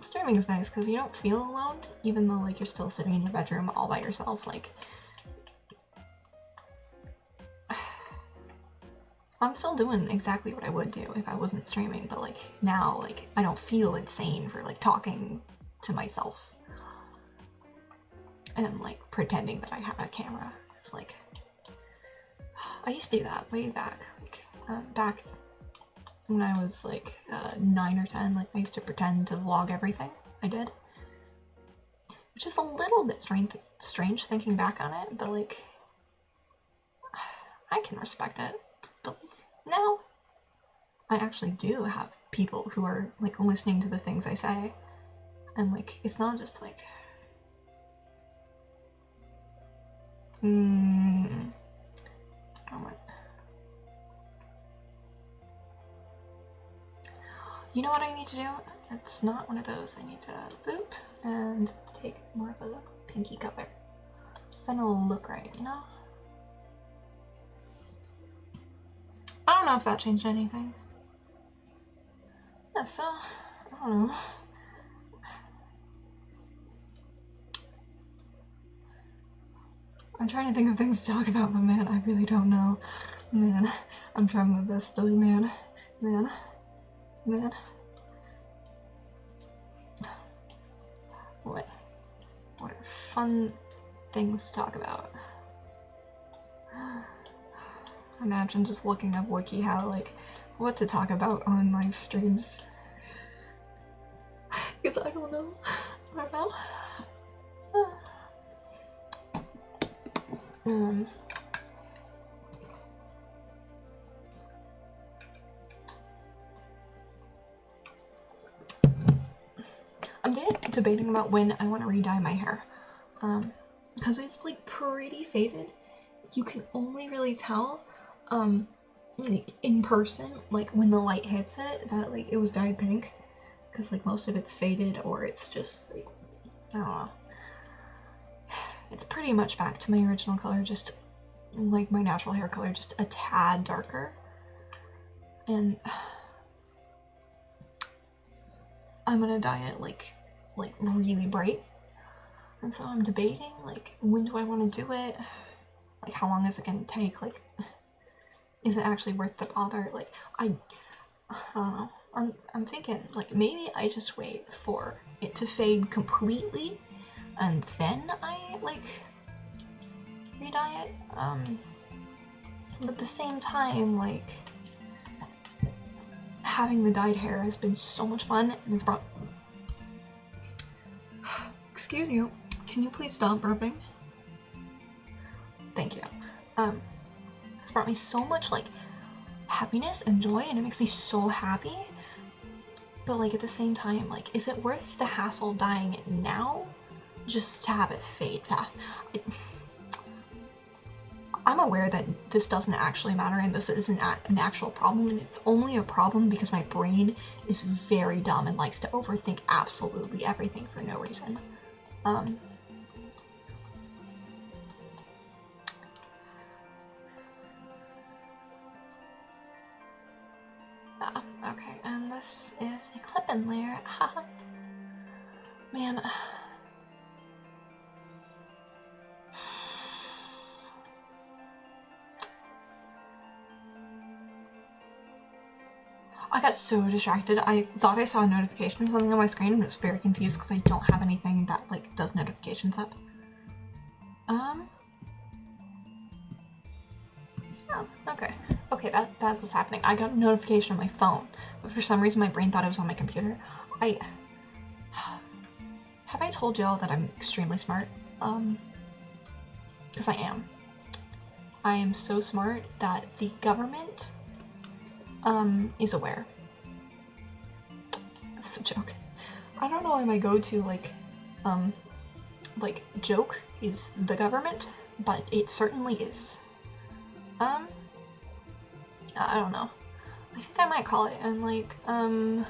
streaming is nice because you don't feel alone, even though like you're still sitting in your bedroom all by yourself. Like, I'm still doing exactly what I would do if I wasn't streaming, but like now, like I don't feel insane for like talking to myself and like pretending that I have a camera. It's like, I used to do that way back, like back when I was like 9 or 10, like I used to pretend to vlog everything I did, which is a little bit strange thinking back on it, but like I can respect it. But like, now I actually do have people who are like listening to the things I say, and like it's not just like oh my. You know what I need to do? It's not one of those. I need to boop and take more of a pinky cover. So then it'll look right, you know? I don't know if that changed anything. Yeah, so, I don't know. I'm trying to think of things to talk about, but man, I really don't know. Man, I'm trying my best, Billy, man. Man. What are fun things to talk about? Imagine just looking up WikiHow, like, what to talk about on live streams. Because I don't know. I'm debating about when I want to re-dye my hair. Because it's like pretty faded. You can only really tell like in person, like when the light hits it, that like it was dyed pink, because like most of it's faded or it's just like, I don't know. It's pretty much back to my original color, just like my natural hair color, just a tad darker. And I'm gonna dye it like really bright. And so I'm debating, like, when do I want to do it? Like, how long is it gonna take? Like, is it actually worth the bother? Like, I don't know. I'm thinking, like, maybe I just wait for it to fade completely and then I, like, re-dye it. But at the same time, like, having the dyed hair has been so much fun and it's brought... Excuse you, can you please stop burping? Thank you. It's brought me so much, like, happiness and joy, and it makes me so happy. But, like, at the same time, like, is it worth the hassle dyeing it now just to have it fade fast? I'm aware that this doesn't actually matter and this isn't an actual problem, and it's only a problem because my brain is very dumb and likes to overthink absolutely everything for no reason. Okay, and this is a clip-in layer. Haha. Man. I got so distracted. I thought I saw a notification or something on my screen and was very confused because I don't have anything that, like, does notifications up. Oh, okay. Okay, that was happening. I got a notification on my phone, but for some reason my brain thought it was on my computer. Have I told y'all that I'm extremely smart? Because I am. I am so smart that the government, is aware. That's a joke. I don't know why my go-to, like, joke is the government, but it certainly is. I don't know. I think I might call it in, like, in,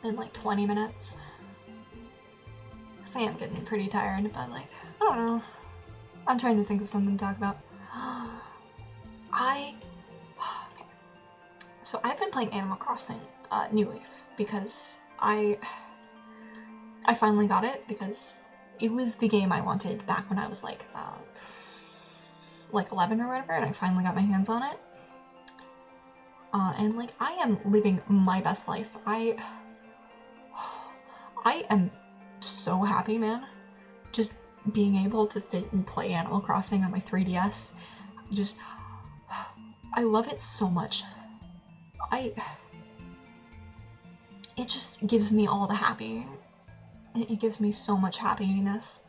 like, 20 minutes. Because I am getting pretty tired, but, like, I don't know. I'm trying to think of something to talk about. Okay. So I've been playing Animal Crossing, New Leaf, because I finally got it, because it was the game I wanted back when I was, like 11 or whatever, and I finally got my hands on it. And, like, I am living my best life. I am so happy, man. Just being able to sit and play Animal Crossing on my 3DS. Just, I love it so much. It just gives me all the happy. It gives me so much happiness.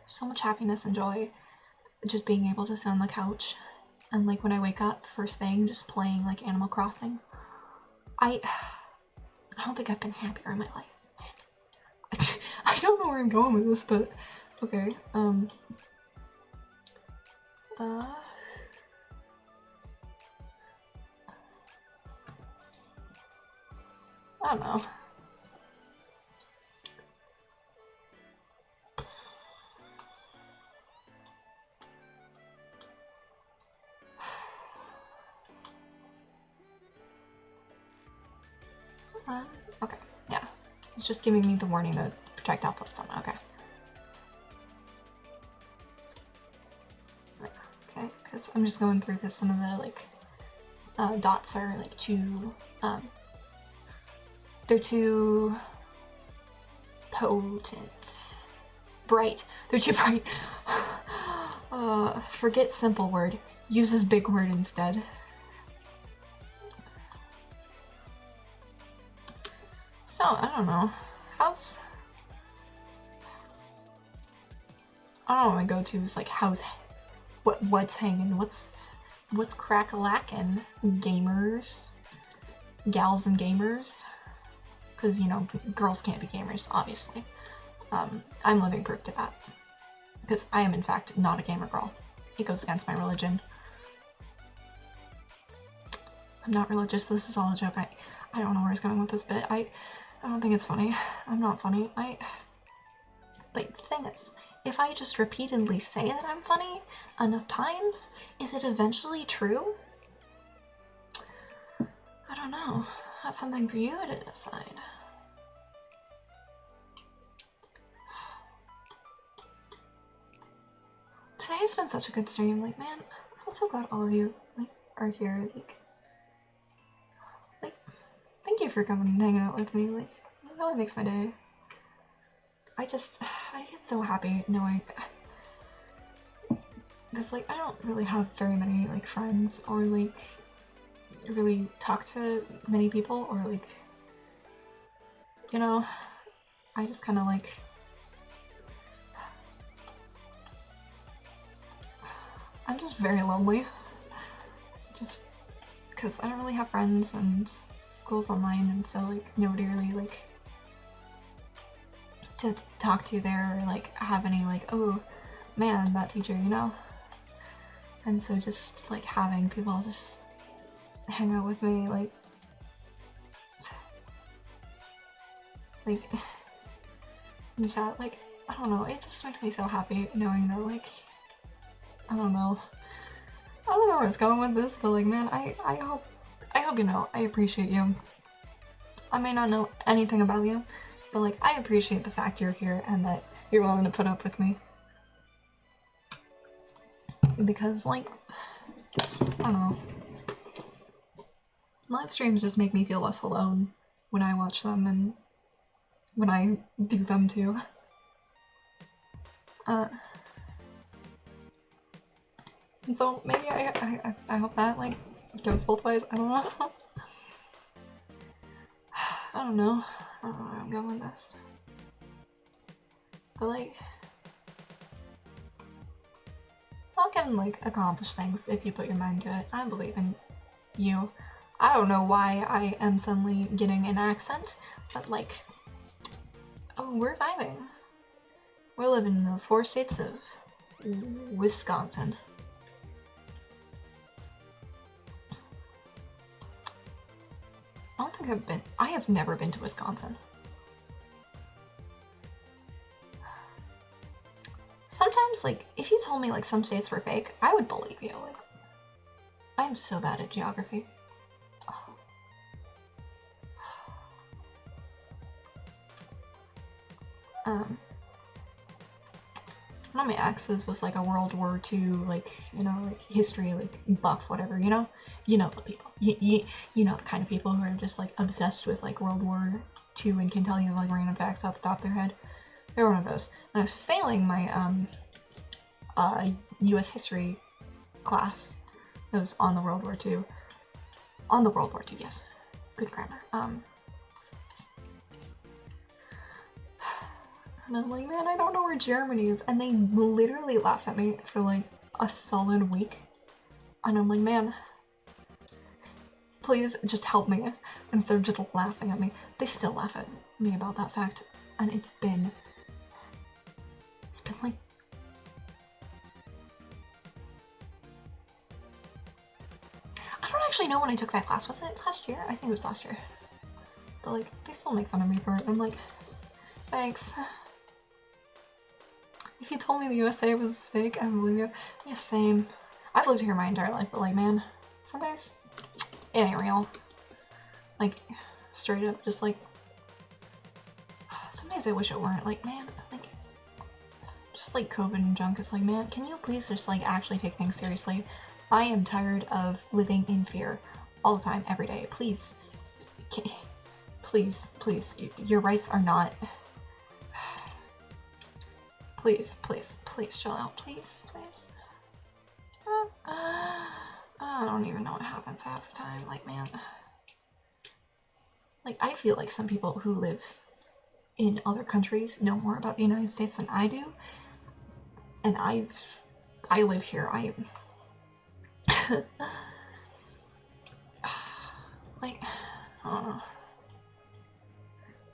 So much happiness and joy. Just being able to sit on the couch and, like, when I wake up first thing, just playing, like, Animal Crossing. I don't think I've been happier in my life. I don't know where I'm going with this, but okay. I don't know. Okay, yeah. It's just giving me the warning that projectile flips on. Okay. Okay, because I'm just going through because some of the, like, dots are, like, too, They're too potent. Bright. They're too bright. Forget simple word. Uses big word instead. So, I don't know. How's... I don't know, my go-to is like, what's hanging? What's crack-a-lackin'? Gamers. Gals and gamers. Because, you know, girls can't be gamers, obviously. I'm living proof to that. Because I am, in fact, not a gamer girl. It goes against my religion. I'm not religious, this is all a joke. I don't know where he's going with this bit. I don't think it's funny. I'm not funny. But the thing is, if I just repeatedly say that I'm funny enough times, is it eventually true? I don't know. That's something for you to decide. Today's been such a good stream. Like, man, I'm so glad all of you like are here. Like, thank you for coming and hanging out with me. Like, it really makes my day. I get so happy knowing, because like I don't really have very many like friends or like really talk to many people or like, you know, I just kind of like, I'm just very lonely, just because I don't really have friends and school's online, and so like nobody really like to talk to there or like have any like, oh man, that teacher, you know? And so just like having people just hang out with me, like in chat, like, I don't know, it just makes me so happy knowing that like, I don't know where it's going with this, but like, man, I hope you know, I appreciate you. I may not know anything about you, but like, I appreciate the fact you're here and that you're willing to put up with me. Because like, I don't know, live streams just make me feel less alone when I watch them and when I do them too. And so maybe I hope that like goes both ways. I don't know. I don't know where I'm going with this. But like, y'all can like accomplish things if you put your mind to it. I believe in you. I don't know why I am suddenly getting an accent, but like, oh, we're vibing. We're living in the 4 states of Wisconsin. I don't think I have never been to Wisconsin. Sometimes, like, if you told me, like, some states were fake, I would believe you. Like, I am so bad at geography. Oh. One of my exes was, like, a World War II, like, you know, like, history, like, buff, whatever, you know? You know the people. You know the kind of people who are just, like, obsessed with, like, World War II and can tell you, like, random facts off the top of their head. They were one of those. And I was failing my, US history class. It was on the World War II. On the World War II, yes. Good grammar. And I'm like, man, I don't know where Germany is. And they literally laughed at me for like a solid week. And I'm like, man, please just help me instead of just laughing at me. They still laugh at me about that fact. And it's been like, I don't actually know when I took that class. Was it last year? I think it was last year. But like, they still make fun of me for it. I'm like, thanks. If you told me the USA was fake, I would believe you. Yeah, same. I've lived here my entire life, but like, man, some days, it ain't real. Like, straight up, just like, some days I wish it weren't. Like, man, like, just like COVID and junk, it's like, man, can you please just like actually take things seriously? I am tired of living in fear all the time, every day. Please, Please, please, your rights are not... Please, please, please chill out, please, please. I don't even know what happens half the time, like, man. Like, I feel like some people who live in other countries know more about the United States than I do. And I live here, like, I don't know.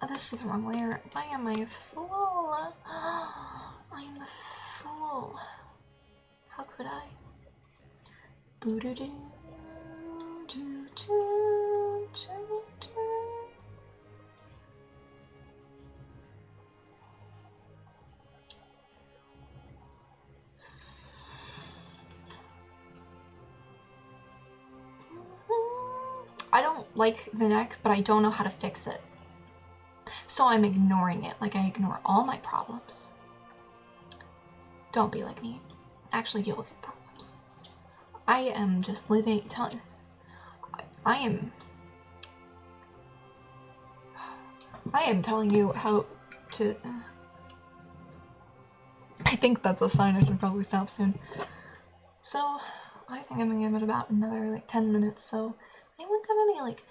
Oh, this is the wrong layer. Why am I a fool? I am a fool. How could I? Boo-doo-doo, doo-doo, doo-doo. I don't like the neck, but I don't know how to fix it. So I'm ignoring it, like I ignore all my problems. Don't be like me. Actually deal with your problems. I am just living, I am telling you how to... I think that's a sign I should probably stop soon. So, I think I'm gonna give it about another, like, 10 minutes, so... Anyone got any, like...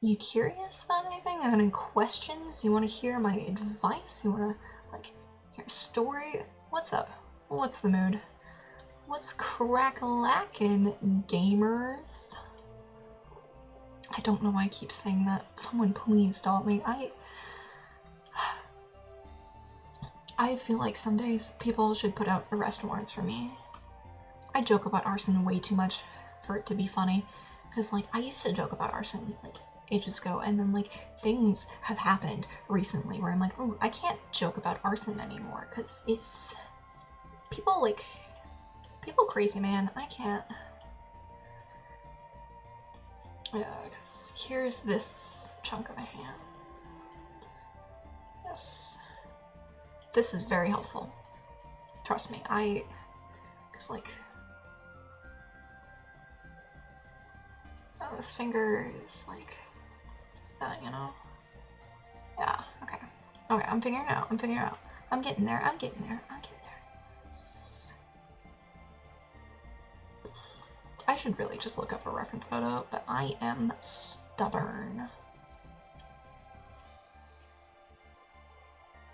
You curious about anything? Got any questions? You want to hear my advice? You want to, like, hear a story? What's up? What's the mood? What's crack-a-lackin', gamers? I don't know why I keep saying that. Someone please stop me. I feel like some days people should put out arrest warrants for me. I joke about arson way too much for it to be funny. Because, like, I used to joke about arson, like, ages ago, and then, like, things have happened recently where I'm like, oh, I can't joke about arson anymore, because it's... People, like... People crazy, man. I can't... because here's this chunk of a hand. Yes. This is very helpful. Trust me, because, like... Oh, this finger is, like... that, you know? Yeah, okay. Okay, I'm figuring it out, I'm figuring it out. I'm getting there, I'm getting there, I'm getting there. I should really just look up a reference photo, but I am stubborn.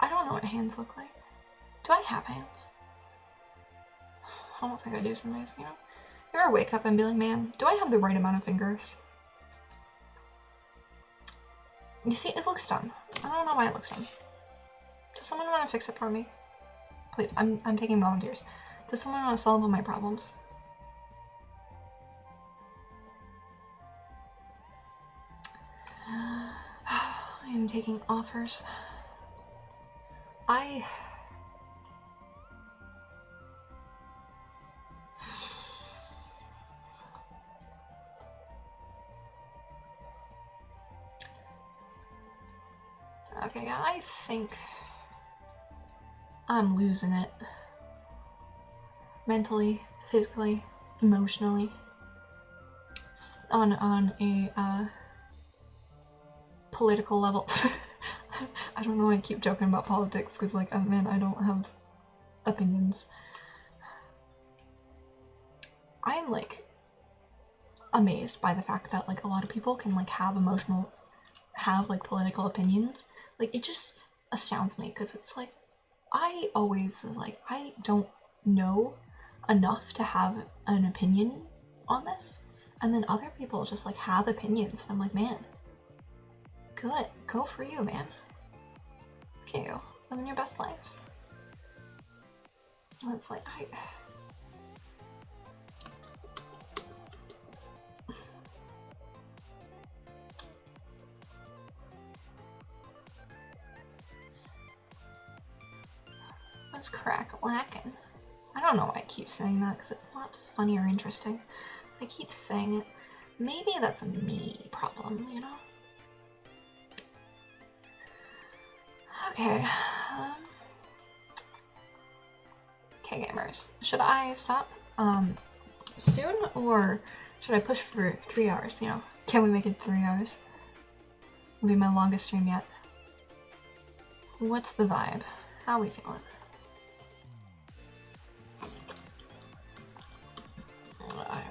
I don't know what hands look like. Do I have hands? I don't think I do some days, you know? You ever wake up and be like, man, do I have the right amount of fingers? You see, it looks dumb. I don't know why it looks dumb. Does someone want to fix it for me? Please, I'm taking volunteers. Does someone want to solve all my problems? I am taking offers. Okay, yeah, I think I'm losing it. Mentally, physically, emotionally. On a, political level. I don't know why I keep joking about politics, because, like, man, I don't have opinions. I'm, like, amazed by the fact that, like, a lot of people can, like, have like, political opinions. Like, it just astounds me, because it's, like, I always, like, I don't know enough to have an opinion on this, and then other people just, like, have opinions, and I'm like, man, good, go for you, man. Look at you, living your best life. And it's like, what's crack-lackin'? I don't know why I keep saying that, because it's not funny or interesting. I keep saying it. Maybe that's a me problem, you know? Okay. Okay, gamers. Should I stop soon, or should I push for 3 hours, you know? Can we make it 3 hours? It'll be my longest stream yet. What's the vibe? How we feeling? I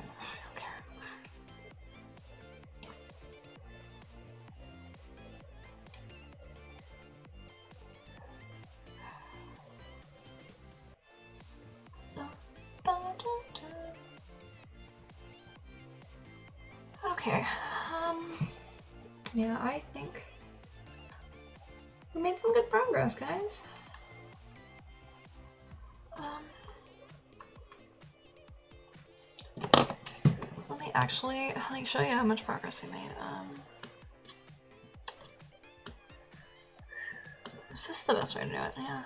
don't care. Okay, yeah, I think we made some good progress, guys. Let me actually like show you how much progress we made. Is this the best way to do it? Yeah.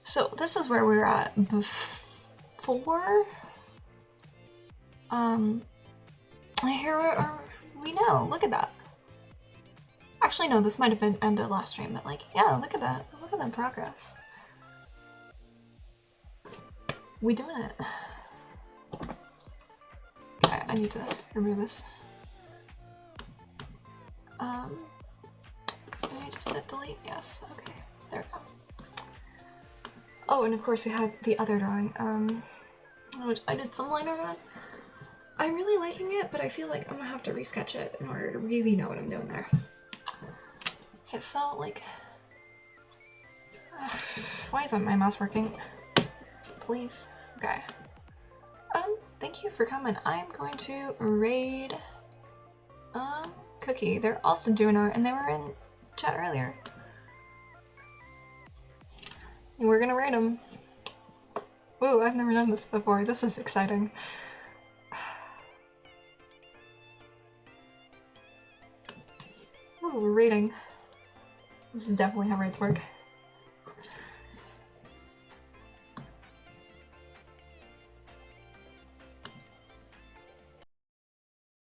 So this is where we were at before. Here we know. Look at that. Actually, no. This might have been end of last stream, but like, yeah. Look at that. Look at that progress. We doing it. Okay, I need to remove this. I just hit delete. Yes. Okay. There we go. Oh, and of course we have the other drawing. Which I did some line art on. I'm really liking it, but I feel like I'm gonna have to resketch it in order to really know what I'm doing there. Okay, so like, why isn't my mouse working? Please. Okay. Thank you for coming. I'm going to raid Cookie. They're also doing art, and they were in chat earlier. And we're gonna raid them. Whoa, I've never done this before. This is exciting. Ooh, we're raiding. This is definitely how raids work.